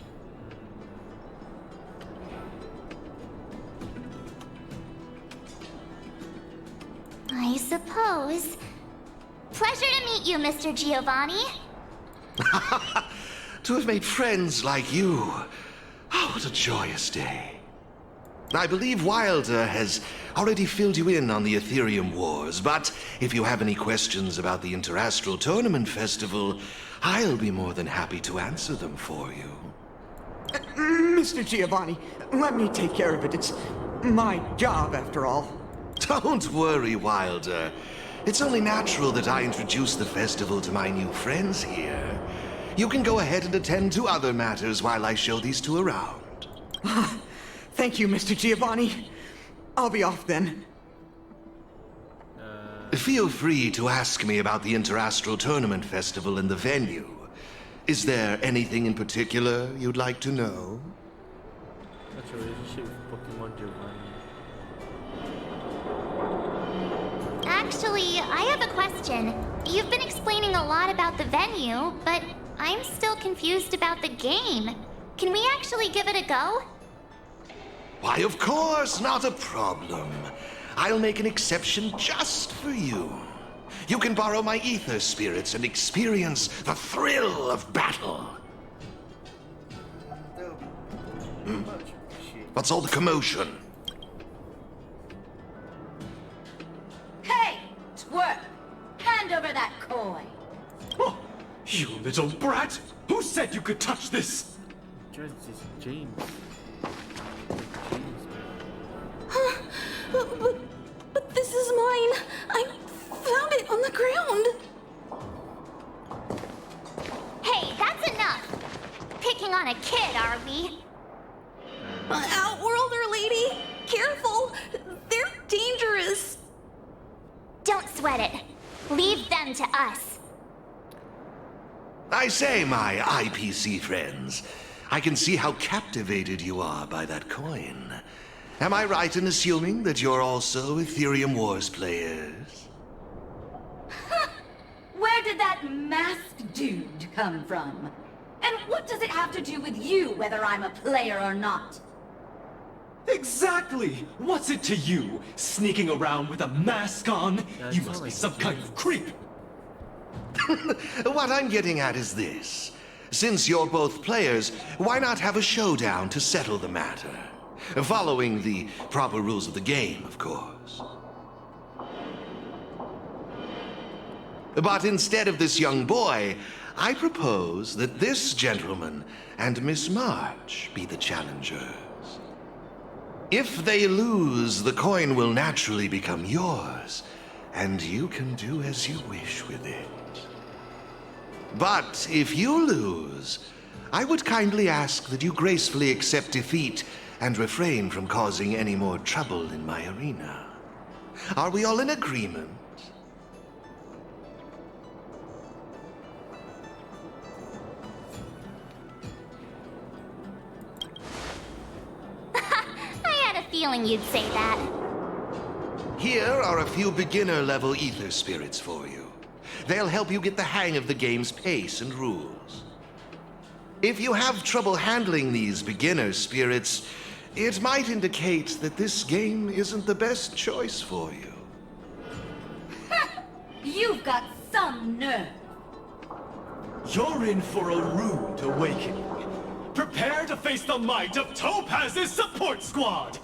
suppose. Pleasure to meet you, Mr. Giovanni. To have made friends like you. Oh, what a joyous day. I believe Wilder has already filled you in on the Ethereum Wars, but if you have any questions about the Interastral Tournament Festival, I'll be more than happy to answer them for you. Mr. Giovanni, let me take care of it. It's my job, after all. Don't worry, Wilder. It's only natural that I introduce the festival to my new friends here. You can go ahead and attend to other matters while I show these two around. Thank you, Mr. Giovanni. I'll be off then. Feel free to ask me about the Interastral Tournament Festival and the venue. Is there anything in particular you'd like to know? What's your relationship with Pokemon Giovanni? Actually, I have a question. You've been explaining a lot about the venue, but I'm still confused about the game. Can we actually give it a go? Why, of course, not a problem. I'll make an exception just for you. You can borrow my ether spirits and experience the thrill of battle. What's all the commotion? Hey, twerp! Hand over that coin! Oh, you little brat! Who said you could touch this? James. But this is mine. I found it on the ground. Hey, that's enough! Picking on a kid, are we? Outworlder lady, careful. They're dangerous. Don't sweat it. Leave them to us. I say, my IPC friends, I can see how captivated you are by that coin. Am I right in assuming that you're also Ethereum Wars players? Where did that masked dude come from? And what does it have to do with you, whether I'm a player or not? Exactly! What's it to you, sneaking around with a mask on? You must be some kind of creep. What I'm getting at is this. Since you're both players, why not have a showdown to settle the matter? Following the proper rules of the game, of course. But instead of this young boy, I propose that this gentleman and Miss March be the challengers. If they lose, the coin will naturally become yours, and you can do as you wish with it. But if you lose, I would kindly ask that you gracefully accept defeat and refrain from causing any more trouble in my arena. Are we all in agreement? I had a feeling you'd say that. Here are a few beginner-level ether spirits for you. They'll help you get the hang of the game's pace and rules. If you have trouble handling these beginner spirits, it might indicate that this game isn't the best choice for you. You've got some nerve. You're in for a rude awakening. Prepare to face the might of Topaz's support squad!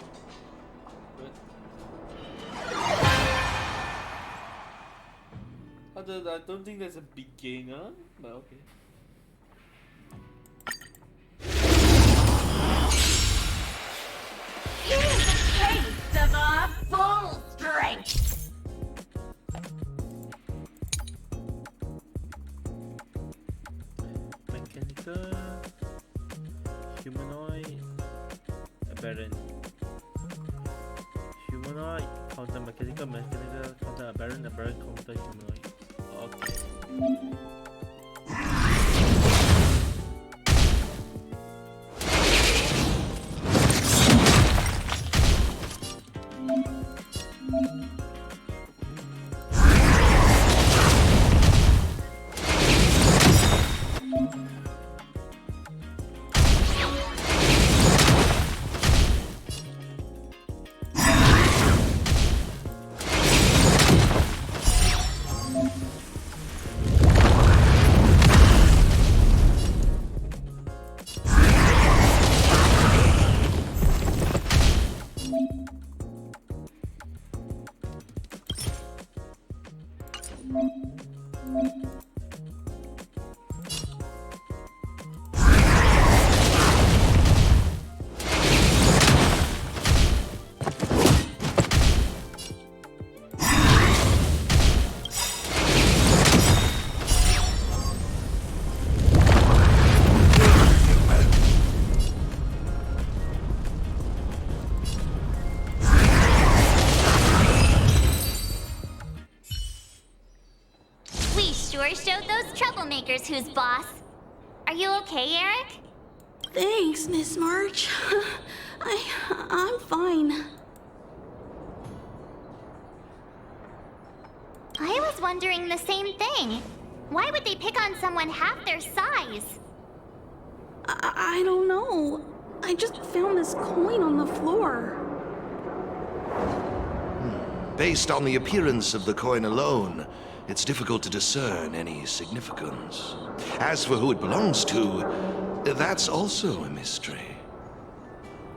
I don't think there's a beginner, but okay. Here's a taste of our full strength. Mechanical, humanoid, aberrant. Humanoid, counter mechanical, counter aberrant, aberrant, counter humanoid. Okay. is who's boss. Are you okay, Eric? Thanks, Miss March. I'm fine. I was wondering the same thing. Why would they pick on someone half their size? I don't know. I just found this coin on the floor. Based on the appearance of the coin alone, it's difficult to discern any significance. As for who it belongs to, that's also a mystery.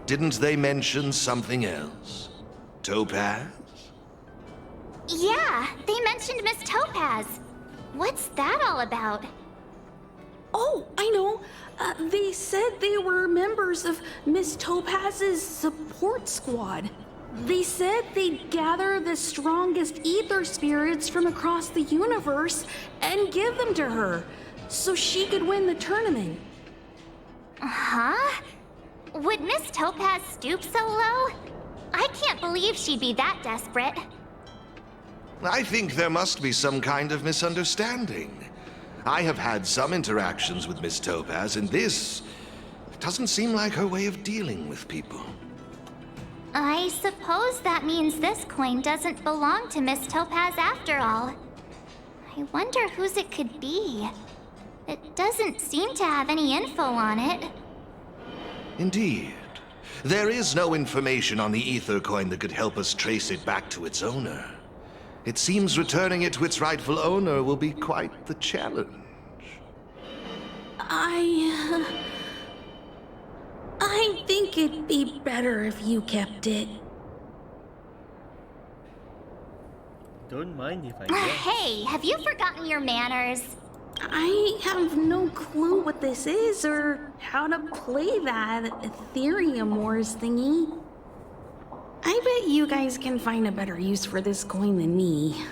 Didn't they mention something else? Topaz? Yeah, they mentioned Miss Topaz. What's that all about? Oh, I know. They said they were members of Miss Topaz's support squad. They said they'd gather the strongest ether spirits from across the universe and give them to her, so she could win the tournament. Huh? Would Miss Topaz stoop so low? I can't believe she'd be that desperate. I think there must be some kind of misunderstanding. I have had some interactions with Miss Topaz, and this doesn't seem like her way of dealing with people. I suppose that means this coin doesn't belong to Miss Topaz after all. I wonder whose it could be. It doesn't seem to have any info on it. Indeed. There is no information on the ether coin that could help us trace it back to its owner. It seems returning it to its rightful owner will be quite the challenge. I think it'd be better if you kept it. Don't mind if I do. Hey, have you forgotten your manners? I have no clue what this is or how to play that Ethereum Wars thingy. I bet you guys can find a better use for this coin than me.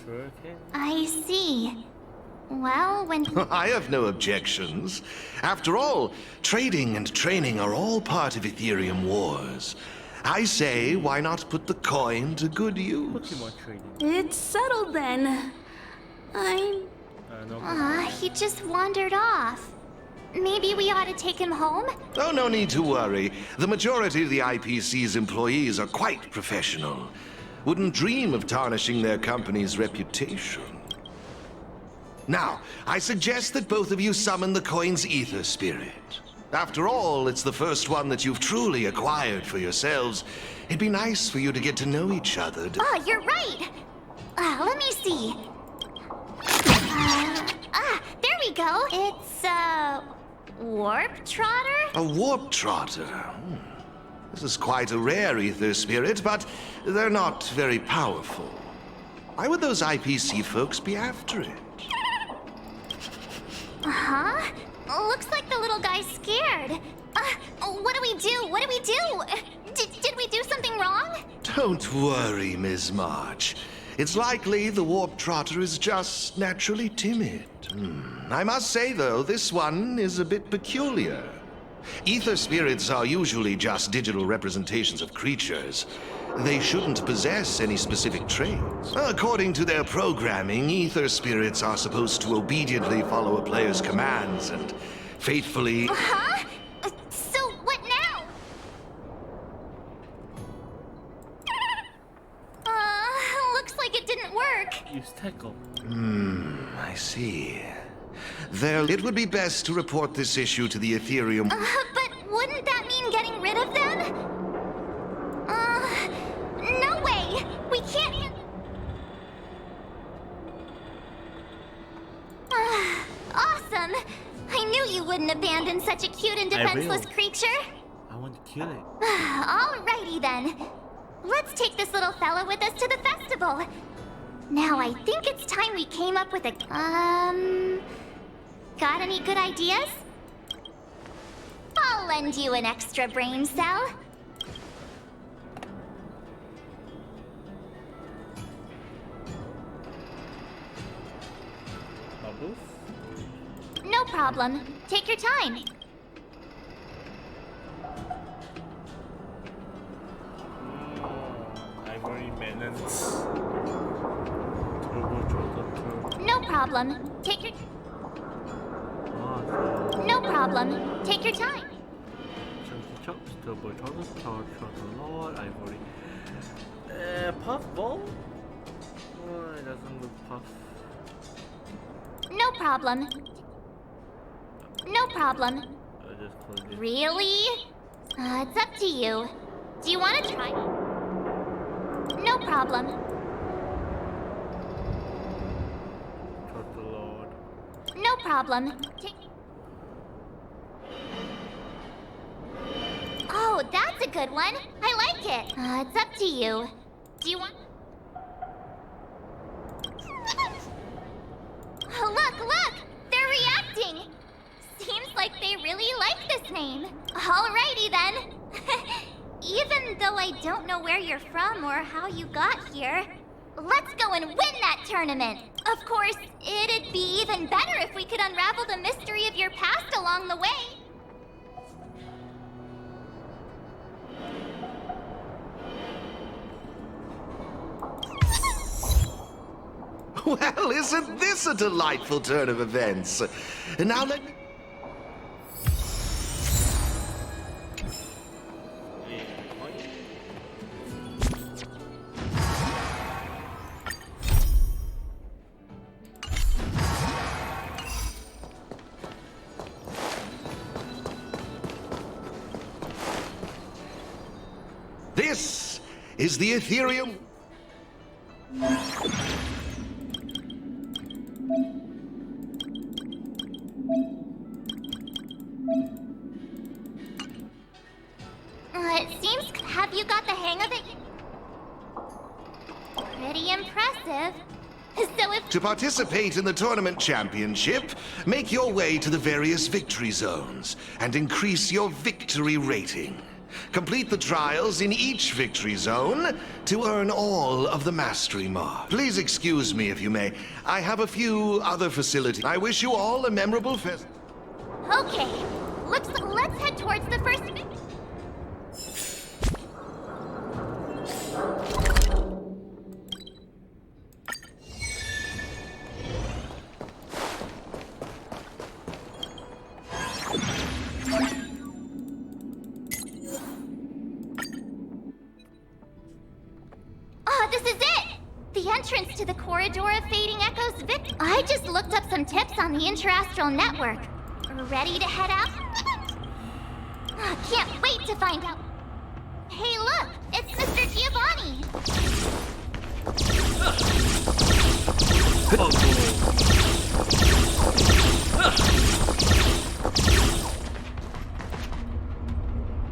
Sure can. I see. Well, when... I have no objections. After all, trading and training are all part of Ethereum Wars. I say, why not put the coin to good use? It's settled then. He just wandered off. Maybe we ought to take him home? Oh, no need to worry. The majority of the IPC's employees are quite professional. Wouldn't dream of tarnishing their company's reputation. Now, I suggest that both of you summon the coin's ether spirit. After all, it's the first one that you've truly acquired for yourselves. It'd be nice for you to get to know each other. Oh, you're right! Let me see. There we go. It's a warp trotter? A warp trotter? This is quite a rare ether spirit, but they're not very powerful. Why would those IPC folks be after it? Huh? Looks like the little guy's scared. What do we do? What do we do? Did we do something wrong? Don't worry, Ms. March. It's likely the warp trotter is just naturally timid. I must say, though, this one is a bit peculiar. Ether spirits are usually just digital representations of creatures. They shouldn't possess any specific traits. According to their programming, ether spirits are supposed to obediently follow a player's commands and faithfully... Huh? So what now? Looks like it didn't work. Use tackle. I see. It would be best to report this issue to the Ethereum... But wouldn't that mean getting rid of them? No way! We can't... Awesome! I knew you wouldn't abandon such a cute and defenseless creature. I want to kill it. Alrighty then. Let's take this little fella with us to the festival. Now I think it's time we came up with a... Got any good ideas? I'll lend you an extra brain cell. Bubbles? No problem. Take your time. Ivory maintenance. Turbo. No problem. Take your... No problem. Take your time. Chunky chops, turbo charges, power shot a lot, ivory. Puffball? Oh, it doesn't look puff. No problem. No problem. I just closed it. Really? It's up to you. Do you want to try? No problem. Trust the Lord. No problem. Oh, that's a good one. I like it. It's up to you. Do you want... Look, look! They're reacting! Seems like they really like this name. Alrighty then. Even though I don't know where you're from or how you got here, let's go and win that tournament. Of course, it'd be even better if we could unravel the mystery of your past along the way. Well, isn't this a delightful turn of events? And now let me... This is the Ethereum... It seems... Have you got the hang of it? Pretty impressive. So if... To participate in the tournament championship, make your way to the various victory zones and increase your victory rating. Complete the trials in each victory zone to earn all of the mastery marks. Please excuse me if you may. I have a few other facilities. I wish you all a memorable fest. Okay. Let's head towards the first... This is it! The entrance to the Corridor of Fading Echoes Vic... I just looked up some tips on the Interastral Network. Ready to head out? Can't wait to find out. Hey, look! It's Mr. Giovanni!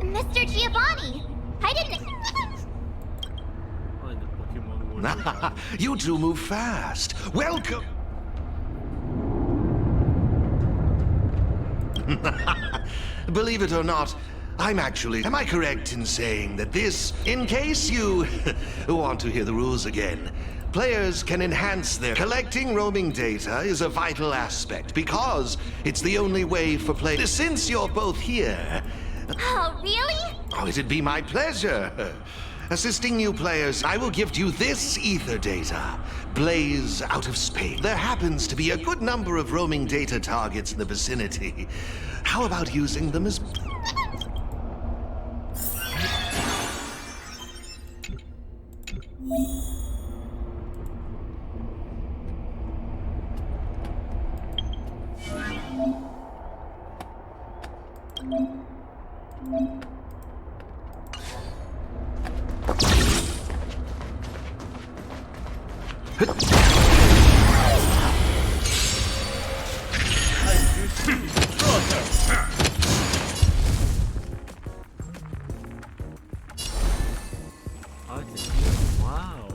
Mr. Giovanni! I didn't... You two move fast. Welcome. Believe it or not, I'm actually... Am I correct in saying that this, in case you want to hear the rules again, players can enhance their... Collecting roaming data is a vital aspect because it's the only way for players... Since you're both here... Oh, really? Oh, it'd be my pleasure. Assisting new players, I will gift you this ether data. Blaze out of space. There happens to be a good number of roaming data targets in the vicinity. How about using them as... Wow.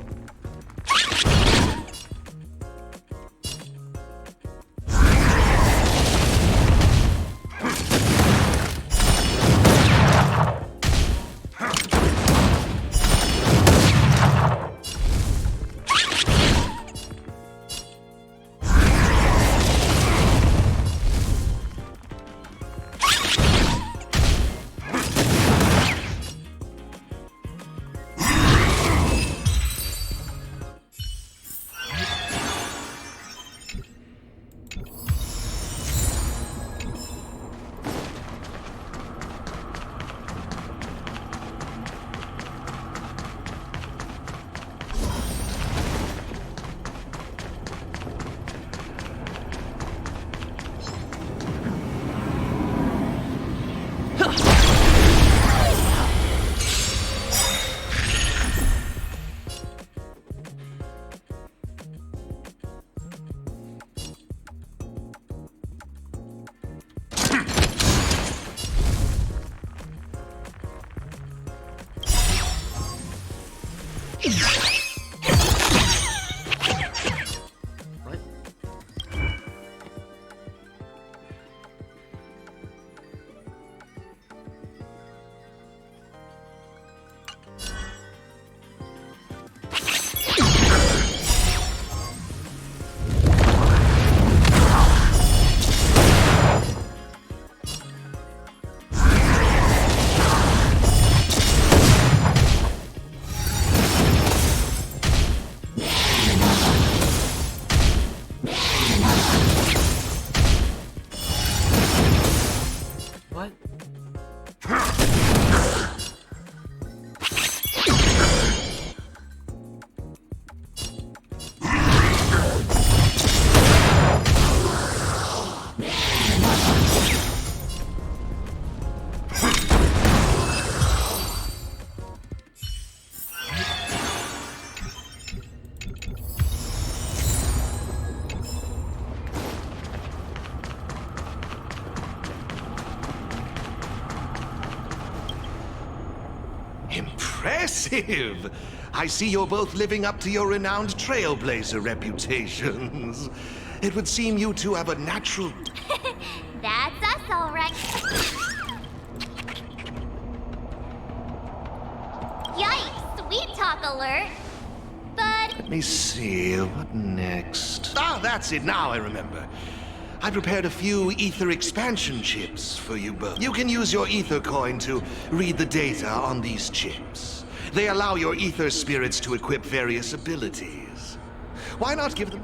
What? Impressive! I see you're both living up to your renowned trailblazer reputations. It would seem you two have a natural... That's us, all right. Yikes, sweet talk alert. But Let me see, what next? Ah, that's it, now I remember. I prepared a few ether expansion chips for you both. You can use your ether coin to read the data on these chips. They allow your ether spirits to equip various abilities. Why not give them...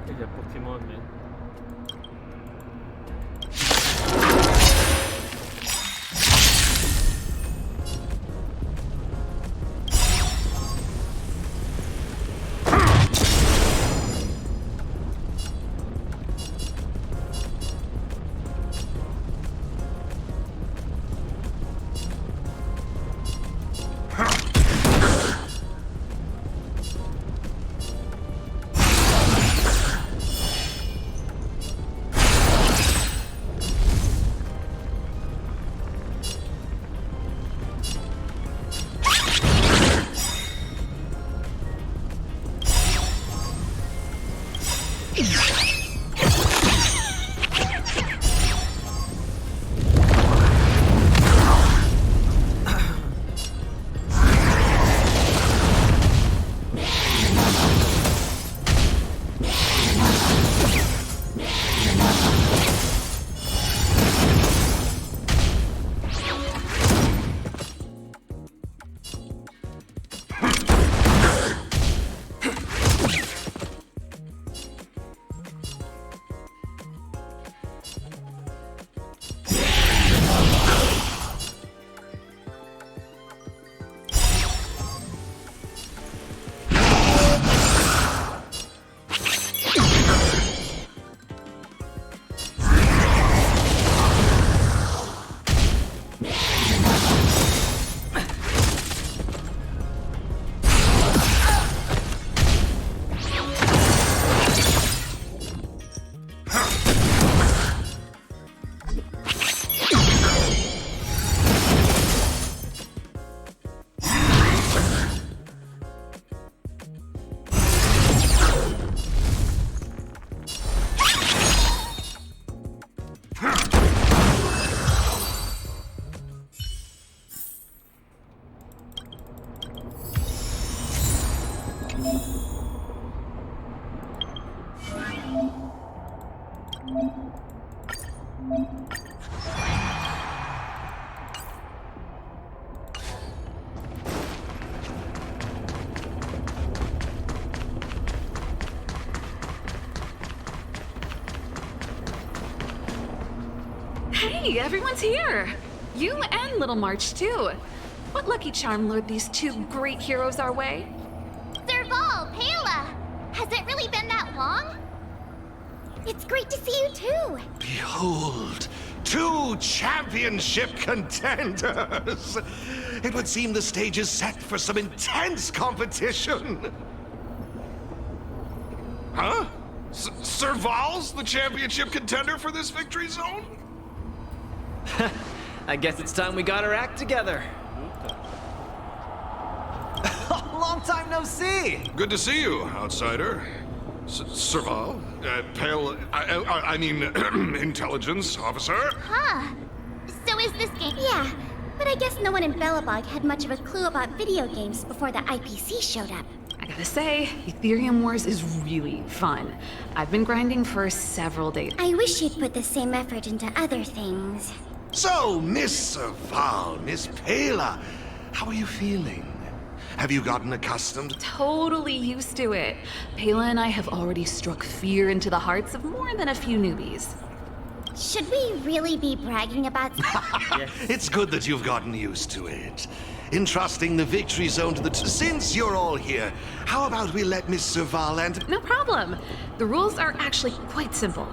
Ella Pokémon, man. Hey, everyone's here! You and Little March, too. What lucky charm lured these two great heroes our way? Serval, Pela! Has it really been that long? It's great to see you too. Behold, two championship contenders! It would seem the stage is set for some intense competition. Huh? Serval's the championship contender for this victory zone? I guess it's time we got our act together. Long time no see! Good to see you, outsider. Serval? Pale... I mean, intelligence officer? Huh. So is this game? Yeah, but I guess no one in Belobog had much of a clue about video games before the IPC showed up. I gotta say, Ethereum Wars is really fun. I've been grinding for several days. I wish you'd put the same effort into other things. So, Miss Serval, Miss Pela, how are you feeling? Have you gotten accustomed? Totally used to it. Pela and I have already struck fear into the hearts of more than a few newbies. Should we really be bragging about... It's good that you've gotten used to it. Entrusting the victory zone to the... Since you're all here, how about we let Miss Serval and... No problem. The rules are actually quite simple.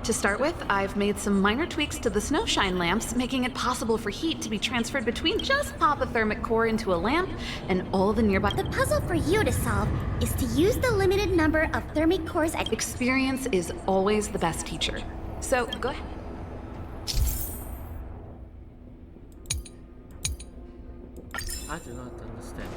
To start with, I've made some minor tweaks to the snowshine lamps, making it possible for heat to be transferred between. Just pop a thermic core into a lamp, and all the nearby... The puzzle for you to solve is to use the limited number of thermic cores at... Experience is always the best teacher. So, go ahead. I do not understand.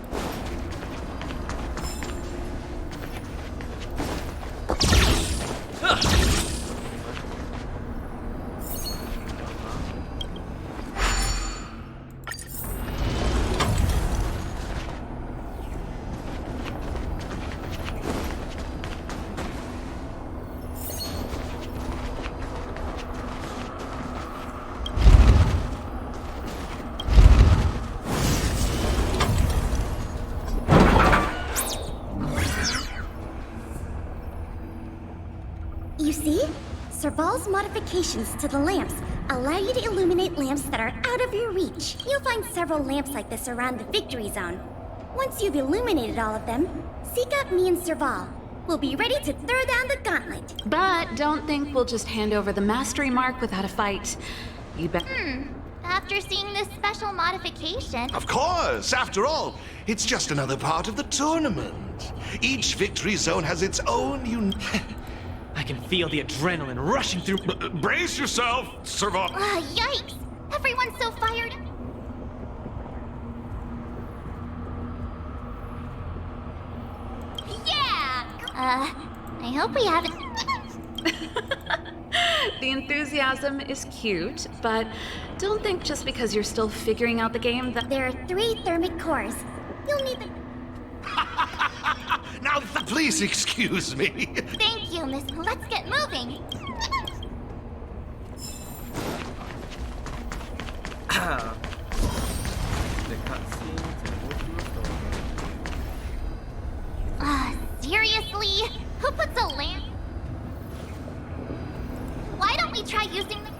You see? Serval's modifications to the lamps allow you to illuminate lamps that are out of your reach. You'll find several lamps like this around the victory zone. Once you've illuminated all of them, seek out me and Serval. We'll be ready to throw down the gauntlet. But don't think we'll just hand over the mastery mark without a fight. You bet. After seeing this special modification... Of course! After all, it's just another part of the tournament. Each victory zone has its own I can feel the adrenaline rushing through... Brace yourself, Serval! Yikes! Everyone's so fired... Yeah! I hope we haven't... The enthusiasm is cute, but don't think just because you're still figuring out the game that... There are 3 thermic cores. You'll need them... Now, please excuse me. Thank you, miss. Let's get moving. The cutscenes and go through a story. Seriously? Who puts a lamp? Why don't we try using the...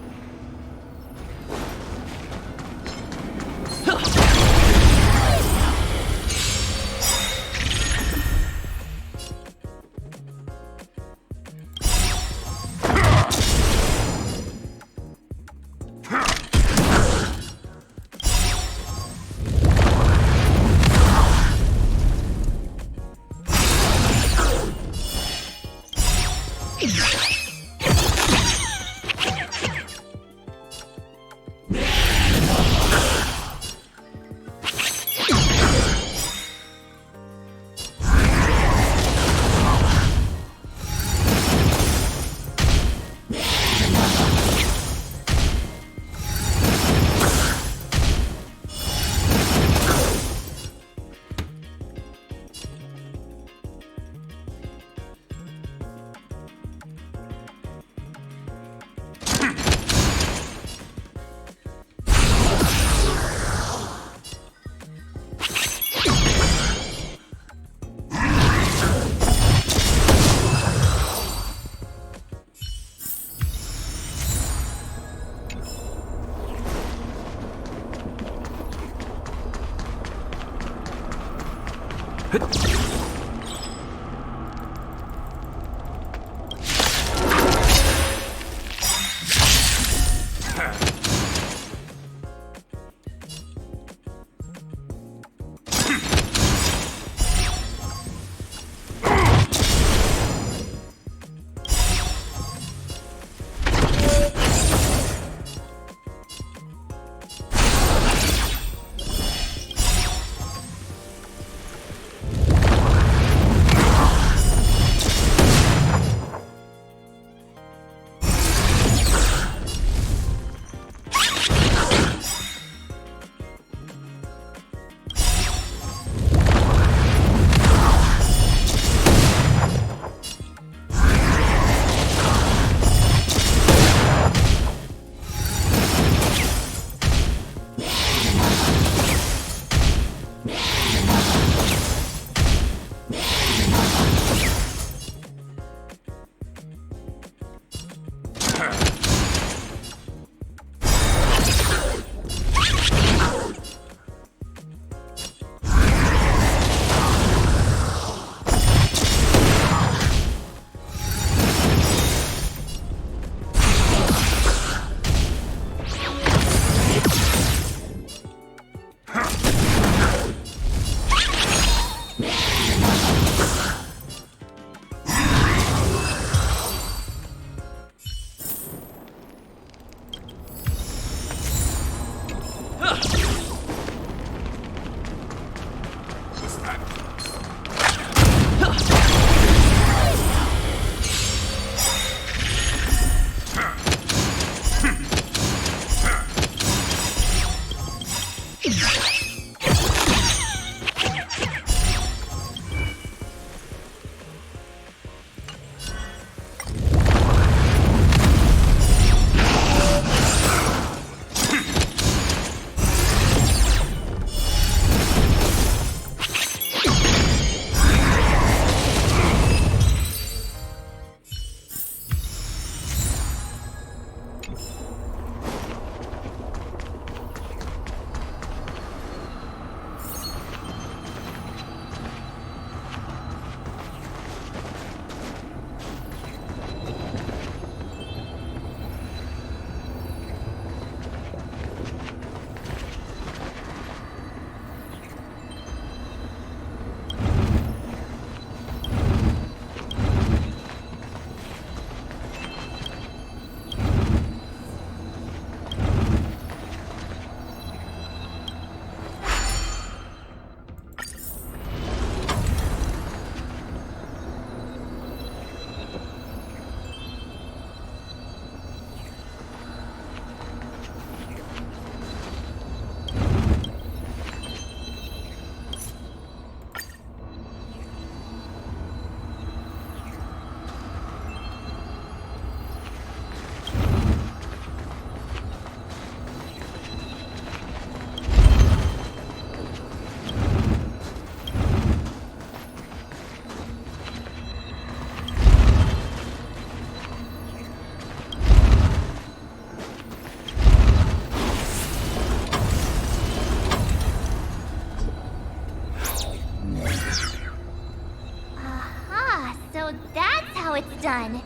it's done.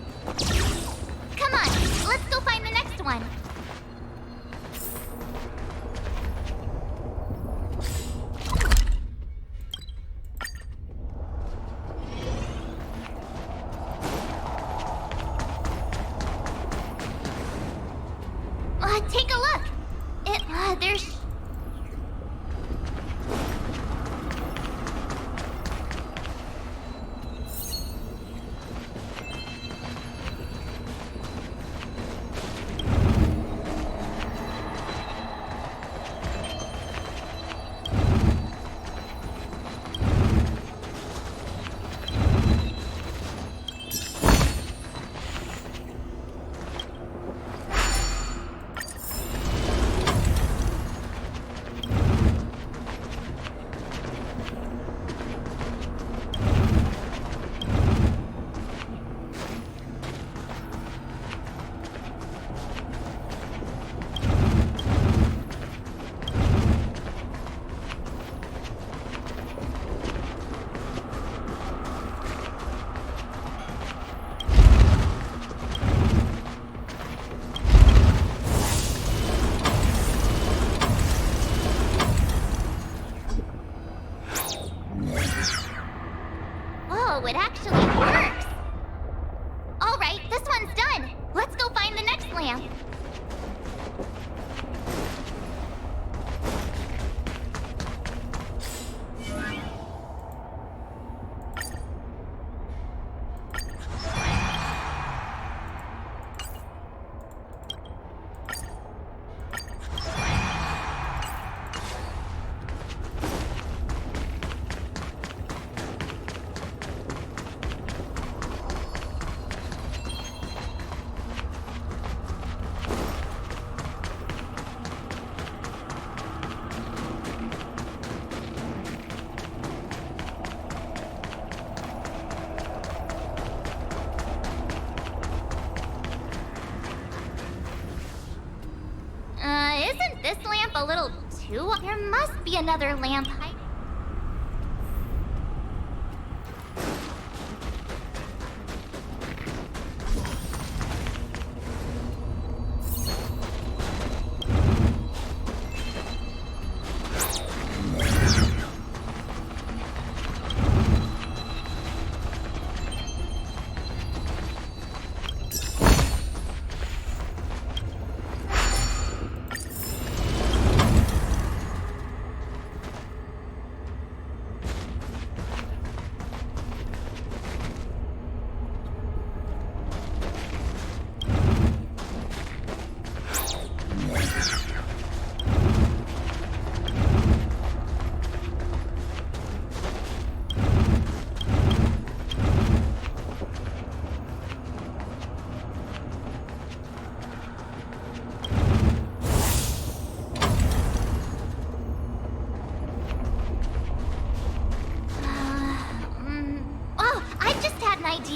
Come on, let's go find the next one. Take a look. There's... Whoa, it actually works! Alright, this one's done! Let's go find the next lamp! Isn't this lamp a little too... There must be another lamp height.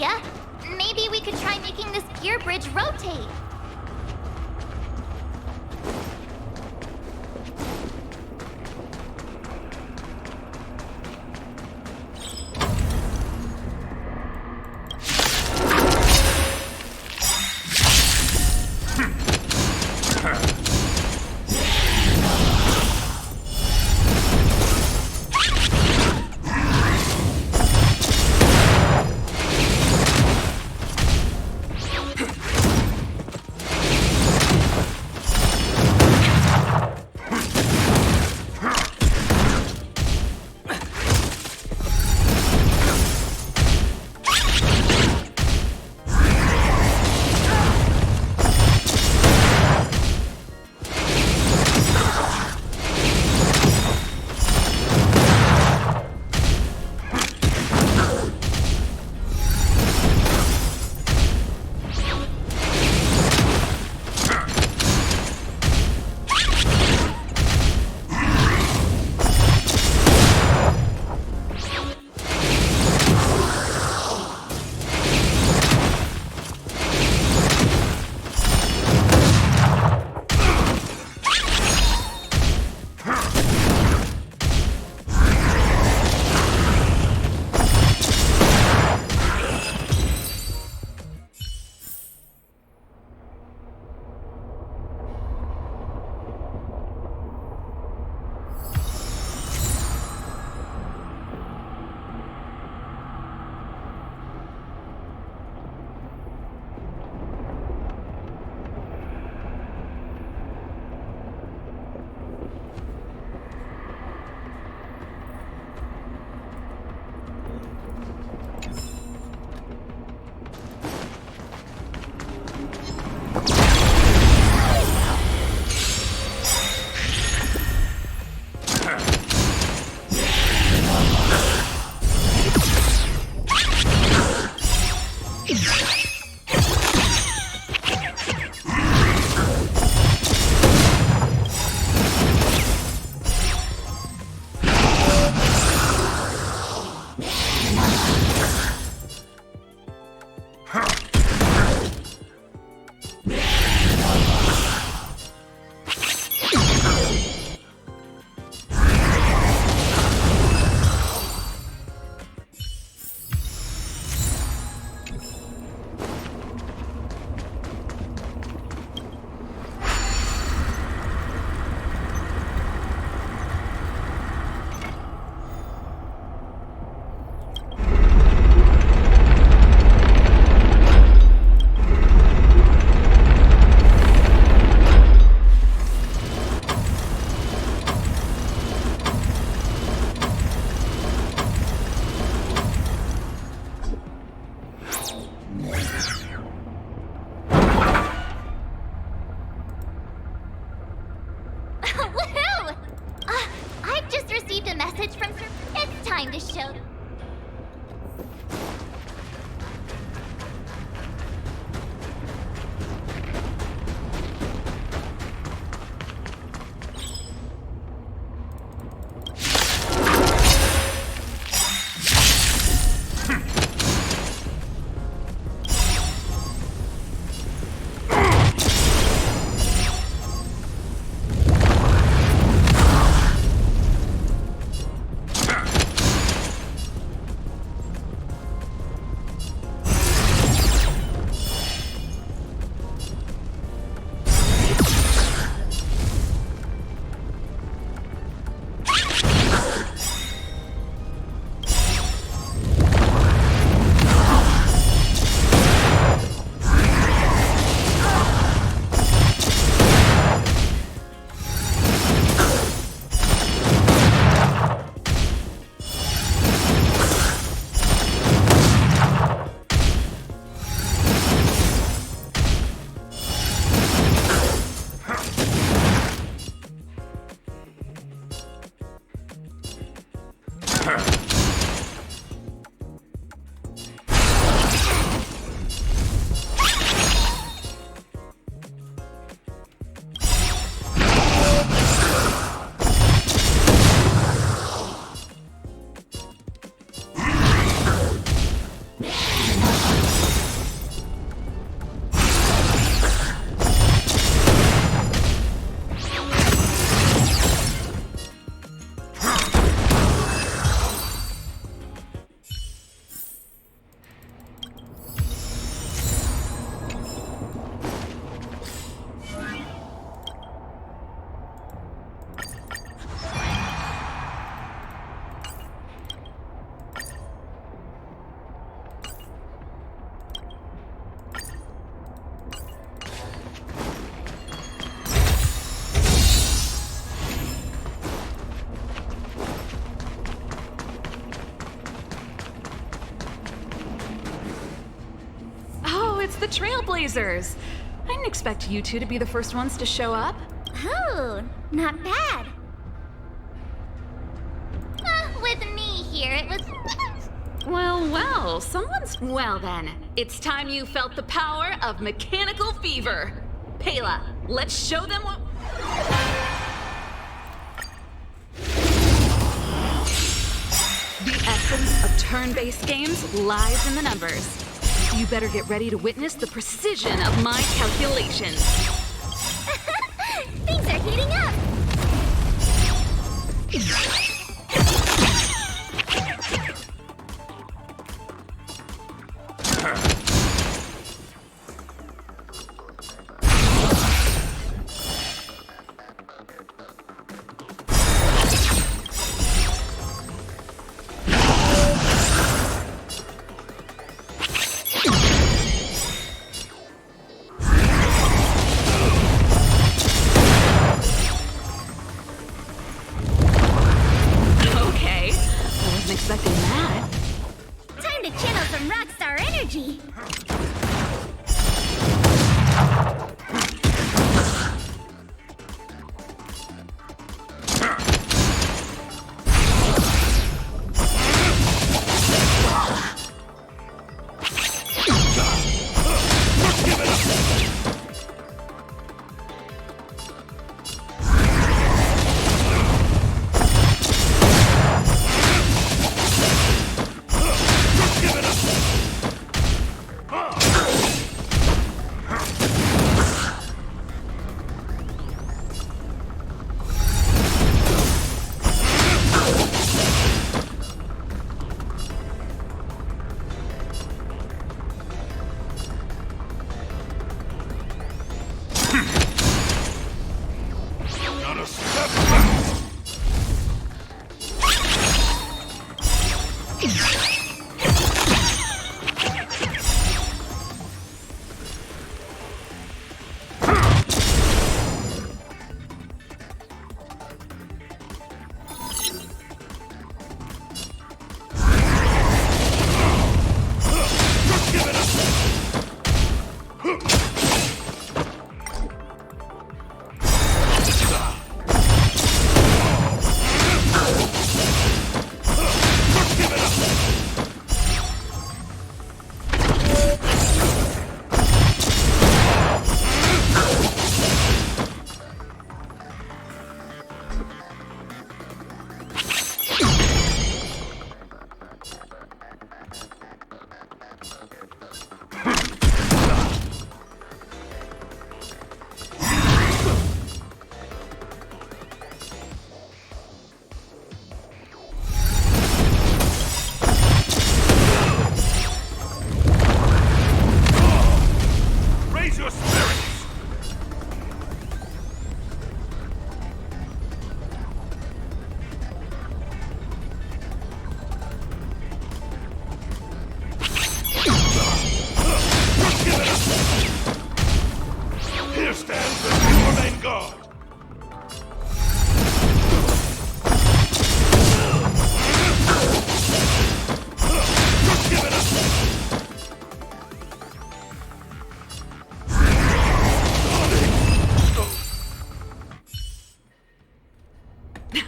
idea. Maybe we could try making this gear bridge rotate. the Trailblazers. I didn't expect you two to be the first ones to show up. Oh, not bad. With me here, it was... Well, someone's... Well then, it's time you felt the power of mechanical fever. Pela, let's show them what... The essence of turn-based games lies in the numbers. You better get ready to witness the precision of my calculations. Things are heating up! Expecting that. Time to channel some rockstar energy.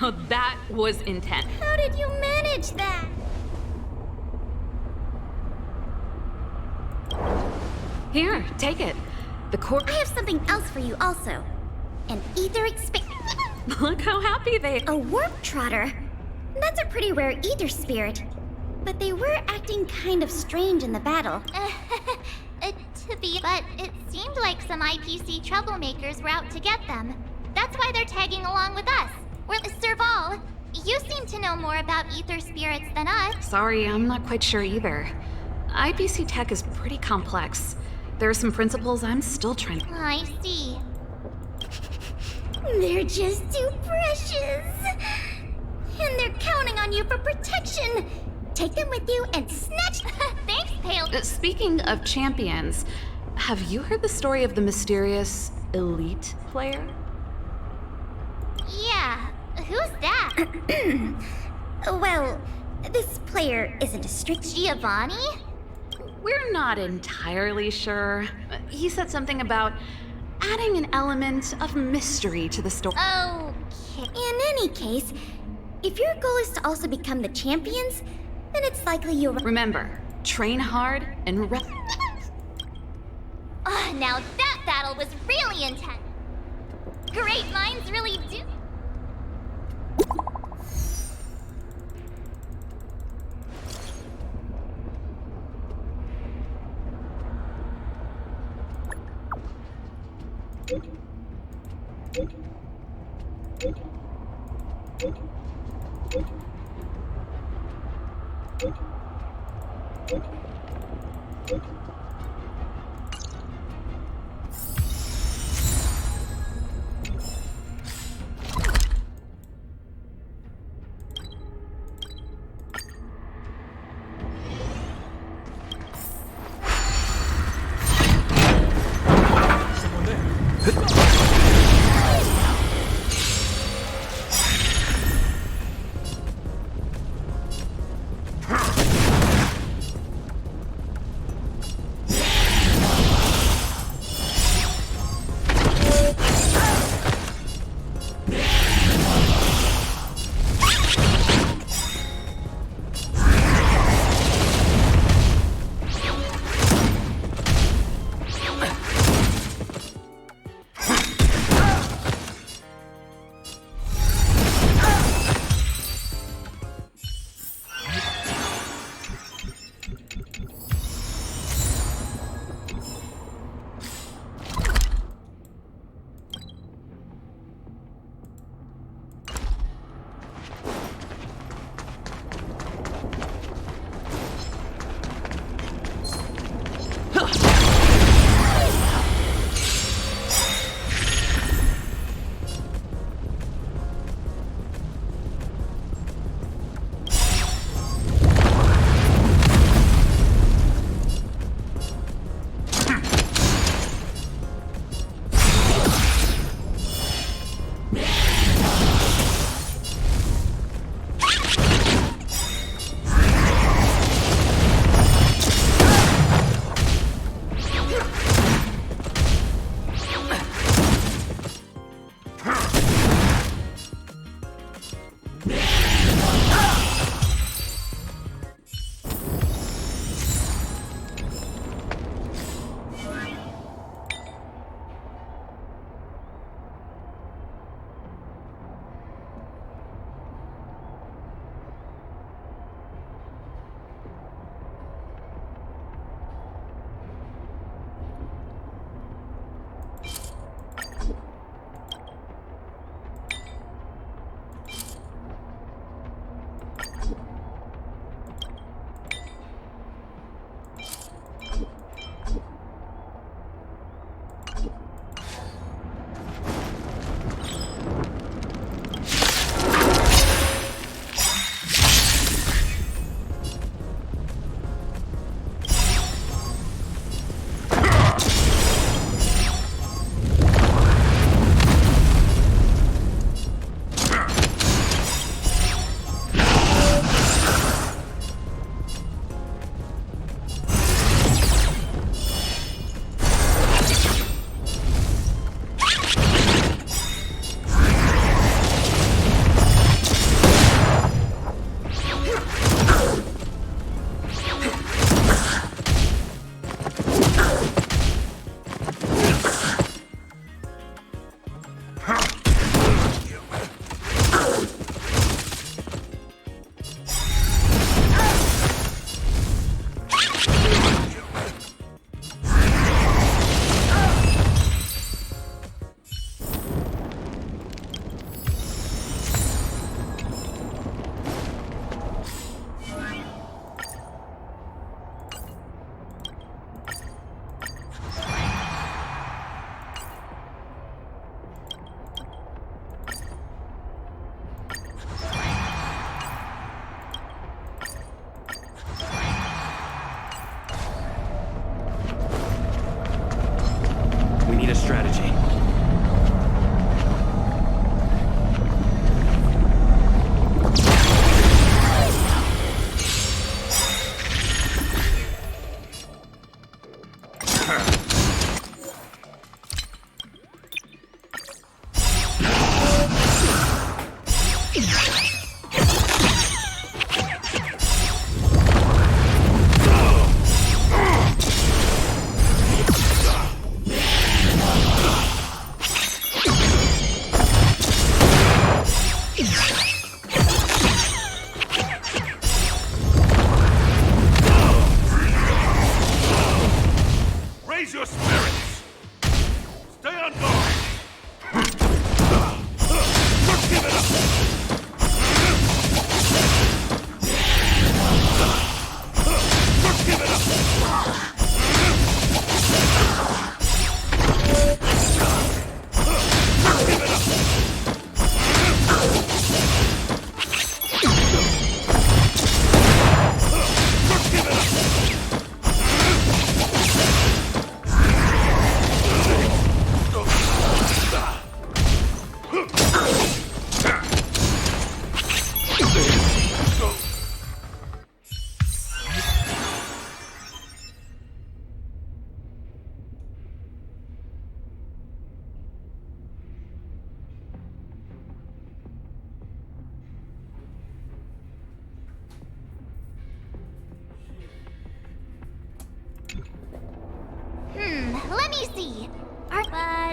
Now that was intense. How did you manage that? Here, take it. The core. I have something else for you also. An ether Look how happy they. A warp trotter. That's a pretty rare ether spirit. But they were acting kind of strange in the battle. But it seemed like some IPC troublemakers were out to get them. That's why they're tagging along with us. Well, Serval, you seem to know more about ether spirits than us. Sorry, I'm not quite sure either. IPC tech is pretty complex. There are some principles I'm still trying to... I see. They're just too precious. And they're counting on you for protection. Take them with you and snatch... Thanks, Pale. Speaking of champions, have you heard the story of the mysterious elite player? Yeah, who's that? Well, this player isn't a strict Giovanni? We're not entirely sure. He said something about adding an element of mystery to the story. Okay. In any case, if your goal is to also become the champions, then it's likely you'll... Remember, train hard and Now that battle was really intense. Great minds really do.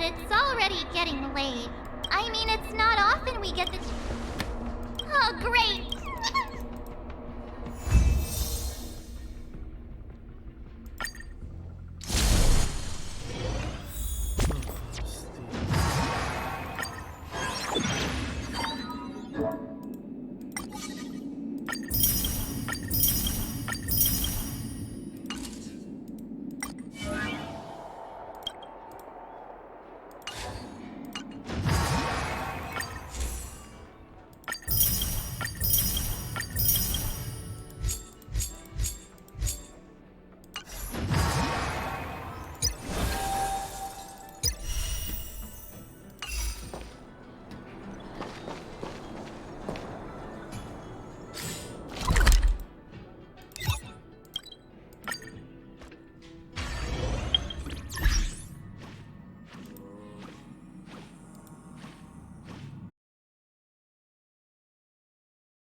but it's already getting late. I mean, it's not often we get the...